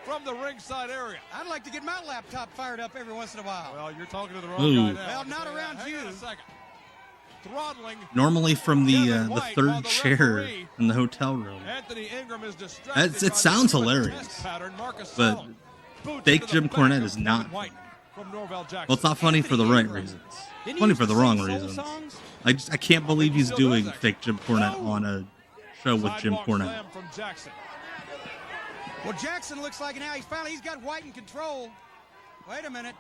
[SPEAKER 3] From the ringside area.
[SPEAKER 4] I'd like to get my laptop fired up every once in a while.
[SPEAKER 3] Well, you're talking to the wrong guy now.
[SPEAKER 4] Well, not around you.
[SPEAKER 3] Hang on a second. Throttling.
[SPEAKER 1] Normally from the third chair in the hotel room.
[SPEAKER 3] Anthony Ingram is distracted.
[SPEAKER 1] It sounds hilarious, but fake Jim Cornette is not funny. Well, it's not funny for the right reasons. It's funny for the wrong reasons. I can't believe he's doing fake Jim Cornette on a show with Jim Cornette.
[SPEAKER 4] Well, Jackson looks like now he's got White in control. Wait a minute.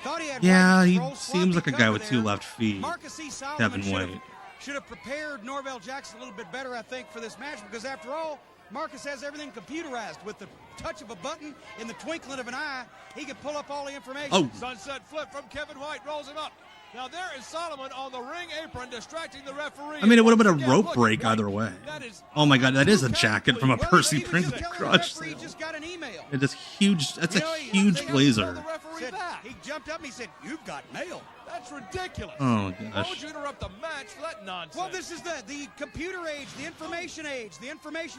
[SPEAKER 4] Thought he had
[SPEAKER 1] Yeah, he seems like a guy with two left feet.
[SPEAKER 4] Marcus E. Solomon
[SPEAKER 1] Kevin White
[SPEAKER 4] should have prepared Norvell Jackson a little bit better, I think, for this match, because after all, Marcus has everything computerized. With the touch of a button, in the twinkling of an eye, he can pull up all the information.
[SPEAKER 1] Oh.
[SPEAKER 3] Sunset flip from Kevin White, rolls him up. Now there is Solomon on the ring apron distracting the referee.
[SPEAKER 1] I mean, it would have been a rope break either way. Oh my God, that is a jacket from a Percy Pringle crush sale. It is huge. That's a huge blazer.
[SPEAKER 4] He jumped up and he said, "You've got mail."
[SPEAKER 3] That's ridiculous.
[SPEAKER 1] Oh
[SPEAKER 3] Why
[SPEAKER 1] gosh.
[SPEAKER 3] would you interrupt the match for that nonsense?
[SPEAKER 4] Well, this is the computer age, the information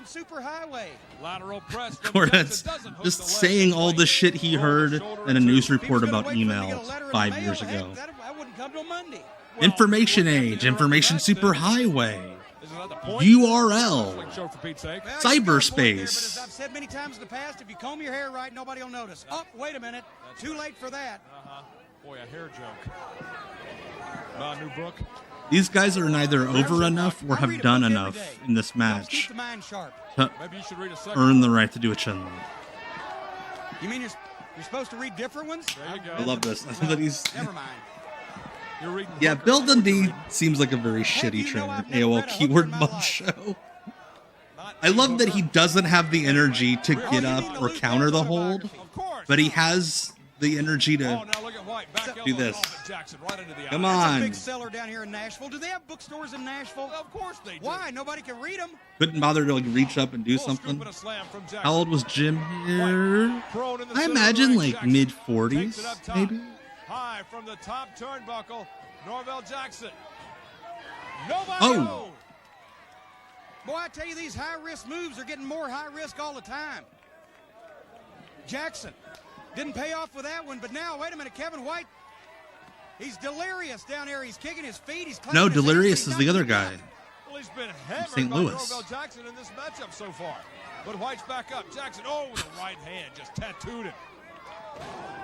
[SPEAKER 4] superhighway.
[SPEAKER 3] Lateral press.
[SPEAKER 1] Cornette's just saying all the shit he heard in a news report about emails 5 years ago.
[SPEAKER 4] I wouldn't come till Monday.
[SPEAKER 1] Information age, information superhighway, URL, cyberspace.
[SPEAKER 4] As I've said many times in the past, if you comb your hair right, nobody will notice. Oh, wait a minute. Too late for that.
[SPEAKER 3] Boy, a hair joke. New book.
[SPEAKER 1] These guys are neither over enough or have done enough in this match to earn the right to do a chin lock.
[SPEAKER 4] You mean you're supposed to read different ones?
[SPEAKER 3] There you go.
[SPEAKER 1] I love this. That he's.
[SPEAKER 4] Never mind.
[SPEAKER 3] You're reading.
[SPEAKER 1] Yeah, Bill Dundee seems like a very shitty trainer. AOL keyword mud show. I love that he doesn't have the energy to get up or counter the hold, but he has the energy to do this. Come on.
[SPEAKER 4] That's a big seller down here in Nashville. Do they have bookstores in Nashville?
[SPEAKER 3] Of course they do.
[SPEAKER 4] Why? Nobody can read them.
[SPEAKER 1] Couldn't bother to like reach up and do something. How old was Jim here? I imagine like mid-40s, maybe.
[SPEAKER 3] High from the top turnbuckle, Norvell Jackson. Nobody.
[SPEAKER 1] Oh.
[SPEAKER 4] Boy, I tell you, these high-risk moves are getting more high-risk all the time. Jackson didn't pay off with that one, but now, wait a minute, Kevin White, he's delirious down there. He's kicking his feet. He's
[SPEAKER 1] No, delirious is the other guy.
[SPEAKER 3] Well, he's been hammered
[SPEAKER 1] St.
[SPEAKER 3] by
[SPEAKER 1] Louis.
[SPEAKER 3] Norvell Jackson in this matchup so far. But White's back up. Jackson, with the right hand, just tattooed him.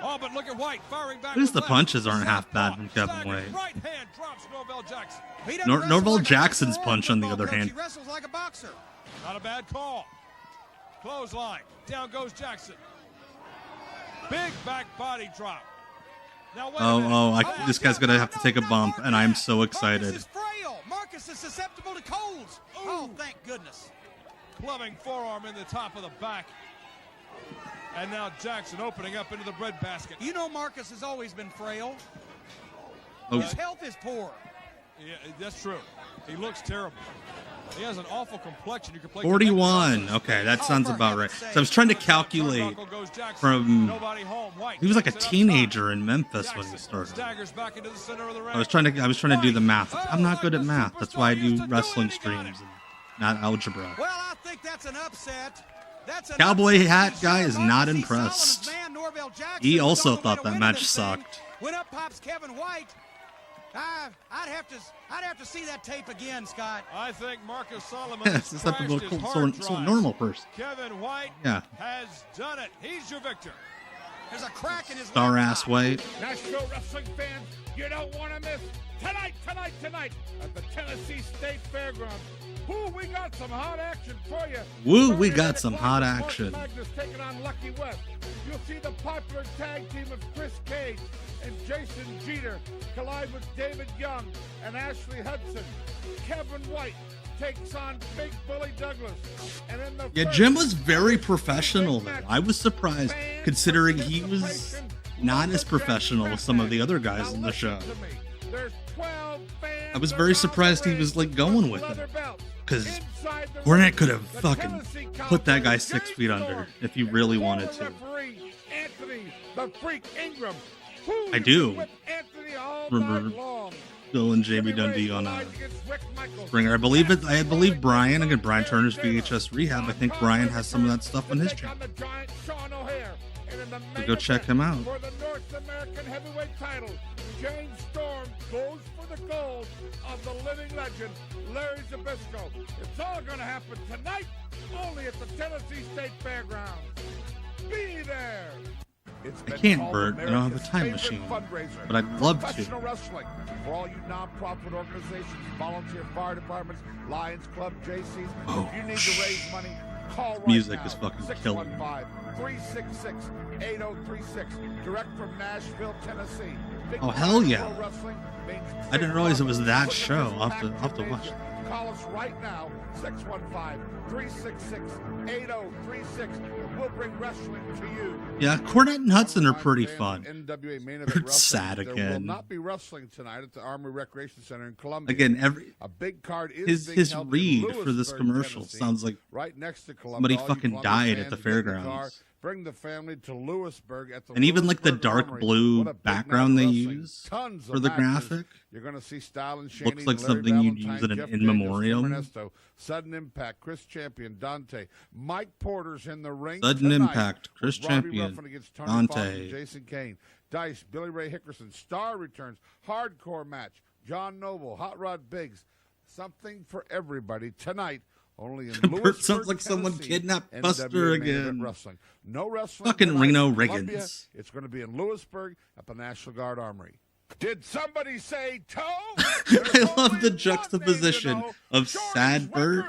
[SPEAKER 3] Oh, but look at White firing back.
[SPEAKER 1] At least the
[SPEAKER 3] left.
[SPEAKER 1] punches aren't half bad from Kevin White.
[SPEAKER 3] Right hand drops Norvell Jackson.
[SPEAKER 1] Norvell Jackson's punch, on the other hand.
[SPEAKER 4] He wrestles like a boxer.
[SPEAKER 3] Not a bad call. Clothesline. Down goes Jackson. Big back body drop. Now wait a minute.
[SPEAKER 1] This guy's gonna have to take a bump, and I'm so excited.
[SPEAKER 4] Marcus is frail. Marcus is susceptible to colds. Oh, thank goodness.
[SPEAKER 3] Clubbing forearm in the top of the back. And now Jackson opening up into the breadbasket.
[SPEAKER 4] You know Marcus has always been frail.
[SPEAKER 1] Oh.
[SPEAKER 4] His health is poor.
[SPEAKER 3] Yeah, that's true. He looks terrible. He has an awful complexion. You can play
[SPEAKER 1] 41. Okay, that sounds about right. So I was trying to calculate from. He was like a teenager in Memphis when he started. I was trying to do the math. I'm not good at math. That's why I do wrestling streams and not algebra.
[SPEAKER 4] Well, I think that's an upset.
[SPEAKER 1] Cowboy hat guy is not impressed. He also thought that match sucked.
[SPEAKER 4] When up pops Kevin White. I'd have to see that tape again, Scott.
[SPEAKER 3] I think Marcus Solomon
[SPEAKER 1] Yes,
[SPEAKER 3] has
[SPEAKER 1] it's not
[SPEAKER 3] crashed his hard
[SPEAKER 1] so
[SPEAKER 3] drive.
[SPEAKER 1] normal person.
[SPEAKER 3] Kevin White has done it. He's your victor.
[SPEAKER 4] There's a crack in his
[SPEAKER 1] Star ass White.
[SPEAKER 5] Nashville wrestling fans, you don't want to miss tonight at the Tennessee State Fairgrounds. Woo, we got some hot action for you.
[SPEAKER 1] Woo, we got some hot action.
[SPEAKER 5] Magnus taking on Lucky West. You'll see the popular tag team of Chris Cage and Jason Jeter collide with David Young and Ashley Hudson. Kevin White takes on Big Bully Douglas. And in the
[SPEAKER 1] Yeah, Jim was very professional though. I was surprised considering he was not as professional as some of the other guys in the show. I was very surprised he was like going with it. Because Cornette could have fucking put that guy 6 feet under if he really wanted to. I do remember Bill and Jamie Dundee on Springer. I believe Brian. Again, Brian Turner's VHS Rehab. I think Brian has some of that stuff on his channel. So go check him out.
[SPEAKER 5] For the North American heavyweight title, James Storm goes for the gold of the living legend, Larry Zbyszko. It's all going to happen tonight, only at the Tennessee State Fairgrounds. Be there.
[SPEAKER 1] I can't, Bert. I don't have a time machine, but I'd love to.
[SPEAKER 5] Professional wrestling for all you non-profit organizations, volunteer fire departments, Lions Club, JCs. If you need to raise money, call right
[SPEAKER 1] Music
[SPEAKER 5] now.
[SPEAKER 1] is fucking killing me.
[SPEAKER 5] 615-366-8036. Direct from Nashville, Tennessee.
[SPEAKER 1] Oh, hell yeah. I didn't realize it was that show. I'll have to watch it.
[SPEAKER 5] Call us right now, 615-366-8036. We'll bring wrestling to you.
[SPEAKER 1] Yeah, Cornette and Hudson are pretty fun.
[SPEAKER 5] NWA main event
[SPEAKER 1] Bert's
[SPEAKER 5] wrestling.
[SPEAKER 1] sad
[SPEAKER 5] There will
[SPEAKER 1] again.
[SPEAKER 5] not be wrestling tonight at the Army Recreation Center in Columbia.
[SPEAKER 1] Again,
[SPEAKER 5] a big card is being
[SPEAKER 1] his
[SPEAKER 5] held in
[SPEAKER 1] read for this
[SPEAKER 5] Lewisburg,
[SPEAKER 1] commercial
[SPEAKER 5] Tennessee,
[SPEAKER 1] sounds like
[SPEAKER 5] right next to Columbia.
[SPEAKER 1] somebody
[SPEAKER 5] All you
[SPEAKER 1] fucking
[SPEAKER 5] Columbia
[SPEAKER 1] died
[SPEAKER 5] fans,
[SPEAKER 1] at the
[SPEAKER 5] get in the car,
[SPEAKER 1] fairgrounds.
[SPEAKER 5] Bring the family to Lewisburg at the
[SPEAKER 1] And even like the
[SPEAKER 5] Lewisburg
[SPEAKER 1] dark
[SPEAKER 5] Armory.
[SPEAKER 1] blue
[SPEAKER 5] What a big
[SPEAKER 1] background
[SPEAKER 5] night
[SPEAKER 1] they
[SPEAKER 5] of wrestling.
[SPEAKER 1] use
[SPEAKER 5] Tons
[SPEAKER 1] for
[SPEAKER 5] of
[SPEAKER 1] the
[SPEAKER 5] matches.
[SPEAKER 1] graphic
[SPEAKER 5] You're going to see Style Shaney,
[SPEAKER 1] looks like
[SPEAKER 5] Larry
[SPEAKER 1] something you'd
[SPEAKER 5] Valentine,
[SPEAKER 1] use in
[SPEAKER 5] Jeff
[SPEAKER 1] in
[SPEAKER 5] Daniels,
[SPEAKER 1] memoriam.
[SPEAKER 5] Tim Ernesto, Sudden Impact, Chris Champion, Dante, Mike Porter's in the ring.
[SPEAKER 1] Sudden
[SPEAKER 5] tonight
[SPEAKER 1] Impact, Chris
[SPEAKER 5] with Robbie
[SPEAKER 1] Champion,
[SPEAKER 5] Ruffin against Tony
[SPEAKER 1] Dante.
[SPEAKER 5] Fox and Jason Kane, Dice, Billy Ray Hickerson, Star returns, hardcore match, John Noble, Hot Rod Biggs, something for everybody tonight. Only in
[SPEAKER 1] Bert
[SPEAKER 5] Lewisburg,
[SPEAKER 1] sounds like someone
[SPEAKER 5] Tennessee,
[SPEAKER 1] kidnapped
[SPEAKER 5] NWA
[SPEAKER 1] Buster
[SPEAKER 5] main event
[SPEAKER 1] again.
[SPEAKER 5] Wrestling. No wrestling.
[SPEAKER 1] Fucking
[SPEAKER 5] tonight
[SPEAKER 1] Reno
[SPEAKER 5] in Columbia.
[SPEAKER 1] Riggins.
[SPEAKER 5] It's going to be in Lewisburg at the National Guard Armory. Did somebody say toe?
[SPEAKER 1] I love the juxtaposition of sad Bert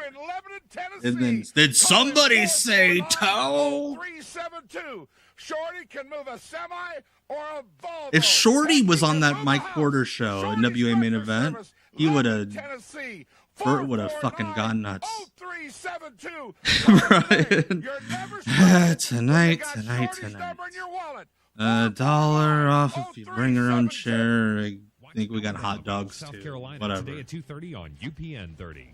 [SPEAKER 1] and then did somebody say toe?
[SPEAKER 5] 372. Shorty can move a semi or a Volvo.
[SPEAKER 1] If Shorty was on that Mike Porter show in WA main event, he would have. Bert would have fucking gone nuts.
[SPEAKER 5] 0372.
[SPEAKER 1] Brian. Tonight. $1 off if you bring your own chair. I think we got hot dogs
[SPEAKER 18] South
[SPEAKER 1] too.
[SPEAKER 18] Carolina
[SPEAKER 1] Whatever.
[SPEAKER 18] today at 2:30 on UPN 30.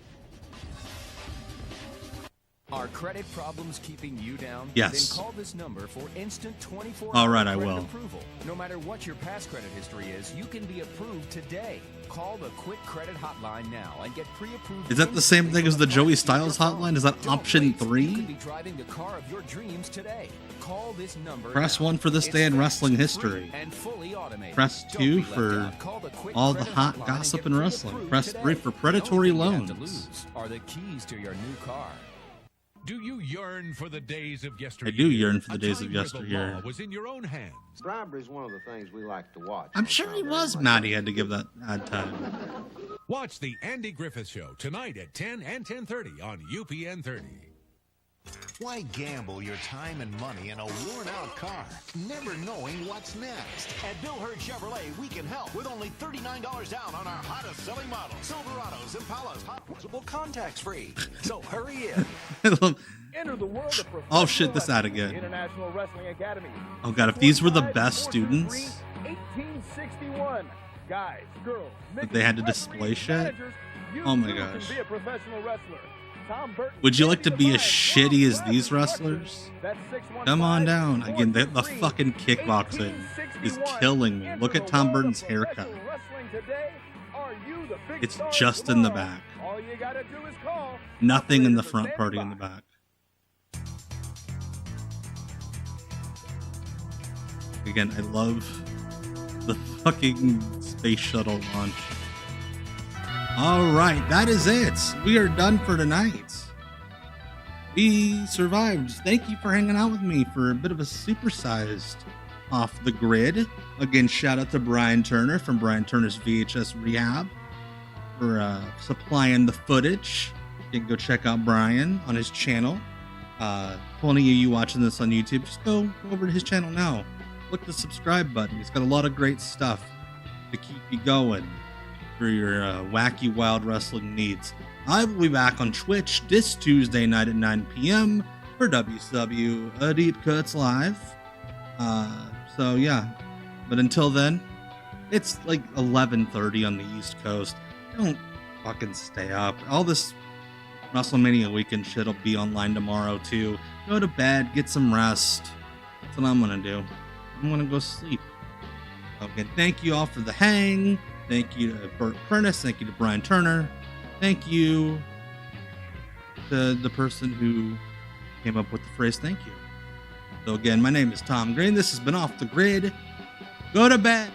[SPEAKER 20] Are credit problems keeping you down?
[SPEAKER 1] Yes.
[SPEAKER 20] Then call this number for instant 24-hour
[SPEAKER 1] All right, I
[SPEAKER 20] credit
[SPEAKER 1] will.
[SPEAKER 20] approval. No matter what your past credit history is, you can be approved today. Call the Quick Credit Hotline now and get pre-approved.
[SPEAKER 1] Is that the same thing as the Joey Styles hotline? Is that option
[SPEAKER 20] You could
[SPEAKER 1] 3?
[SPEAKER 20] be driving the car of your dreams today. Call this number
[SPEAKER 1] Press
[SPEAKER 20] now.
[SPEAKER 1] 1 for this
[SPEAKER 20] It's
[SPEAKER 1] day in
[SPEAKER 20] fast,
[SPEAKER 1] wrestling
[SPEAKER 20] free,
[SPEAKER 1] history.
[SPEAKER 20] and fully automated.
[SPEAKER 1] Press
[SPEAKER 20] Don't
[SPEAKER 1] 2
[SPEAKER 20] be left
[SPEAKER 1] for
[SPEAKER 20] out. Call the Quick
[SPEAKER 1] all the
[SPEAKER 20] Credit
[SPEAKER 1] hot
[SPEAKER 20] Hotline and
[SPEAKER 1] gossip
[SPEAKER 20] get
[SPEAKER 1] in wrestling.
[SPEAKER 20] pre-approved
[SPEAKER 1] Press
[SPEAKER 20] today.
[SPEAKER 1] 3 for
[SPEAKER 20] The
[SPEAKER 1] predatory
[SPEAKER 20] only thing you have to
[SPEAKER 1] loans.
[SPEAKER 20] lose are the keys to your new car.
[SPEAKER 12] Do you yearn for the days of
[SPEAKER 1] I
[SPEAKER 12] yesteryear?
[SPEAKER 1] do yearn for the
[SPEAKER 12] A
[SPEAKER 1] days
[SPEAKER 12] time
[SPEAKER 1] of
[SPEAKER 12] where the
[SPEAKER 1] yesteryear.
[SPEAKER 12] law was in your own hands.
[SPEAKER 23] Bribery is one of the things we like to watch.
[SPEAKER 1] I'm sure he was mad he had to give that ad time.
[SPEAKER 12] Watch the Andy Griffith Show tonight at 10 and 10:30 on UPN 30.
[SPEAKER 2] Why gamble your time and money in a worn-out car, never knowing what's next?
[SPEAKER 24] At Bill Hurd Chevrolet, we can help with only $39 down on our hottest-selling models. Silverados, Impalas, Hot Wheels, contacts-free. So hurry in.
[SPEAKER 13] Enter the world of professional
[SPEAKER 1] Oh shit, this ad
[SPEAKER 13] wrestling.
[SPEAKER 1] again.
[SPEAKER 13] International Wrestling Academy.
[SPEAKER 1] Oh god, if these were the best students
[SPEAKER 13] 1861. Guys, girls,
[SPEAKER 1] that they had to display shit.
[SPEAKER 13] managers,
[SPEAKER 1] Oh my gosh. Would you like to be as shitty as these wrestlers? Come on down. Again, the fucking kickboxing is killing me. Look at Tom Burton's haircut. It's just in the back. Nothing in the front, party in the back. Again, I love the fucking space shuttle launch. All right, that is it. We are done for tonight. We survived. Thank you for hanging out with me for a bit of a supersized Off the Grid. Again, shout out to Brian Turner from Brian Turner's VHS Rehab for supplying the footage. You can go check out Brian on his channel. Plenty of you watching this on YouTube, just go over to his channel now. Click the subscribe button. He's got a lot of great stuff to keep you going for your wacky, wild wrestling needs. I will be back on Twitch this Tuesday night at 9 p.m. for WCW Deep Cuts Live. So yeah, but until then, it's like 11:30 on the East Coast. Don't fucking stay up. All this WrestleMania weekend shit will be online tomorrow too. Go to bed, get some rest. That's what I'm gonna do. I'm gonna go sleep. Okay, thank you all for the hang. Thank you to Bert Prentice. Thank you to Brian Turner. Thank you to the person who came up with the phrase thank you. So again, my name is Tom Green. This has been Off the Grid. Go to bed.